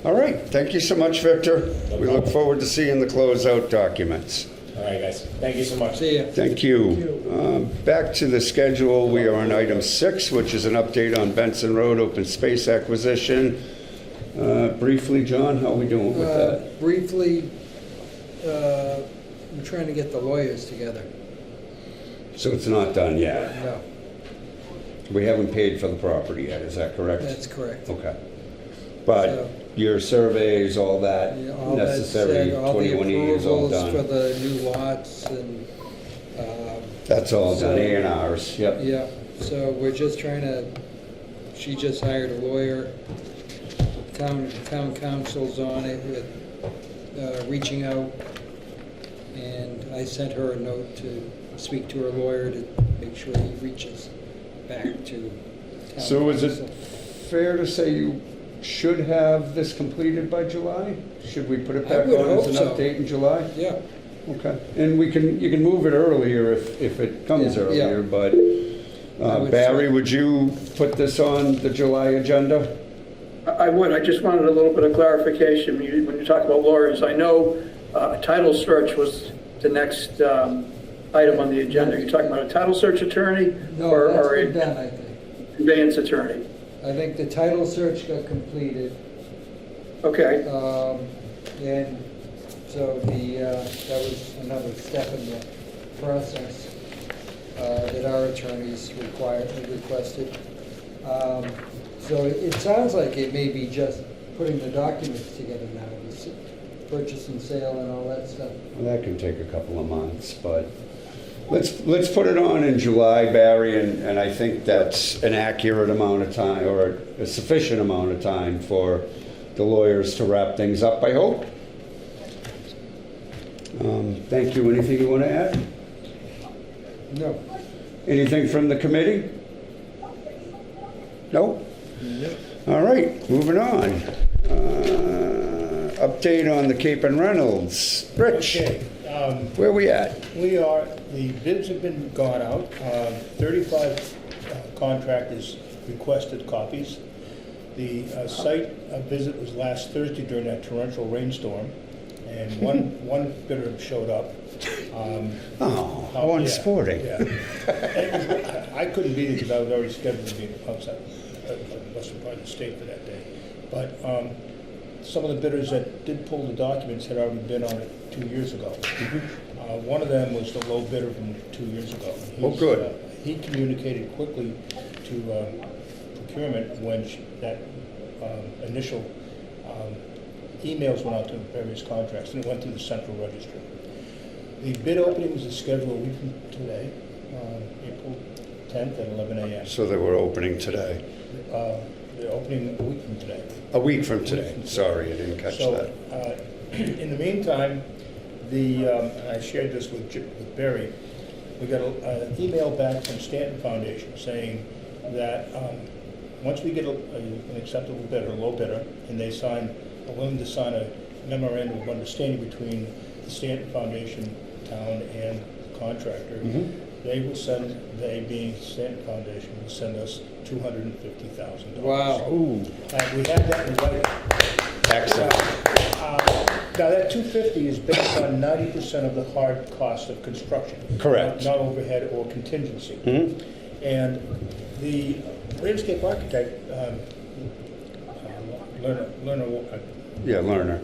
All right. Thank you so much, Victor. We look forward to seeing the closeout documents. All right, guys. Thank you so much. See ya. Thank you. Back to the schedule. We are on item 6, which is an update on Benson Road open space acquisition. Briefly, John, how are we doing with that? Briefly, I'm trying to get the lawyers together. So it's not done yet. No, We haven't paid for the property yet. Is that correct? that's correct. Okay. But So- your surveys, all that Yeah, all that's necessary, said, all the 21E is all approvals for done. the new lots and, That's all So- done, A&Rs, yep. yeah, so we're just trying to, she just hired a lawyer, town council's on it with, reaching out And I sent her a note to speak to her lawyer to make sure he reaches back to town. So is it council. fair to say you should have this completed by July? Should we put it I back would on as hope an so. update in July? Yeah. Okay, and you can move it earlier if it comes Yeah, earlier, yeah. but I would Barry, say- would you put this on the July agenda? I would, I just wanted a little bit of clarification. When you talk about lawyers, I know a title search was the next item on the agenda. You're talking about a title search attorney? No, or that's a been done, I think. conveyance attorney? I think the title search got completed. Okay, And so that was another step in the process that our attorneys requested. So it sounds like it may be just putting the documents together now, the purchase and sale and all that stuff. Well, that can take a couple of months, but let's put it on in July, Barry, and I think that's an accurate amount of time, or a sufficient amount of time for the lawyers to wrap things up, I hope. Thank you. Anything you want to add? No. Anything from the committee? No? All right, moving on. Update on the Cape and Reynolds. Rich, Okay, where we at? the bids have been gone out. 35 contractors requested copies. The site visit was last Thursday during that torrential rainstorm, and one bidder showed up. One Yeah, sporting. Yeah. I couldn't be there because I was already scheduled to be outside western part of the state for that day. But some of the bidders that did pull the documents had already been on it 2 years ago. One of them was the low bidder from 2 years ago. Oh, good. He communicated quickly to procurement when that initial emails went out to various contracts, and it went through the central register. The bid opening is scheduled a week from today, April 10th at 11 a.m. So they were opening today. They're opening a week from today. A week from today. Sorry, I didn't catch So, that. in the meantime, I shared this with Barry. We got an email back from Stoughton Foundation saying that once we get an acceptable bidder, a low bidder, and they are willing to sign a memorandum of understanding between the Stoughton Foundation, town, and the contractor, they being Stoughton Foundation, will send us $250,000. Wow. Ooh, We had that in writing. excellent. Now, that 250 is based on 90% of the hard cost of construction. Correct. Not overhead or contingency. Mhm. And the landscape architect, Lerner.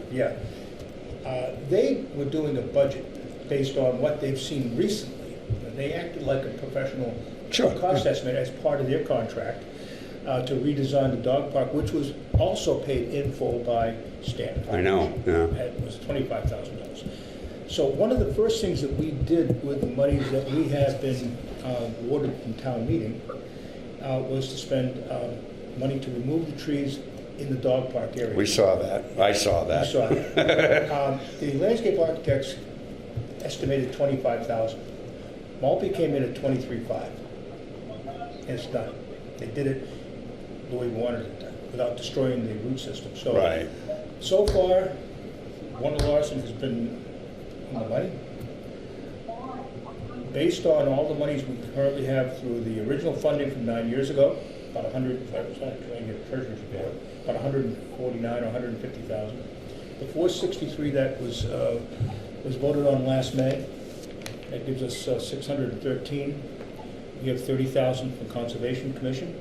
they were doing a budget based on what they've seen recently. They acted like a professional Sure, cost yeah. estimate as part of their contract to redesign the dog park, which was also paid in full by Stanton. I know, yeah. It was $25,000. So one of the first things that we did with the monies that we have been awarded from town meeting was to spend money to remove the trees in the dog park area. We saw that. I saw that. You saw that. The landscape architects estimated $25,000. Malpe came in at $23,500. It's done. They did it the way we wanted it done, without destroying the root system. So, Right. so far, Warner Larson has been on the money. Based on all the monies we currently have through the original funding from 9 years ago, about 100, trying to get a treasurer's report, about 149 or 150,000. The 463 that was voted on last May, that gives us 613. We have 30,000 from Conservation Commission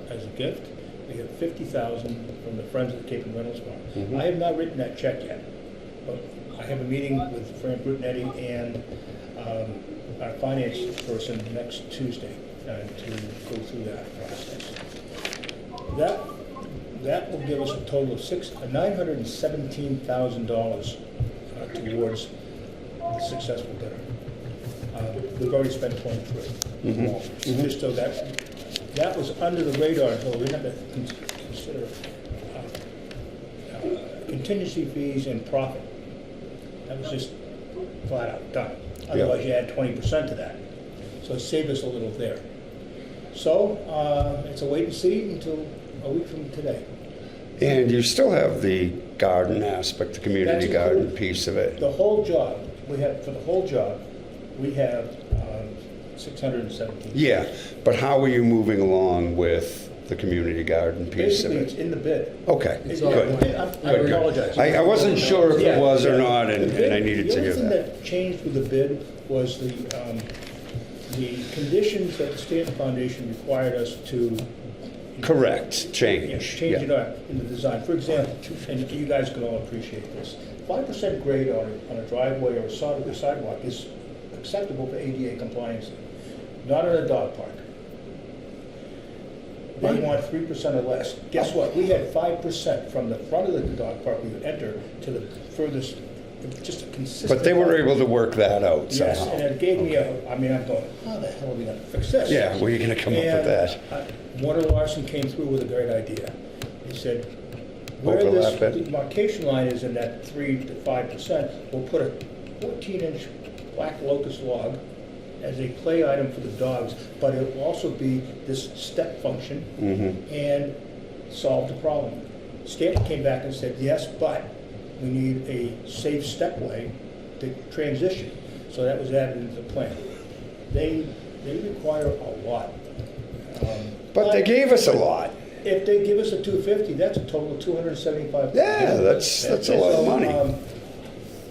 as a gift. We have 50,000 from the Friends of the Cape and Reynolds Farm. Mhm. I have not written that check yet, but I have a meeting with Frank Brunetti and our finance person next Tuesday to go through that process. That will give us a total of $917,000 towards the successful bidder. We've already spent 23. Just so that was under the radar, so we had to consider contingency fees and profit. That was just flat out done. Otherwise, you add 20% to that. So it saved us a little there. So it's a wait and see until a week from today. And you still have the garden aspect, the community That's garden included. piece of it. The whole job, for the whole job, we have 617. Yeah, but how are you moving along with the community garden piece of Basically, it's it? in the bid. Okay, Yeah, good. I apologize. I wasn't sure if Yeah, it was or yeah. not, and I needed to hear The only thing that. that changed with the bid was the conditions that the Stoughton Foundation required us to Correct, change. change Yeah. it up in the design. For example, and you guys can all appreciate this, 5% grade on a driveway or a sidewalk is acceptable for ADA compliance, not in a dog park. They want 3% or less. Guess what? We had 5% from the front of the dog park we would enter to the furthest, just a consistent. But they were able to work that out Yes, somehow. and it gave me I'm going, how the hell are we gonna fix this? Yeah, where are you gonna come up with that? Warner Larson came through with a great idea. He said, where Overlap this it. demarcation line is in that 3 to 5%, we'll put a 14-inch black locust log as a play item for the dogs, but it will also be this step function and solve the problem. Stanton came back and said, yes, but we need a safe stepway to transition. So that was added into the plan. They require a lot. But they gave us a lot. If they give us a 250, that's a total of 275. Yeah, that's a lot of money.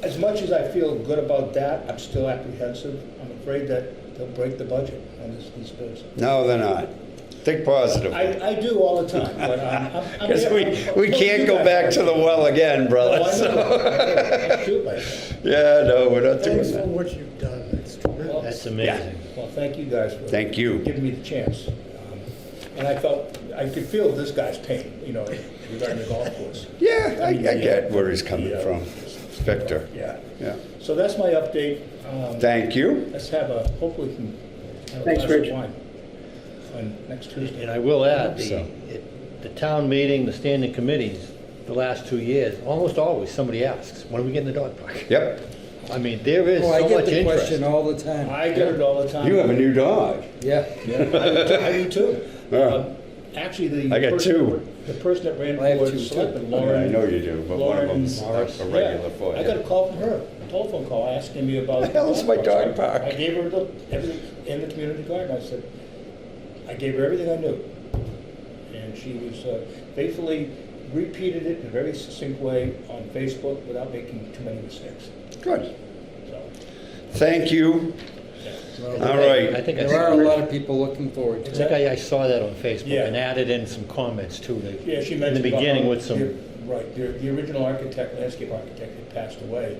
As much as I feel good about that, I'm still apprehensive. I'm afraid that they'll break the budget on these bills. No, they're not. Think positive. I do all the time, but I'm. Because we can't go back to the well again, No, brother. I so- know. I shoot myself. Yeah, no, we're not doing Thanks for that. what you've done, that's tremendous. That's amazing. Well, thank you guys for. Thank you. Giving me the chance. And I could feel this guy's pain, regarding the golf course. Yeah, I get where he's coming Yeah. from. Victor. Yeah. Yeah. So that's my update. Thank you. Let's hopefully we can have a Thanks, glass of Rich. wine on next Tuesday. And I will add, So. the town meeting, the standing committees, the last 2 years, almost always somebody asks, when are we getting the dog park? Yep. I mean, there is Oh, I so get much the interest. question all the time. I get it all the time. You have a new dog. Yeah. I do too. Yeah. Actually, I got two. The person that ran I have for two, too. selectment, Yeah, Lauren. I know you do, but one of Lauren them's Morris. a regular for I got a you. call from her, a telephone call asking me about. The hell is my dog park? I gave her everything in the community garden. I said, I gave her everything I knew. And she was faithfully repeated it in a very succinct way on Facebook without making too many mistakes. Good. So, Thank you. yeah. All right. I think There are a lot of people looking forward to I it. think I saw that on Facebook Yeah. and added in some comments too. Yeah, she In mentioned. the beginning about with some, Right, the original architect, landscape architect had passed away,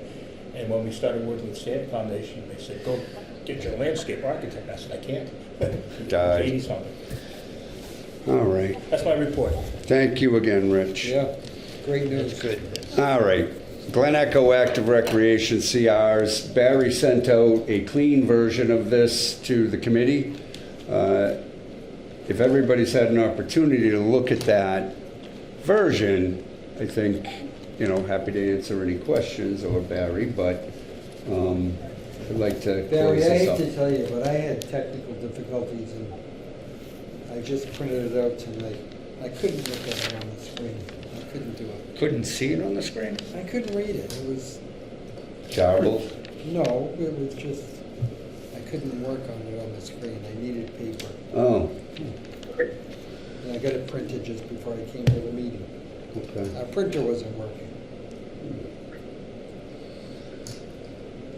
and when we started working with Stanton Foundation, they said, go get your landscape architect. I said, I can't. He Died. 80-something. All right. That's my report. Thank you again, Rich. Yeah, great news. good. All right. Glen Echo Active Recreation CRs. Barry sent out a clean version of this to the committee. If everybody's had an opportunity to look at that version, I think, happy to answer any questions, or Barry, but I'd like to Barry, close I this hate up. to tell you, but I had technical difficulties and I just printed it out tonight. I couldn't look at it on the screen. I couldn't do it. Couldn't see it on the screen? I couldn't read it. It was, Garbled. no, it was just, I couldn't work on it on the screen. I needed paper. Oh, And I got it printed just before I came to the meeting. okay. Our printer wasn't working.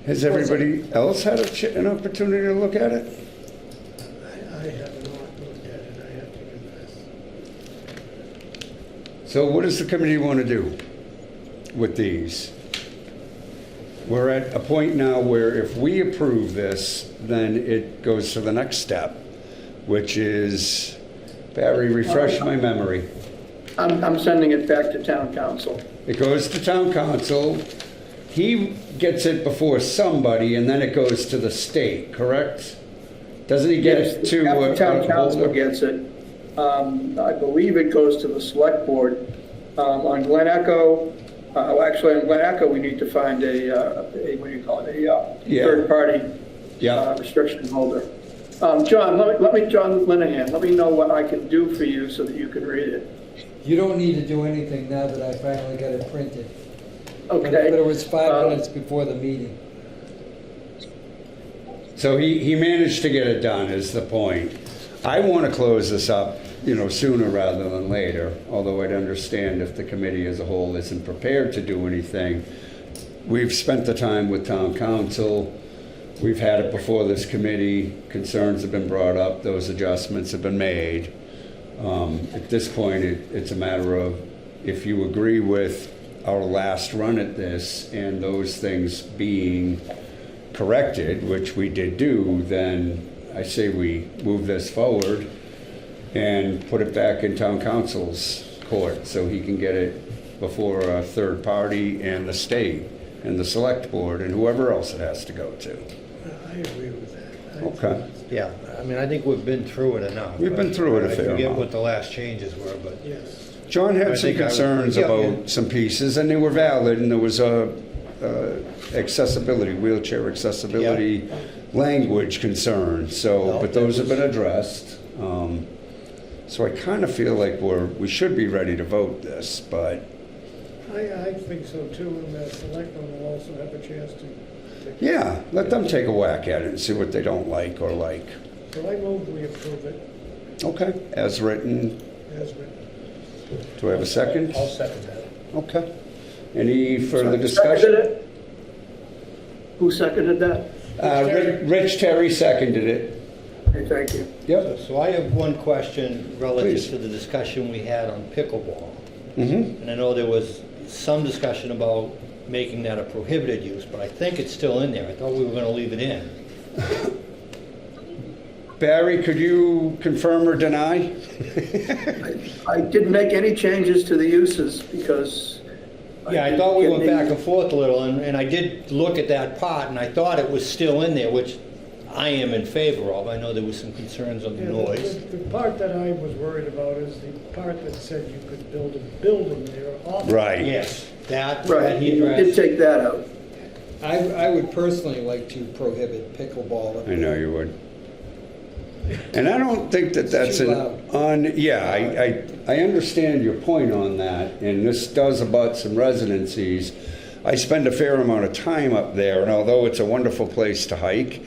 Has everybody else had an opportunity to look at it? I have not looked at it, I have to confess. So what does the committee want to do with these? We're at a point now where if we approve this, then it goes to the next step, which is, Barry, refresh my memory. I'm sending it back to town council. It goes to town council, he gets it before somebody, and then it goes to the state, correct? Doesn't he get it to? After town council gets it, I believe it goes to the select board. On Glen Echo, Actually, in Glen Echo, we need to find what do you call it, Yeah. third-party Yeah. restriction holder. John John Linehan, let me know what I can do for you so that you can read it. You don't need to do anything now that I finally got it printed. Okay. But it was 5 minutes before the meeting. So he managed to get it done, is the point. I want to close this up, sooner rather than later, although I'd understand if the committee as a whole isn't prepared to do anything. We've spent the time with town council. We've had it before this committee. Concerns have been brought up. Those adjustments have been made. At this point, it's a matter of if you agree with our last run at this and those things being corrected, which we did do, then I say we move this forward and put it back in town council's court so he can get it before a third party and the state and the select board and whoever else it has to go to. I agree with that. Okay. Yeah, I mean, I think we've been through it enough. We've been through it a fair I forget amount. what the last changes were, but. Yes. John I had some think I would- concerns yeah, about yeah. some pieces, and they were valid, and there was accessibility, wheelchair accessibility, language concerns, No, but that those have was- been addressed. So I kind of feel like we should be ready to vote this, but I think so too, and the selectmen will also have a chance to. yeah, let them take a whack at it and see what they don't like or like. So I move we approve it Okay, as written. as written. Do I have a second? I'll second that. Okay. Any further Seconded discussion? it? Who seconded that? Rich Terry seconded it. Okay, thank you. Yep. So I have one question relative Please. to the discussion we had on pickleball. Mm-hmm. And I know there was some discussion about making that a prohibited use, but I think it's still in there. I thought we were going to leave it in. Barry, could you confirm or deny? I didn't make any changes to the uses because. Yeah, I thought we went didn't back get and forth a little, and I did look at that part, and I thought it was still in there, which I am in favor of. I know there was some concerns on the Yeah, noise. The part that I was worried about is the part that said you could build a building there. off- Right. Yes, that Right, he you did addressed. take that out. I would personally like to prohibit pickleball. I know you would. And I don't think that that's Too I understand your point on that, and this does abut some residencies. I spend a fair amount of time up there, and although it's a wonderful place to hike,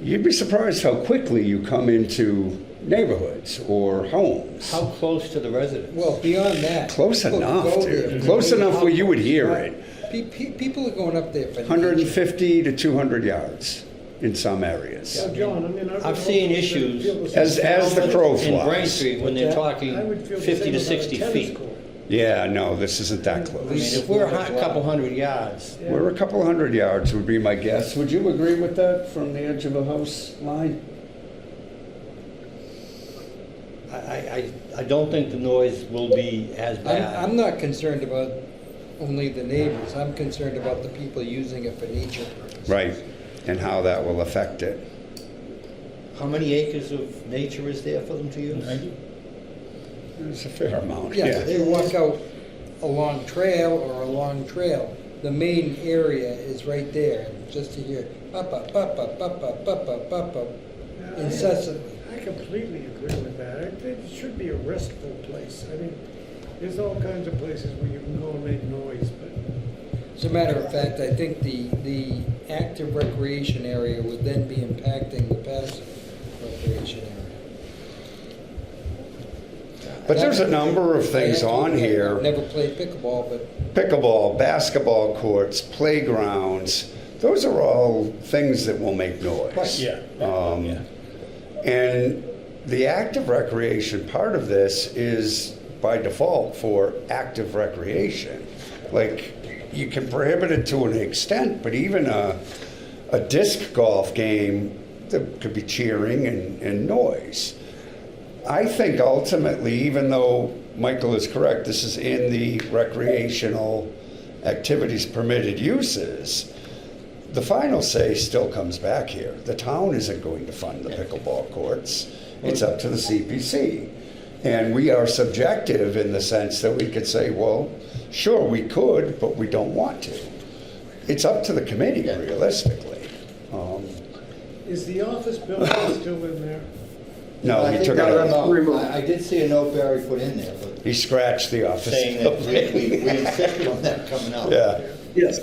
you'd be surprised how quickly you come into neighborhoods or homes. How close to the residence? Well, beyond that. Close people enough, go dude. there. Close enough where you would hear it. People are going up there for nature. 150 to 200 yards in some areas. So John, I mean, I would I've seen also issues feel the same- As the crow In Brain flies. Street, when they're talking I would feel the 50 same to about a 60 tennis feet. court. Yeah, no, this isn't that I mean, close. if we're a couple hundred yards, We're a couple hundred yards would be my guess. Would you agree with that from the edge of a house line? I don't think the noise will be as bad. I'm not concerned about only the neighbors. I'm concerned about the people using it for nature purposes. Right, and how that will affect it. How many acres of nature is there for them to use? 90? It's a fair amount, Yeah, yeah. they walk out a long trail or a long trail. The main area is right there, just to hear up, up, up, up, up, up, up, up, up, up, incessantly. I completely agree with that. I think it should be a restful place. I mean, there's all kinds of places where you can go and make noise, but As a matter of fact, I think the active recreation area would then be impacting the passive recreation area. But there's a number of things I have to on admit, here. I've never played pickleball, but Pickleball, basketball courts, playgrounds, those are all things that will make noise. Yeah. Yeah. And the active recreation part of this is by default for active recreation. Like, you can prohibit it to an extent, but even a disc golf game, there could be cheering and noise. I think ultimately, even though Michael is correct, this is in the recreational activities permitted uses, the final say still comes back here. The town isn't going to fund the pickleball courts. It's up to the CPC. And we are subjective in the sense that we could say, well, Sure, we could, but we don't want to. It's up to the committee, realistically. Is the office building still in there? No, I he think took it that out. remote. I did see a note Barry put in there, but He scratched the office. saying that we insisted on that coming out. Yeah. Yes.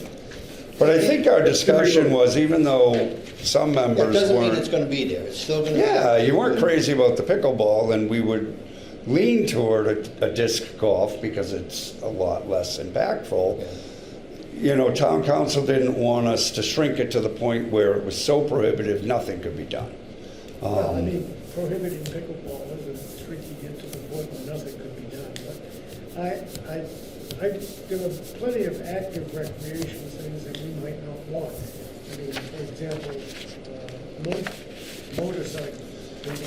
But I think our discussion was, even though some That members doesn't mean it's weren't, gonna be there, it's still gonna be. yeah, you weren't crazy about the pickleball, and we would lean toward a disc golf because it's a lot less impactful. You know, town council didn't want us to shrink it to the point where it was so prohibitive, nothing could be done. Well, I mean, prohibiting pickleball isn't shrinking it to the point where nothing could be done, but there are plenty of active recreation things that we might not want. I mean, for example, motorcycles.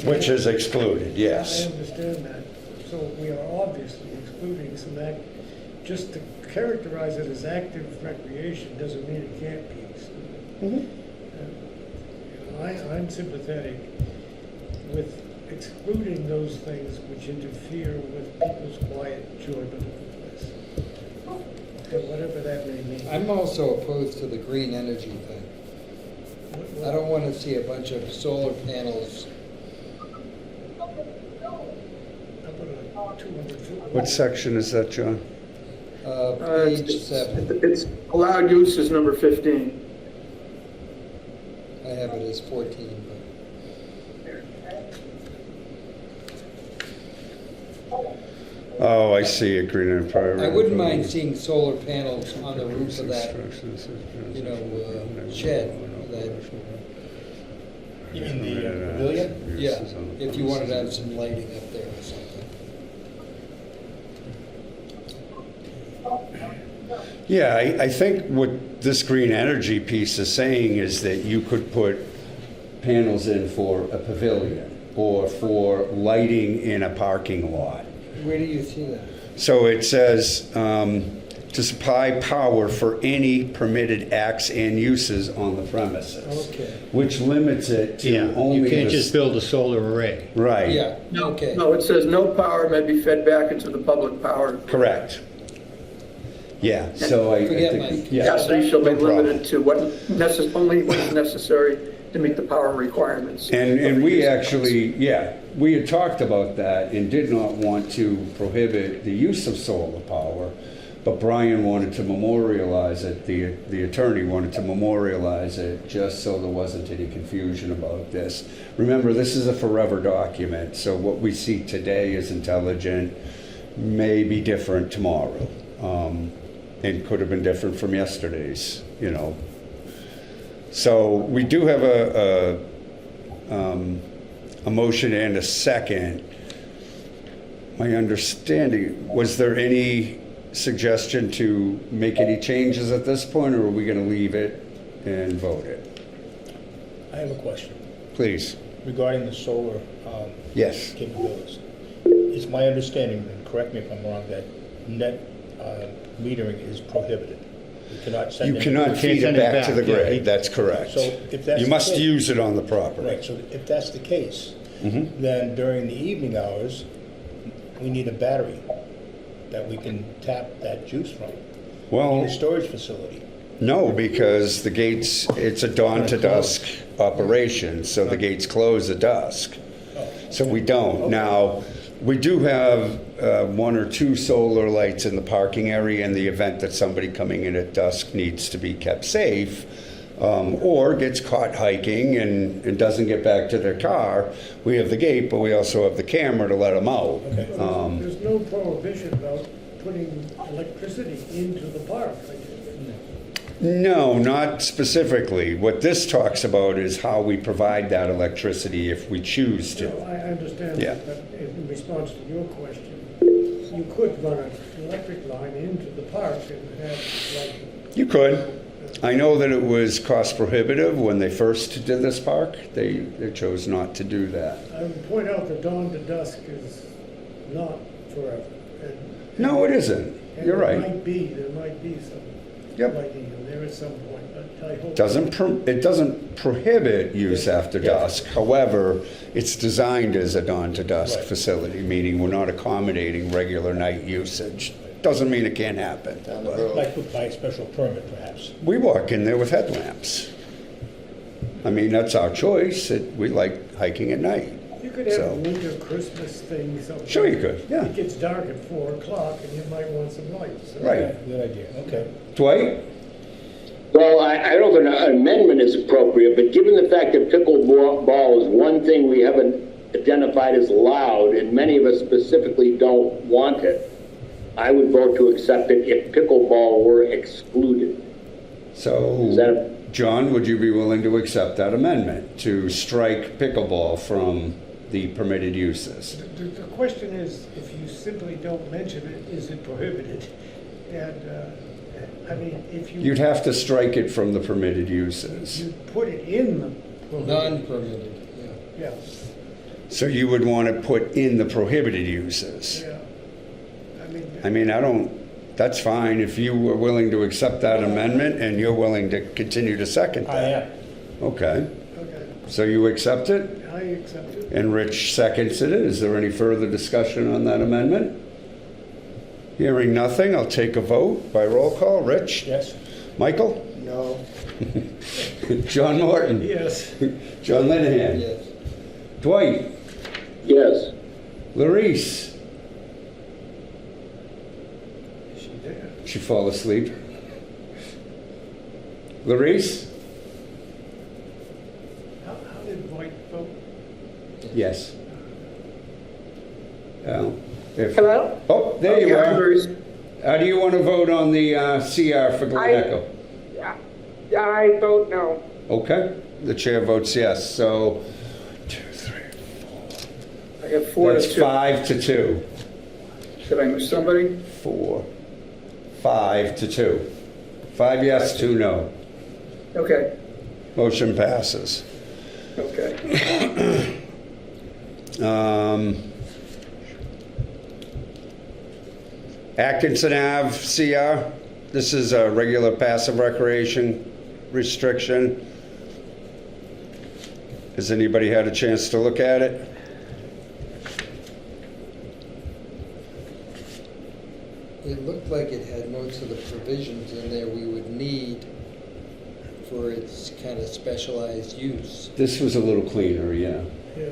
Which is excluded, I yes. understand that. So we are obviously excluding some just to characterize it as active recreation doesn't mean it can't be excluded. I'm sympathetic with excluding those things which interfere with people's quiet enjoyment of the place. And whatever that may mean. I'm also opposed to the green energy thing. I don't want to see a bunch of solar panels. How about a 200-foot? What section is that, John? Page 7. It's allowed use is number 15. I have it as 14, Oh, I see it, green and but I wouldn't mind seeing solar panels on the roof of that, shed. That, You mean the pavilion? yeah, if you wanted to have some lighting up there or something. Yeah, I think what this green energy piece is saying is that you could put panels in for a pavilion or for lighting in a parking lot. Where do you see that? So it says to supply power for any permitted acts and uses on the premises. Okay. Which limits it to Yeah, only you can't the- just build a solar array. Right. Yeah, okay. No, it says no power may be fed back into the public power. Correct. Yeah, so I Forget think, Mike. yeah. Capacity shall be No problem. limited to only what is necessary to meet the power requirements. And we actually, yeah, we had talked about that and did not want to prohibit the use of solar power, but Brian wanted to memorialize it, the attorney wanted to memorialize it just so there wasn't any confusion about this. Remember, this is a forever document, so what we see today is intelligent, may be different tomorrow, and could have been different from yesterday's, you know. So we do have a motion and a second. My understanding, was there any suggestion to make any changes at this point, or are we going to leave it and vote it? I have a question Please. regarding the solar Yes. capabilities. It's my understanding, and correct me if I'm wrong, that net metering is prohibited. You cannot send You any- cannot feed it send it back to the back, yeah. grid. That's correct. So if that's You the must case- use it on the property. Right, so if that's the case, Mhm. then during the evening hours, we need a battery that we can tap that juice from. We Well, need a storage facility. no, because the gates, it's a dawn to dusk operation, so the gates close at dusk. So we don't. Now, we do have one or two solar lights in the parking area in the event that somebody coming in at dusk needs to be kept safe, or gets caught hiking and doesn't get back to their car. We have the gate, but we also have the camera to let them out. There's no prohibition about putting electricity into the park. No, not specifically. What this talks about is how we provide that electricity if we choose to. No, I understand Yeah. that, but in response to your question, you could run an electric line into the park and have like. You could. I know that it was cost prohibitive when they first did this park. They chose not to do that. I would point out that dawn to dusk is not forever. And- No, it isn't. and You're right. There might be some Yep. lighting in there at some point, but I hope. It doesn't prohibit use after dusk. However, it's designed as a dawn to dusk Right. facility, meaning we're not accommodating regular night usage. Doesn't mean it can't happen. Down the but road. Like by special permit, perhaps. we walk in there with headlamps. I mean, that's our choice. We like hiking at night. You could have So- a winter Christmas thing, something. Sure you could, yeah. It gets dark at 4 o'clock and you might want some lights. so- Right. Good idea, okay. Dwight? Well, I don't know if an amendment is appropriate, but given the fact that pickleball is one thing we haven't identified as allowed, and many of us specifically don't want it, I would vote to accept it if pickleball were excluded. Is that So, a- John, would you be willing to accept that amendment to strike pickleball from the permitted uses? The question is, if you simply don't mention it, is it prohibited? And, I mean, if You'd you, have to strike it from the permitted uses. you put it in the prohibited. Non-permitted, yeah. Yeah, So you would want to put in the prohibited uses. yeah. I mean, that's fine if you were willing to accept that amendment and you're willing to continue to second I that. am. Okay, Okay, so you accept it I accept it. and Rich seconds it. Is there any further discussion on that amendment? Hearing nothing, I'll take a vote by roll call. Rich? Yes? Michael? No. John Morton? Yes. John Linehan? Yes. Dwight? Yes. Larice? Is she there? She fall asleep. Larice? How did White vote? Yes. If, Hello? oh, there you Yeah, are. Larice. How do you want to vote on the CR for Glen Echo? I vote no. Okay, the chair votes yes. So, 2, 3, 4. I have 4 That's to 2. 5 to 2. Did I miss somebody? 4, 5 to 2. 5 yes, 2 no. Okay, Motion passes. okay. Atkinson Ave CR. This is a regular passive recreation restriction. Has anybody had a chance to look at it? It looked like it had most of the provisions in there we would need for its kind of specialized use. This was a little cleaner, yeah. Yeah.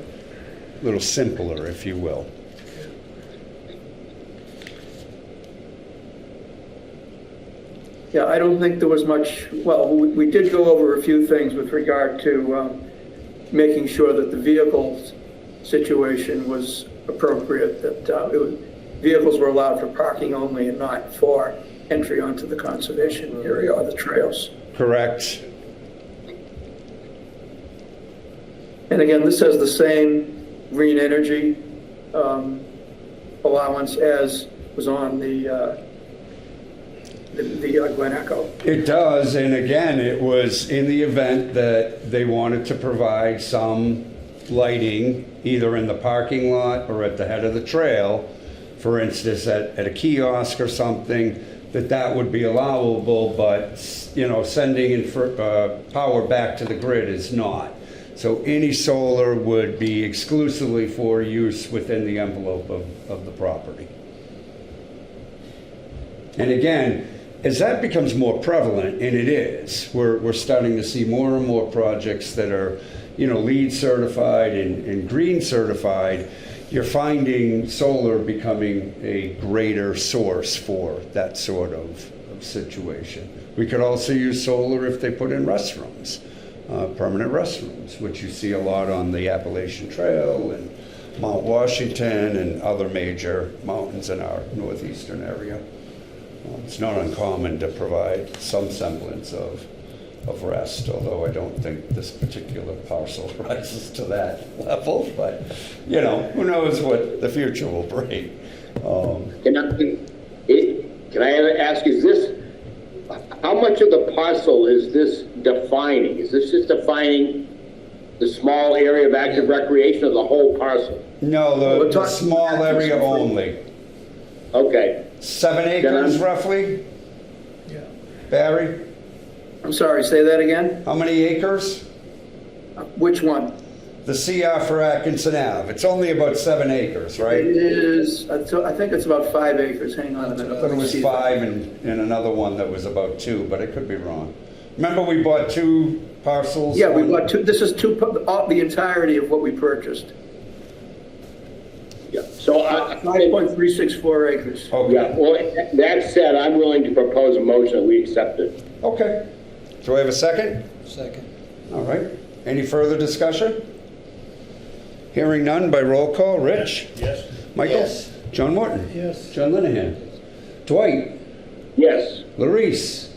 A little simpler, if you will. Yeah, I don't think there was much, well, we did go over a few things with regard to making sure that the vehicles situation was appropriate, that vehicles were allowed for parking only and not for entry onto the conservation area or the trails. Correct. And again, this has the same green energy allowance as was on the Glen Echo. It does, and again, it was in the event that they wanted to provide some lighting either in the parking lot or at the head of the trail, for instance, at a kiosk or something, that would be allowable, but, you know, sending power back to the grid is not. So any solar would be exclusively for use within the envelope of the property. And again, as that becomes more prevalent, and it is, we're starting to see more and more projects that are, you know, LEED certified and green certified. You're finding solar becoming a greater source for that sort of situation. We could also use solar if they put in restrooms, permanent restrooms, which you see a lot on the Appalachian Trail and Mount Washington and other major mountains in our northeastern area. It's not uncommon to provide some semblance of rest, although I don't think this particular parcel rises to that level, but, you know, who knows what the future will bring. Can I ask, is this, how much of the parcel is this defining? Is this just defining the small area of active recreation or the whole parcel? No, the small area only. Okay. 7 acres roughly, Yeah. Barry? I'm sorry, say that again? How many acres? Which one? the CR for Atkinson Ave. It's only about 7 acres, It right? is, I think it's about 5 acres, hang on a minute. I thought it was 5 and another one that was about 2, but I could be wrong. Remember we bought 2 parcels? Yeah, we on- bought two, this is the entirety of what we purchased. Yeah. So 5.364 acres. Okay. yeah, well, that said, I'm willing to propose a motion that we accept it. Okay. Do I have a second? Second. All right. Any further discussion? Hearing none by roll call. Rich? Yes. Michael? Yes. John Morton? Yes. John Linehan? Dwight? Yes. Larice?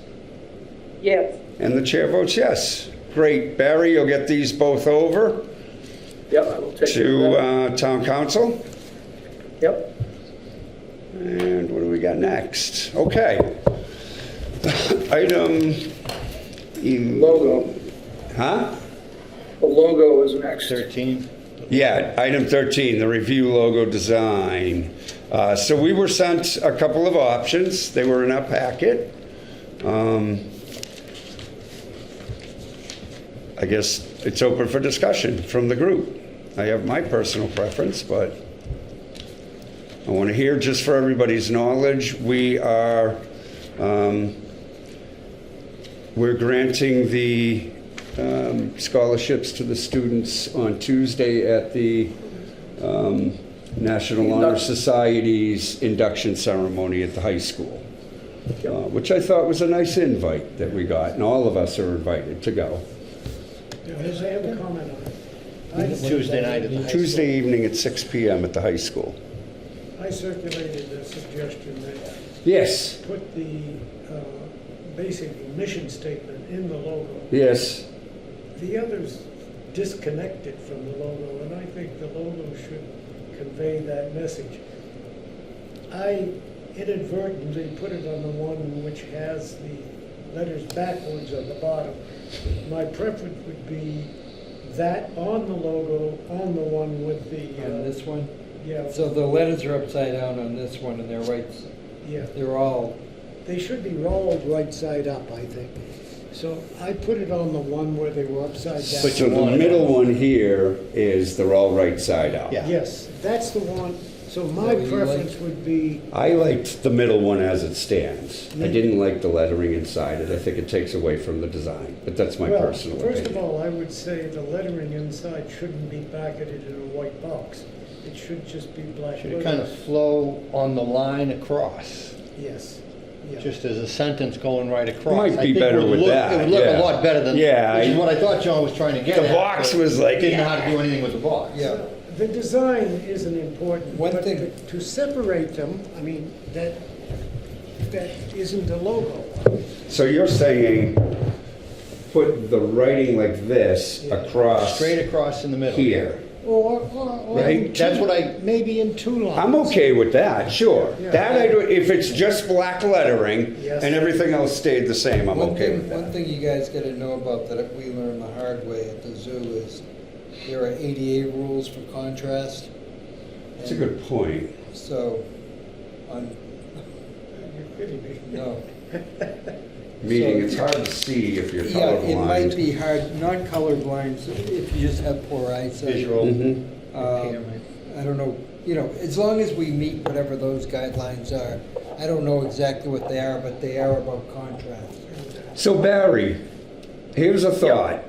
Yes. And the chair votes yes. Great. Barry, you'll get these both over Yep, I will take care of that. to town council. Yep. And what do we got next? Okay. Item... Logo. Huh? The logo is next. 13. Yeah, item 13, the review logo design. So we were sent a couple of options. They were in our packet. I guess it's open for discussion from the group. I have my personal preference, but I want to hear, just for everybody's knowledge, we're granting the scholarships to the students on Tuesday at the National Honor Society's induction ceremony at the high school, which I thought was a nice invite that we got, and all of us are invited to go. I have a comment on it. Tuesday night at the high school. Tuesday evening at 6 p.m. at the high school. I circulated a suggestion that Yes, put the basic mission statement in the logo. yes. The others disconnected from the logo, and I think the logo should convey that message. I inadvertently put it on the one which has the letters backwards on the bottom. My preference would be that on the logo, on the one with the... On this one? Yeah. So the letters are upside down on this one, and they're right, Yeah. they're all, They should be rolled right side up, I think. So I put it on the one where they were upside down. So the middle one here is they're all right side up. Yeah. Yes, that's the one. So my Is that what you preference like? would be, I liked the middle one as it stands. I didn't like the lettering inside it. I think it takes away from the design, but that's my well, personal first of opinion. all, I would say the lettering inside shouldn't be bracketed in a white box. It should just be black. Should it kind of flow on the line across, Yes, yeah. just as a sentence going right across? Might I be think better it would with look- that, It would look yeah. a lot better than, Yeah, which is I- what I thought John was trying to get The at. box but was like, Didn't know yeah. how to do anything with the box. yeah. The design isn't important, One but thing- to separate them, I mean, that isn't a logo. So you're saying put the writing like this across Straight across in the middle. here. Or Right. in That's two- what I- maybe in 2 lines. I'm okay with that, sure. Yeah. That I do, if it's just black lettering Yes. and everything else stayed the same, I'm okay with One that. thing you guys gotta know about that we learned the hard way at the zoo is there are ADA rules for contrast. That's a good point. So, on, You're kidding me. no. Meaning So- it's hard to see if you're Yeah, it might colorblind. be hard, not colorblind, so if you just have poor eyesight. Visual. Mhm. I don't know, you know, as long as we meet whatever those guidelines are. I don't know exactly what they are, but they are about contrast. So Barry, here's a thought.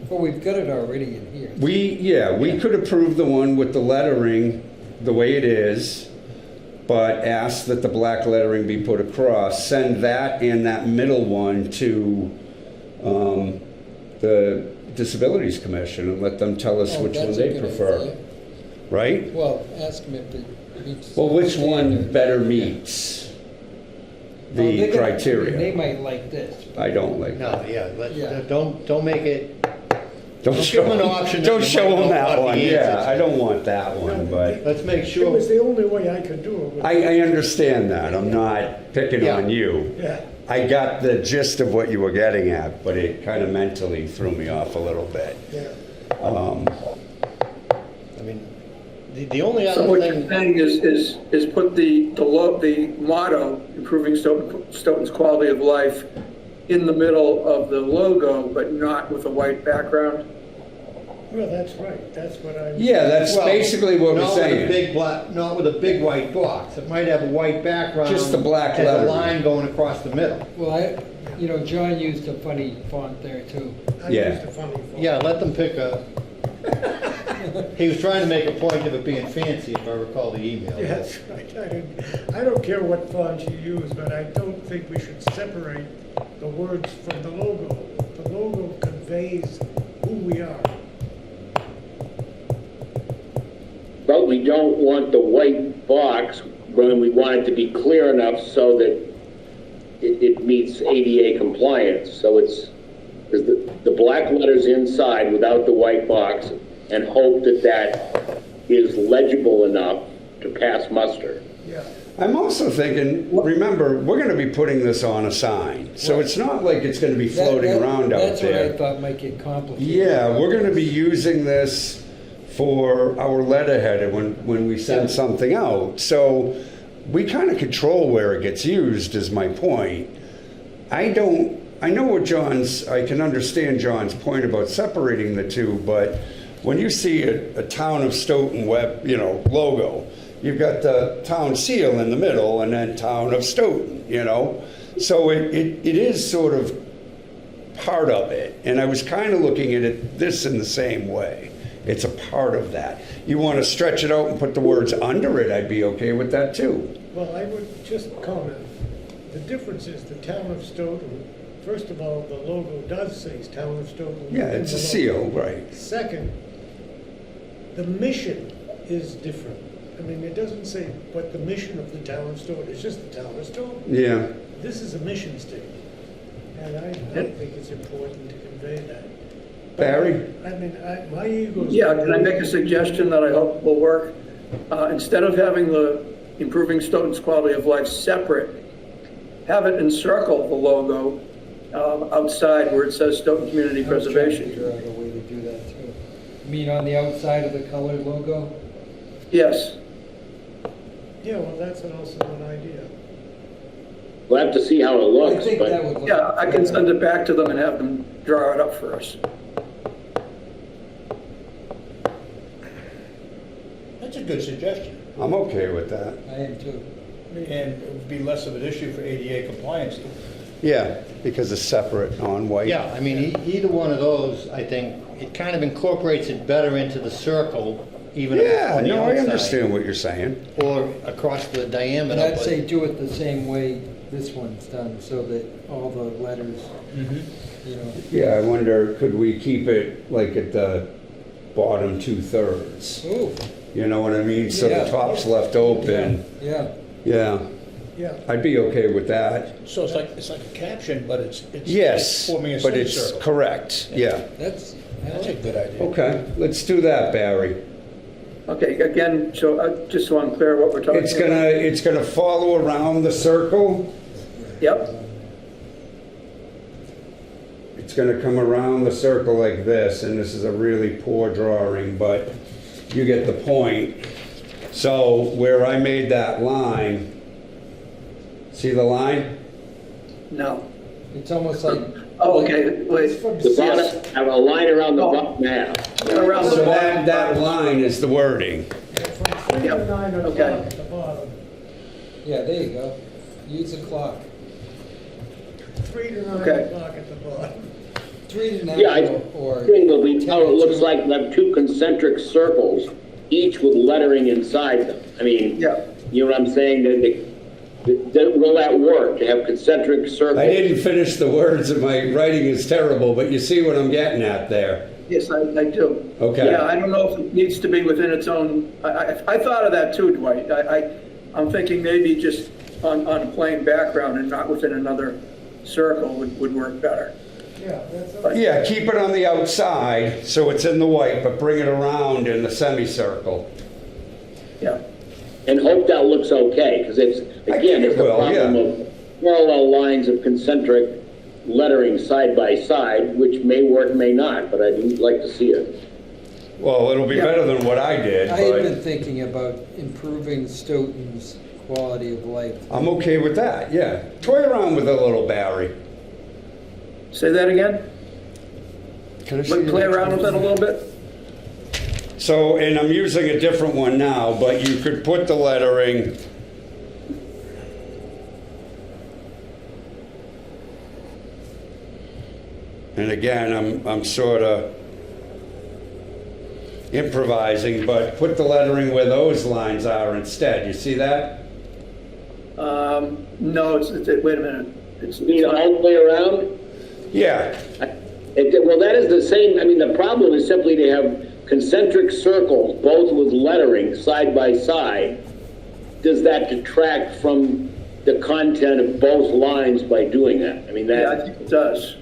Well, we've got it already in here. We could approve the one with the lettering the way it is, but ask that the black lettering be put across. Send that and that middle one to the Disabilities Commission and let them tell us Oh, which one that's a they good prefer, idea. right? Well, ask them if it meets. Well, which the one standard. better meets Well, the they're gonna- criteria? They might like this. but- I don't like that. No, yeah, Yeah. don't make it, Don't give show them an them, option that don't you show might them not that want the one, yeah, answers. I don't want that one, but let's make It sure. was the only way I could do it. I understand that, I'm not picking Yeah. on you. Yeah. I got the gist of what you were getting at, but it kind of mentally threw me off a little bit. Yeah. I mean, the only So other what you're thing, saying is put the motto, improving Stoughton's quality of life, in the middle of the logo, but not with a white background? Well, that's right, that's what I. Yeah, that's Well, basically what we're not with a saying. big black, not with a big white box. It might have a white background. Just the black and lettering. a line going across the middle. Well, John used a funny font there too. I Yeah. used a funny phone. Yeah, let them pick a. He was trying to make a point of it being fancy, if I recall the email. Yeah, that's right. I don't care what font you use, but I don't think we should separate the words from the logo. The logo conveys who we are. But we don't want the white box when we want it to be clear enough so that it meets ADA compliance. So it's the black letters inside without the white box, and hope that that is legible enough to pass muster. Yeah. I'm also thinking, remember, we're going to be putting this on a sign. So it's not like it's going to be floating around out That's what I there. thought might get complicated. Yeah, we're going to be using this for our letterhead when we send something out. So we kind of control where it gets used, is my point. I know what I can understand John's point about separating the two, but when you see a Town of Stoughton logo, you've got the town seal in the middle and then Town of Stoughton, So it is sort of part of it. And I was kind of looking at this in the same way. It's a part of that. You want to stretch it out and put the words under it, I'd be okay with that too. Well, I would just comment, the difference is the Town of Stoughton, first of all, the logo does say Town of Stoughton. Yeah, it's a seal, right. Second, the mission is different. I mean, it doesn't say what the mission of the Town of Stoughton, it's just the Town of Stoughton. Yeah. This is a mission statement, and I think it's important to convey that. Barry? I mean, my ego's. Yeah, can I make a suggestion that I hope will work? Instead of having the improving Stoughton's quality of life separate, have it encircle the logo outside where it says Stoughton Community Preservation. I was trying to figure out a way to do that too. You mean on the outside of the colored logo? Yes. Yeah, well, that's also an idea. We'll have to see how it I looks, think that but would look. Yeah, I can send it back to them and have them draw it up for us. That's a good suggestion. I'm okay with that. I am too. And it would be less of an issue for ADA compliance. Yeah, because it's separate on white. Yeah, I mean, either one of those, I think, it kind of incorporates it better into the circle, even if it's Yeah, on the no, I outside. understand what you're saying. Or across the diameter. And I'd but- say do it the same way this one's done, so that all the letters, Yeah, I wonder, could we keep it like at the bottom 2/3? Ooh, You know what I mean? So the Yeah. top's left open. yeah. Yeah, Yeah. I'd be okay with that. So it's like a caption, but it's Yes, forming a but it's semicircle. correct, yeah. That's That's a good idea. Okay, let's do that, Barry. Okay, again, so just so I'm clear what we're talking It's about. gonna follow around the circle. Yep, It's gonna come around the circle like this, and this is a really poor drawing, but you get the point. So where I made that line, see the line? no. It's almost like. Oh, okay, wait. the bottom, have a line around the bottom half. Around the So bottom. that line is the wording. From 3 Yep, to 9 o'clock okay. at the bottom. Yeah, there you go. Use the clock. 3 to 9 Okay. o'clock at the bottom. 3 to 9 Yeah, I or. think it'll be how it 10 to looks 2. like we have two concentric circles, each with lettering inside them. I mean, Yeah. you know what I'm saying? Will that work, to have concentric circles? I didn't finish the words, and my writing is terrible, but you see what I'm getting at there. Yes, I do. Okay. Yeah, I don't know if it needs to be within its own, I thought of that too, Dwight. I'm thinking maybe just on a plain background and not within another circle would work better. Yeah, that's okay. Yeah, keep it on the outside, so it's in the white, but bring it around in the semicircle. Yeah. And hope that looks okay, because it's, again, think it's it the will, problem yeah. of parallel lines of concentric lettering side by side, which may work, may not, but I'd like to see it. Well, it'll be Yeah. better than what I did, I had been but thinking about improving Stoughton's quality of life. I'm okay with that, yeah. Toy around with it a little, Barry. Say that again? Can I see Play it? around with it a little bit? So, and I'm using a different one now, but you could put the lettering. And again, I'm sort of improvising, but put the lettering where those lines are instead. You see that? No, wait a minute. You mean all the way around? Yeah. Well, that is the same, I mean, the problem is simply to have concentric circles, both with lettering side by side. Does that detract from the content of both lines by doing that? I mean, Yeah, I that, think it does.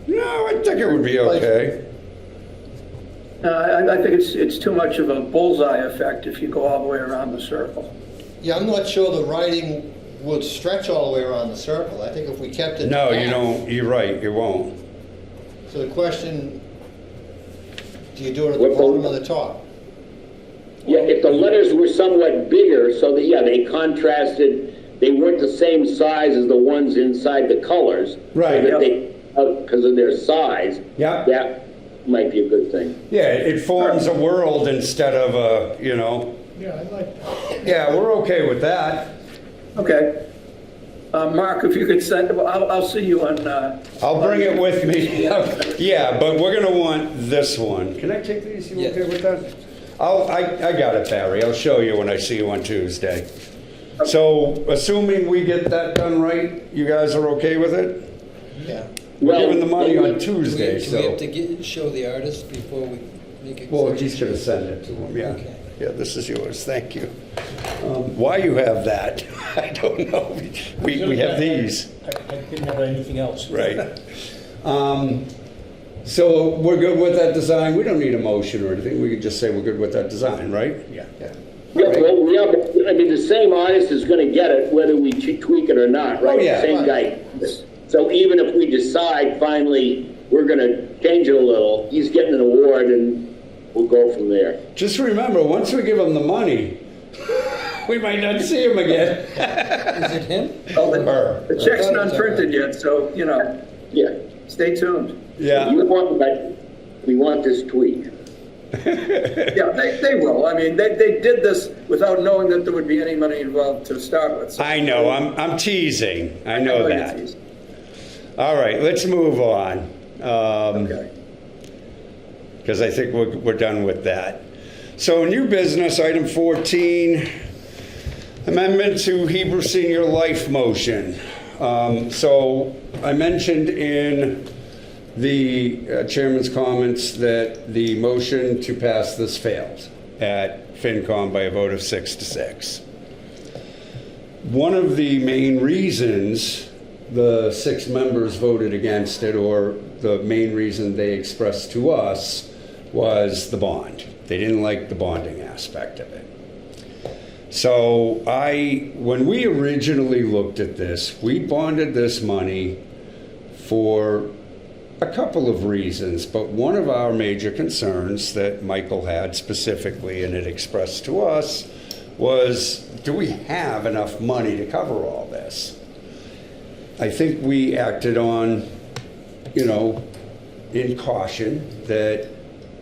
No, I think it would be okay. I think it's too much of a bullseye effect if you go all the way around the circle. Yeah, I'm not sure the writing would stretch all the way around the circle. I think if we kept it. No, half- you don't, you're right, you won't. So the question, do you do it at the bottom or the top? yeah, if the letters were somewhat bigger, so that, yeah, they contrasted, they weren't the same size as the ones inside the colors. Right. So that they, because of their size. Yeah. That might be a good thing. Yeah, it forms a world instead of a, you know. Yeah, I like that. Yeah, we're okay with that. Okay. Mark, if you could send, I'll see you on. I'll bring it with me. Yeah, but we're gonna want this one. Can I take these? You okay with that? I got it, Barry. I'll show you when I see you on Tuesday. So, assuming we get that done right, you guys are okay with it? Yeah. We're giving the money on Do Tuesday, we so. have to show the artist before we make it? Well, he's gonna send it to him, yeah. Okay. Yeah, this is yours, thank you. Why you have that, I don't know. We have these. I didn't have anything else. Right. So we're good with that design? We don't need a motion or anything. We could just say we're good with that design, right? Yeah. Yeah, well, yeah, but, I mean, the same artist is gonna get it whether we tweak it or not, right? Oh, yeah. Same guy. So even if we decide finally we're gonna change it a little, he's getting an award and we'll go from there. Just remember, once we give him the money, we might not see him again. Is it him? Well, Her. the check's not printed yet, so, Yeah. stay tuned. Yeah. You want, but we want this tweak. Yeah, they will. I mean, they did this without knowing that there would be any money involved to start with. So I know, I'm teasing. I know you're that. teasing. All right, let's move on. Okay. Because I think we're done with that. So new business, item 14, amendment to Hebrew Senior Life motion. So I mentioned in the chairman's comments that the motion to pass this failed at FinCom by a vote of 6-6. One of the main reasons the 6 members voted against it, or the main reason they expressed to us, was the bond. They didn't like the bonding aspect of it. So when we originally looked at this, we bonded this money for a couple of reasons, but one of our major concerns that Michael had specifically and it expressed to us was, do we have enough money to cover all this? I think we acted on, in caution that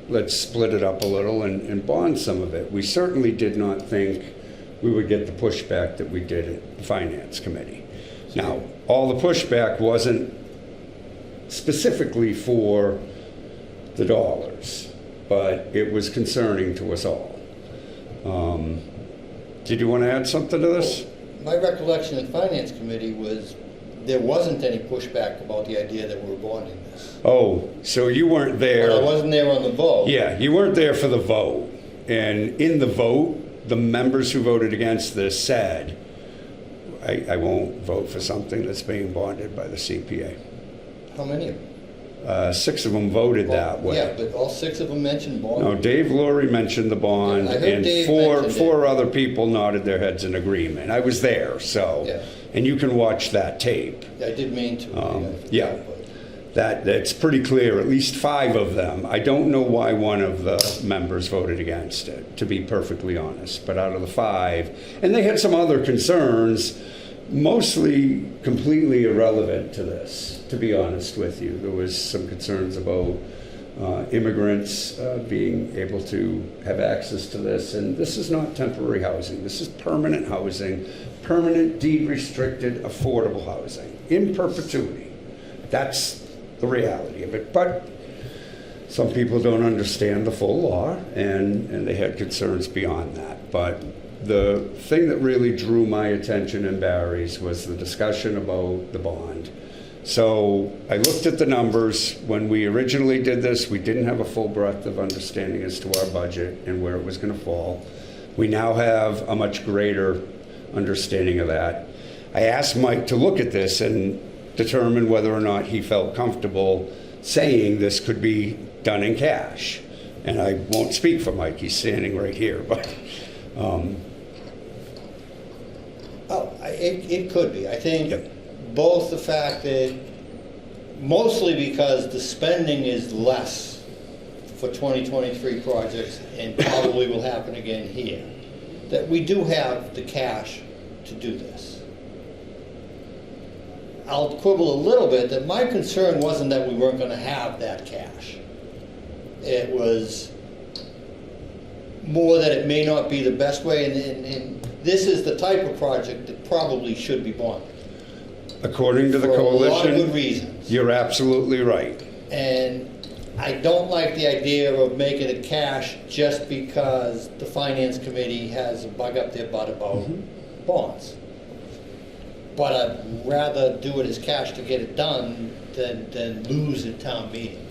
let's split it up a little and bond some of it. We certainly did not think we would get the pushback that we did at the Finance Committee. Now, all the pushback wasn't specifically for the dollars, but it was concerning to us all. Did you want to add something to this? My recollection in Finance Committee was there wasn't any pushback about the idea that we were bonding this. Oh, so you weren't there. But I wasn't there on the vote. Yeah, you weren't there for the vote. And in the vote, the members who voted against this said, I won't vote for something that's being bonded by the CPA. How many of them? 6 of them voted that way. Yeah, but all 6 of them mentioned bond. No, Dave Laurie mentioned the bond, Yeah, I heard and Dave four mention it. other people nodded their heads in agreement. I was there, so, Yeah. and you can watch that tape. I did mean to. Yeah. That's pretty clear, at least 5 of them. I don't know why one of the members voted against it, to be perfectly honest, but out of the 5, and they had some other concerns, mostly completely irrelevant to this, to be honest with you. There was some concerns about immigrants being able to have access to this. And this is not temporary housing. This is permanent housing, permanent deed-restricted affordable housing in perpetuity. That's the reality of it. But some people don't understand the full law, and they had concerns beyond that. But the thing that really drew my attention and Barry's was the discussion about the bond. So I looked at the numbers. When we originally did this, we didn't have a full breadth of understanding as to our budget and where it was going to fall. We now have a much greater understanding of that. I asked Mike to look at this and determine whether or not he felt comfortable saying this could be done in cash. And I won't speak for Mike, he's standing right here, but It could be. I think Yep. both the fact that, mostly because the spending is less for 2023 projects and probably will happen again here, that we do have the cash to do this. I'll quibble a little bit that my concern wasn't that we weren't going to have that cash. It was more that it may not be the best way, and this is the type of project that probably should be bonded. according to the For a lot of coalition, good reasons. you're absolutely right. And I don't like the idea of making it cash just because the finance committee has a bug up their butt about bonds. But I'd rather do it as cash to get it done than lose at town meeting.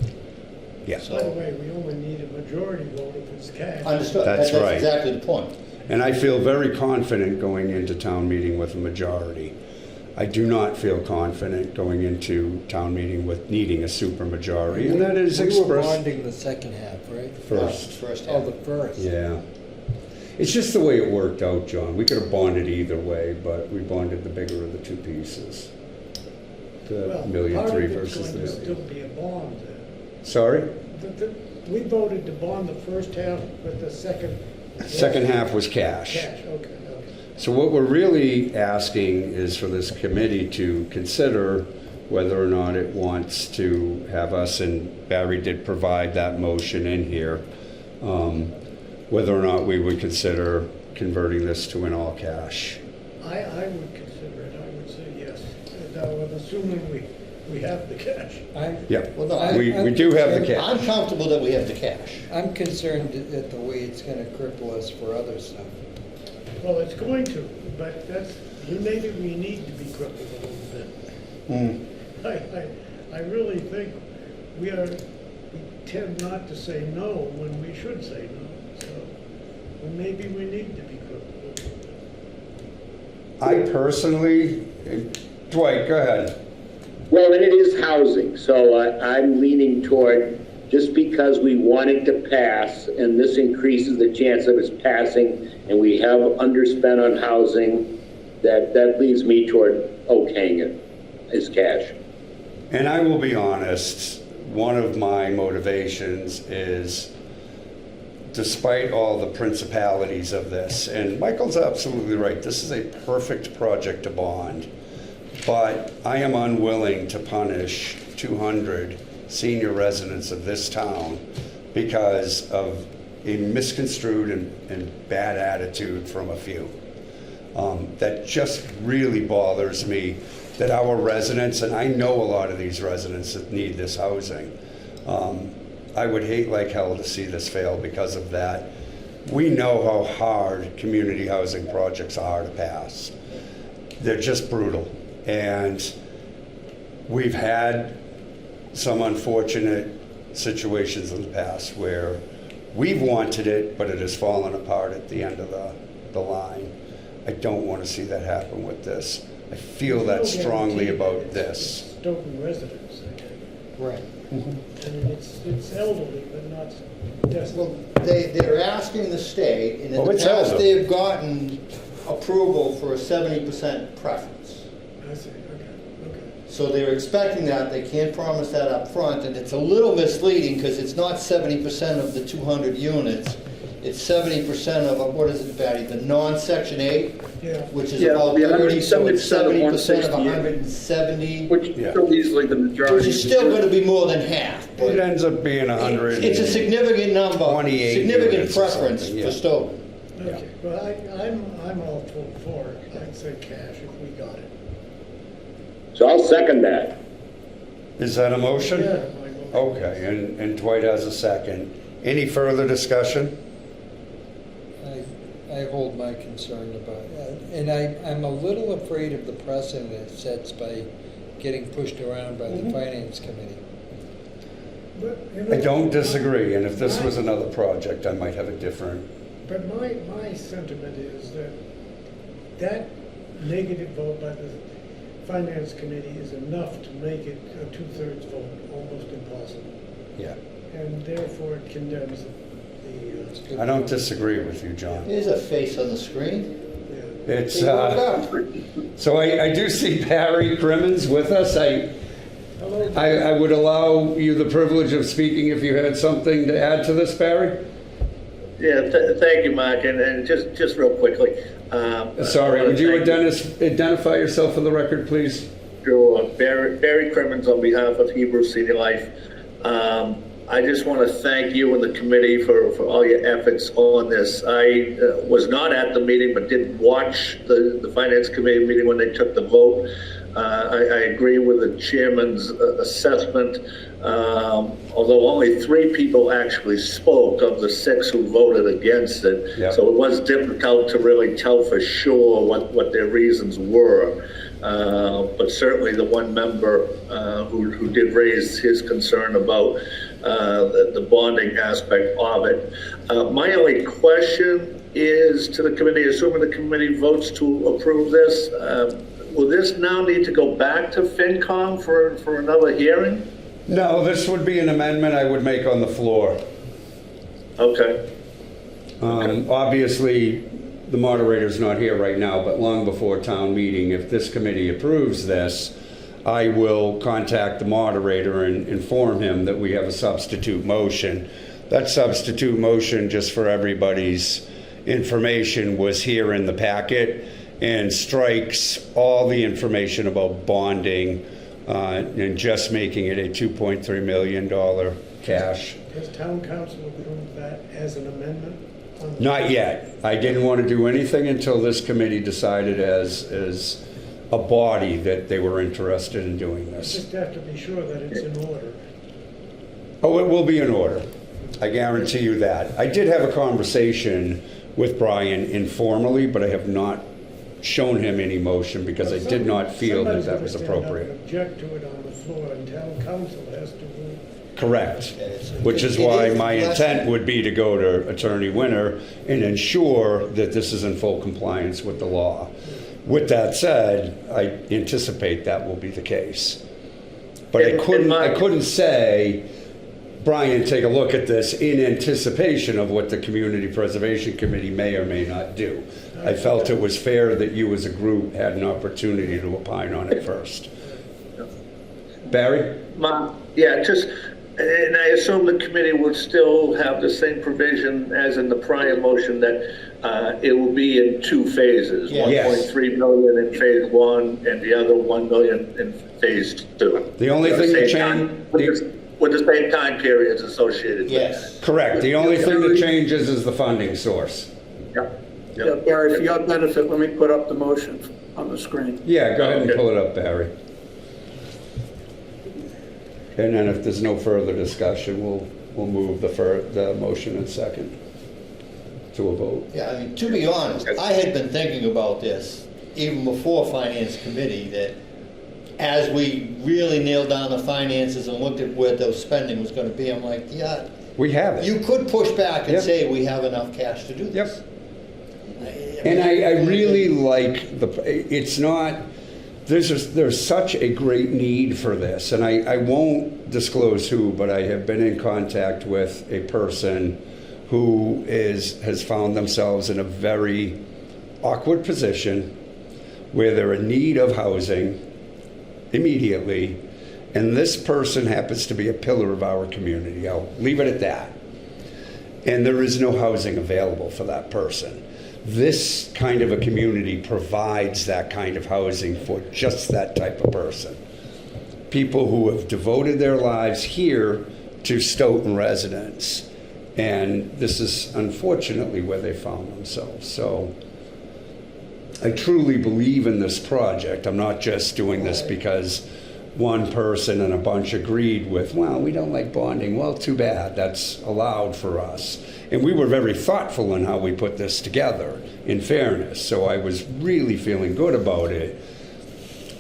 Yeah. So- By the way, we only need a majority vote if it's cash. Understood. That's right. exactly the point. And I feel very confident going into town meeting with a majority. I do not feel confident going into town meeting with needing a supermajority, and that is We were expressed bonding the second half, right? first. First Oh, half. the first. Yeah. It's just the way it worked out, John. We could have bonded either way, but we bonded the bigger of the two pieces. The Well, million part three of it's versus the going to million. still be a bond then. Sorry? We voted to bond the first half, but the second. Second half was cash. Cash, okay. So what we're really asking is for this committee to consider whether or not it wants to have us, and Barry did provide that motion in here, whether or not we would consider converting this to an all cash. I would consider it, I would say yes. Now, I'm assuming we have the cash. Yeah, Well, no, we do have the cash. I'm comfortable that we have the cash. I'm concerned at the way it's gonna cripple us for other stuff. Well, it's going to, but maybe we need to be crippled a little bit. I really think we tend not to say no when we should say no, so maybe we need to be crippled a little bit. I personally, Dwight, go ahead. Well, and it is housing, so I'm leaning toward, just because we want it to pass, and this increases the chance of it passing, and we have underspent on housing, that leads me toward okaying it as cash. And I will be honest, one of my motivations is, despite all the principalities of this, and Michael's absolutely right, this is a perfect project to bond, but I am unwilling to punish 200 senior residents of this town because of a misconstrued and bad attitude from a few. That just really bothers me, that our residents, and I know a lot of these residents that need this housing, I would hate like hell to see this fail because of that. We know how hard community housing projects are to pass. They're just brutal. And we've had some unfortunate situations in the past where we've wanted it, but it has fallen apart at the end of the line. I don't want to see that happen with this. I feel that strongly about this. Stoughton residents, I think. Right. I mean, it's elderly, but not destitute. Well, they're asking the state, and in Oh, the it's past, elderly. they've gotten approval for a 70% preference. I see, okay. So they're expecting that, they can't promise that up front, and it's a little misleading, because it's not 70% of the 200 units, it's 70% of, what is it, Patty, the non-Section 8? Yeah. Which is Yeah, about it'll be 30, so it's 70% of 70% of 168. 170, Which is Yeah. still easily the majority. which is still gonna be more than half, It ends up being 100. It's a significant number, 28 significant units or preference something, yeah. for Stoughton. Okay, well, I'm all for it. I'd say cash if we got it. So I'll second that. Is that a motion? Yeah, my motion. Okay, and Dwight has a second. Any further discussion? I hold my concern about it. And I'm a little afraid of the precedent it sets by getting pushed around by the finance committee. But, you I know, don't disagree, and if this was another project, I might have a different. But my sentiment is that negative vote by the finance committee is enough to make it a 2/3 vote, almost impossible. Yeah. And therefore it condemns the, I don't disagree with you, John. There's a face on the screen. yeah. It's, He woke up. so I do see Barry Crimmins with us. Hello, I would allow you the privilege of speaking if you had something to add to this, Barry? Yeah, thank you, Mark, and just real quickly. Sorry, would you identify yourself for the record, please? Sure. Barry Crimmins on behalf of Hebrew Senior Life. I just want to thank you and the committee for all your efforts on this. I was not at the meeting, but did watch the Finance Committee meeting when they took the vote. I agree with the chairman's assessment, although only 3 people actually spoke of the 6 who voted against it. Yep. So it was difficult to really tell for sure what their reasons were. But certainly the one member who did raise his concern about the bonding aspect of it. My only question is to the committee, assuming the committee votes to approve this, will this now need to go back to FinCom for another hearing? No, this would be an amendment I would make on the floor. Okay. Obviously, the moderator's not here right now, but long before town meeting, if this committee approves this, I will contact the moderator and inform him that we have a substitute motion. That substitute motion, just for everybody's information, was here in the packet and strikes all the information about bonding and just making it a $2.3 million cash. Has town council approved that as an amendment? Not yet. I didn't want to do anything until this committee decided as a body that they were interested in doing this. Just have to be sure that it's in order. Oh, it will be in order. I guarantee you that. I did have a conversation with Brian informally, but I have not shown him any motion because I did not feel that that was appropriate. Object to it on the floor, and town council has to rule. Correct. Which is why my intent would be to go to Attorney Winter and ensure that this is in full compliance with the law. With that said, I anticipate that will be the case. But I couldn't say, Brian, take a look at this in anticipation of what the Community Preservation Committee may or may not do. I felt it was fair that you as a group had an opportunity to opine on it first. Barry? Yeah, and I assume the committee would still have the same provision as in the prior motion that it will be in 2 phases. Yes. 1.3 million in phase 1 and the other 1 million in phase 2. The only thing that changed... With the same time periods associated with Yes. Correct. The only thing that changes is the funding source. that. Yeah, Barry, for your benefit, let me put up the motion on the screen. Yeah, go ahead and Okay. pull it up, Barry. And then if there's no further discussion, we'll move the motion and second to a vote. Yeah, I mean, to be honest, I had been thinking about this even before Finance Committee, that as we really nailed down the finances and looked at where those spending was going to be, I'm like, yeah, We have it. you could push back and Yep. say we have enough cash to do Yep. this. And I really like it's not, there's such a great need for this, and I won't disclose who, but I have been in contact with a person who has found themselves in a very awkward position where they're in need of housing immediately, and this person happens to be a pillar of our community. I'll leave it at that. And there is no housing available for that person. This kind of a community provides that kind of housing for just that type of person. People who have devoted their lives here to Stoughton residents. And this is unfortunately where they found themselves. So I truly believe in this project. I'm not just doing this because one person and a bunch agreed with, well, we don't like bonding. Well, too bad. That's allowed for us. And we were very thoughtful in how we put this together, in fairness. So I was really feeling good about it.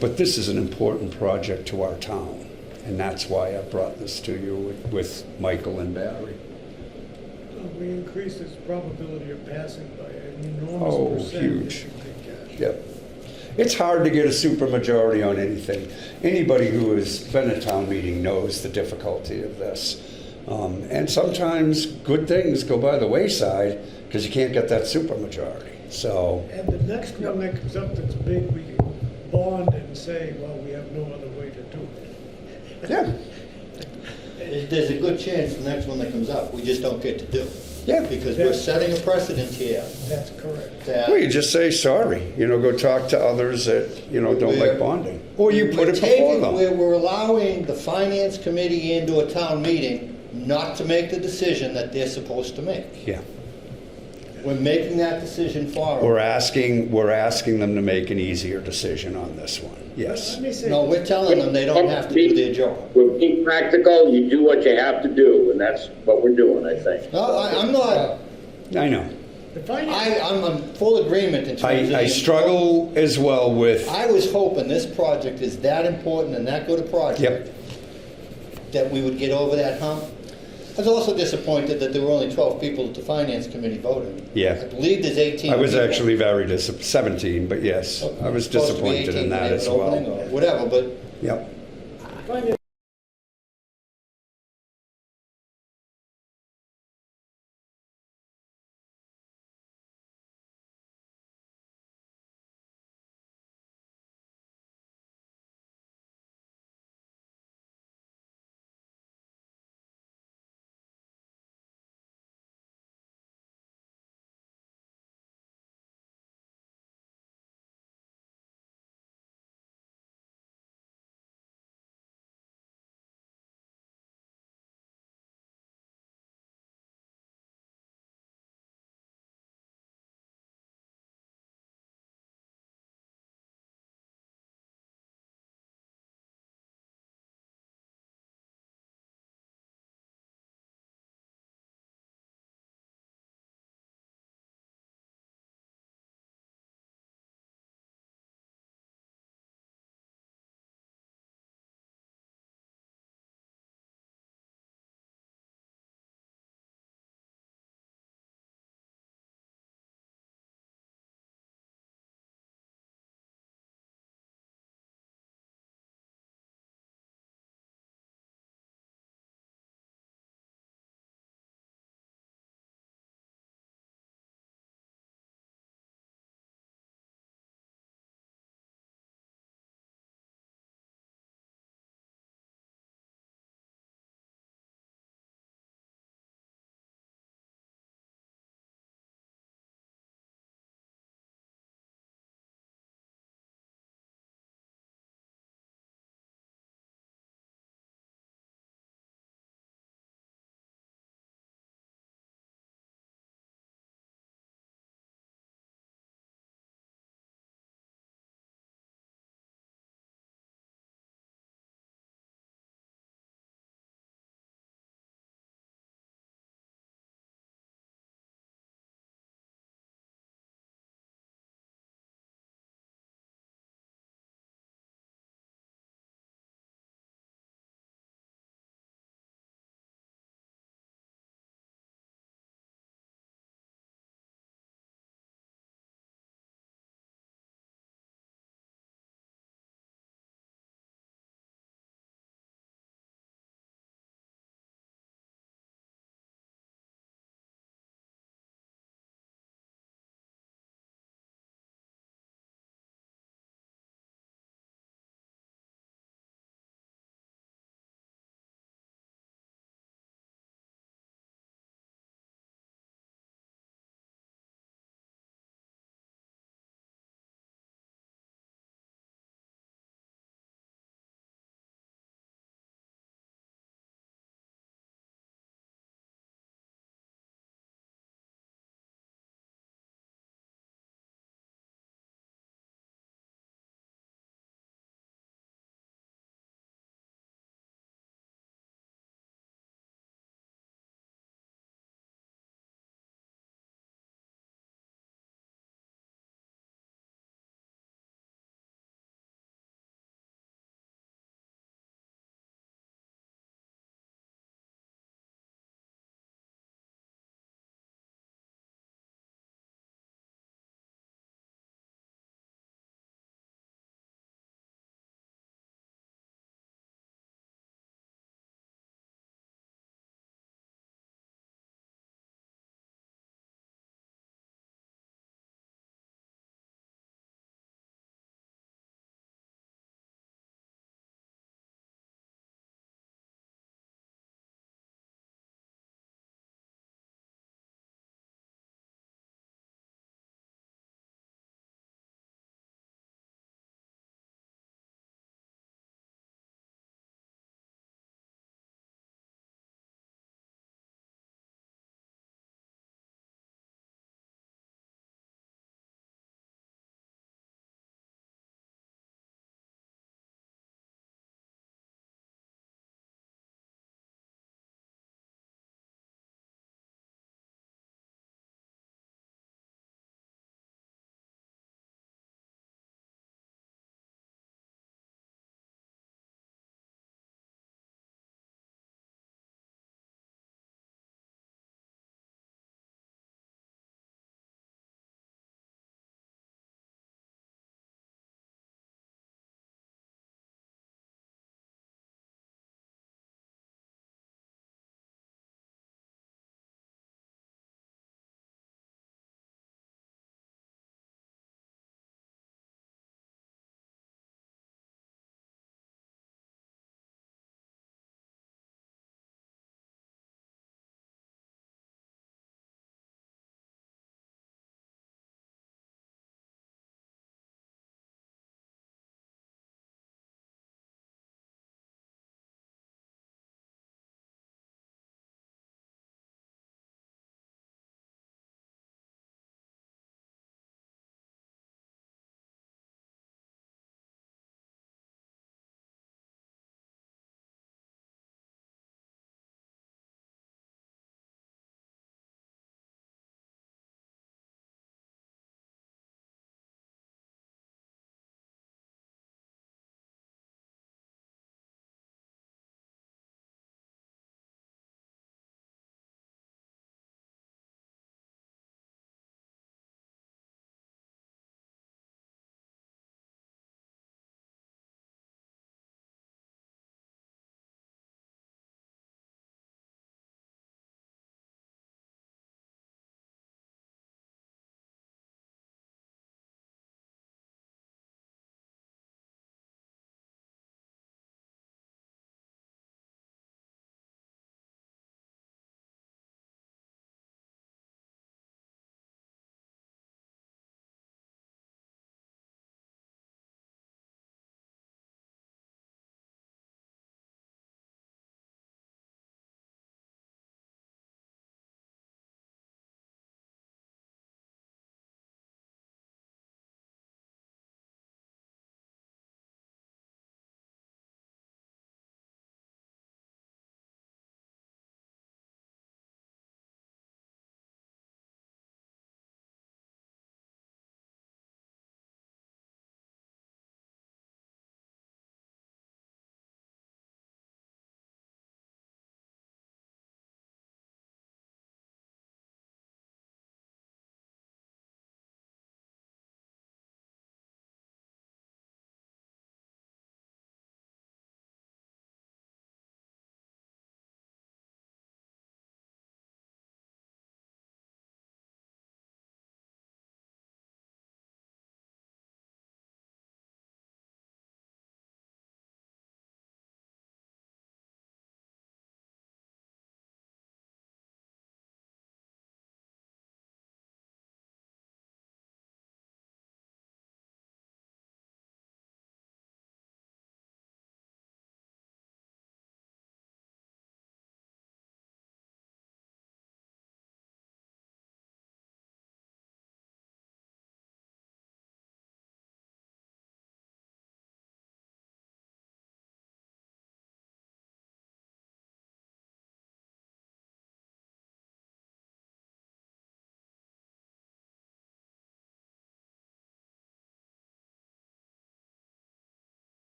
But this is an important project to our town. And that's why I brought this to you with Michael and Barry. We increase its probability of passing by an Oh, enormous percent. huge. if you take cash. Yep. It's hard to get a supermajority on anything. Anybody who has been at town meeting knows the difficulty of this. And sometimes good things go by the wayside because you can't get that supermajority. So, And the next one that comes up that's big, we can bond and say, well, we have no other way to do it. yeah, There's a good chance the next one that comes up, we just don't get to do. yeah. Because we're setting a precedent here That's correct. that. Well, you just say sorry. Go talk to others that, don't We're- like bonding. Or you put We're it before taking- them. We're allowing the finance committee into a town meeting not to make the decision that they're supposed to make. Yeah. We're making that decision for them. We're asking them to make an easier decision on this one. Yes. Let me say, No, we're telling them they don't have to do their job. We're being practical, you do what you have to do, and that's what we're doing, I think. No, I'm not, I know. the finance, I'm in full agreement in terms of. I struggle as well with, I was hoping this project is that important and that good a project. Yep. That we would get over that hump. I was also disappointed that there were only 12 people at the finance committee voting. Yeah. I believe there's 18 I was people. actually very 17, but yes, I was Supposed to be disappointed 18 in that when as they have an opening well. or whatever, but Yep. finance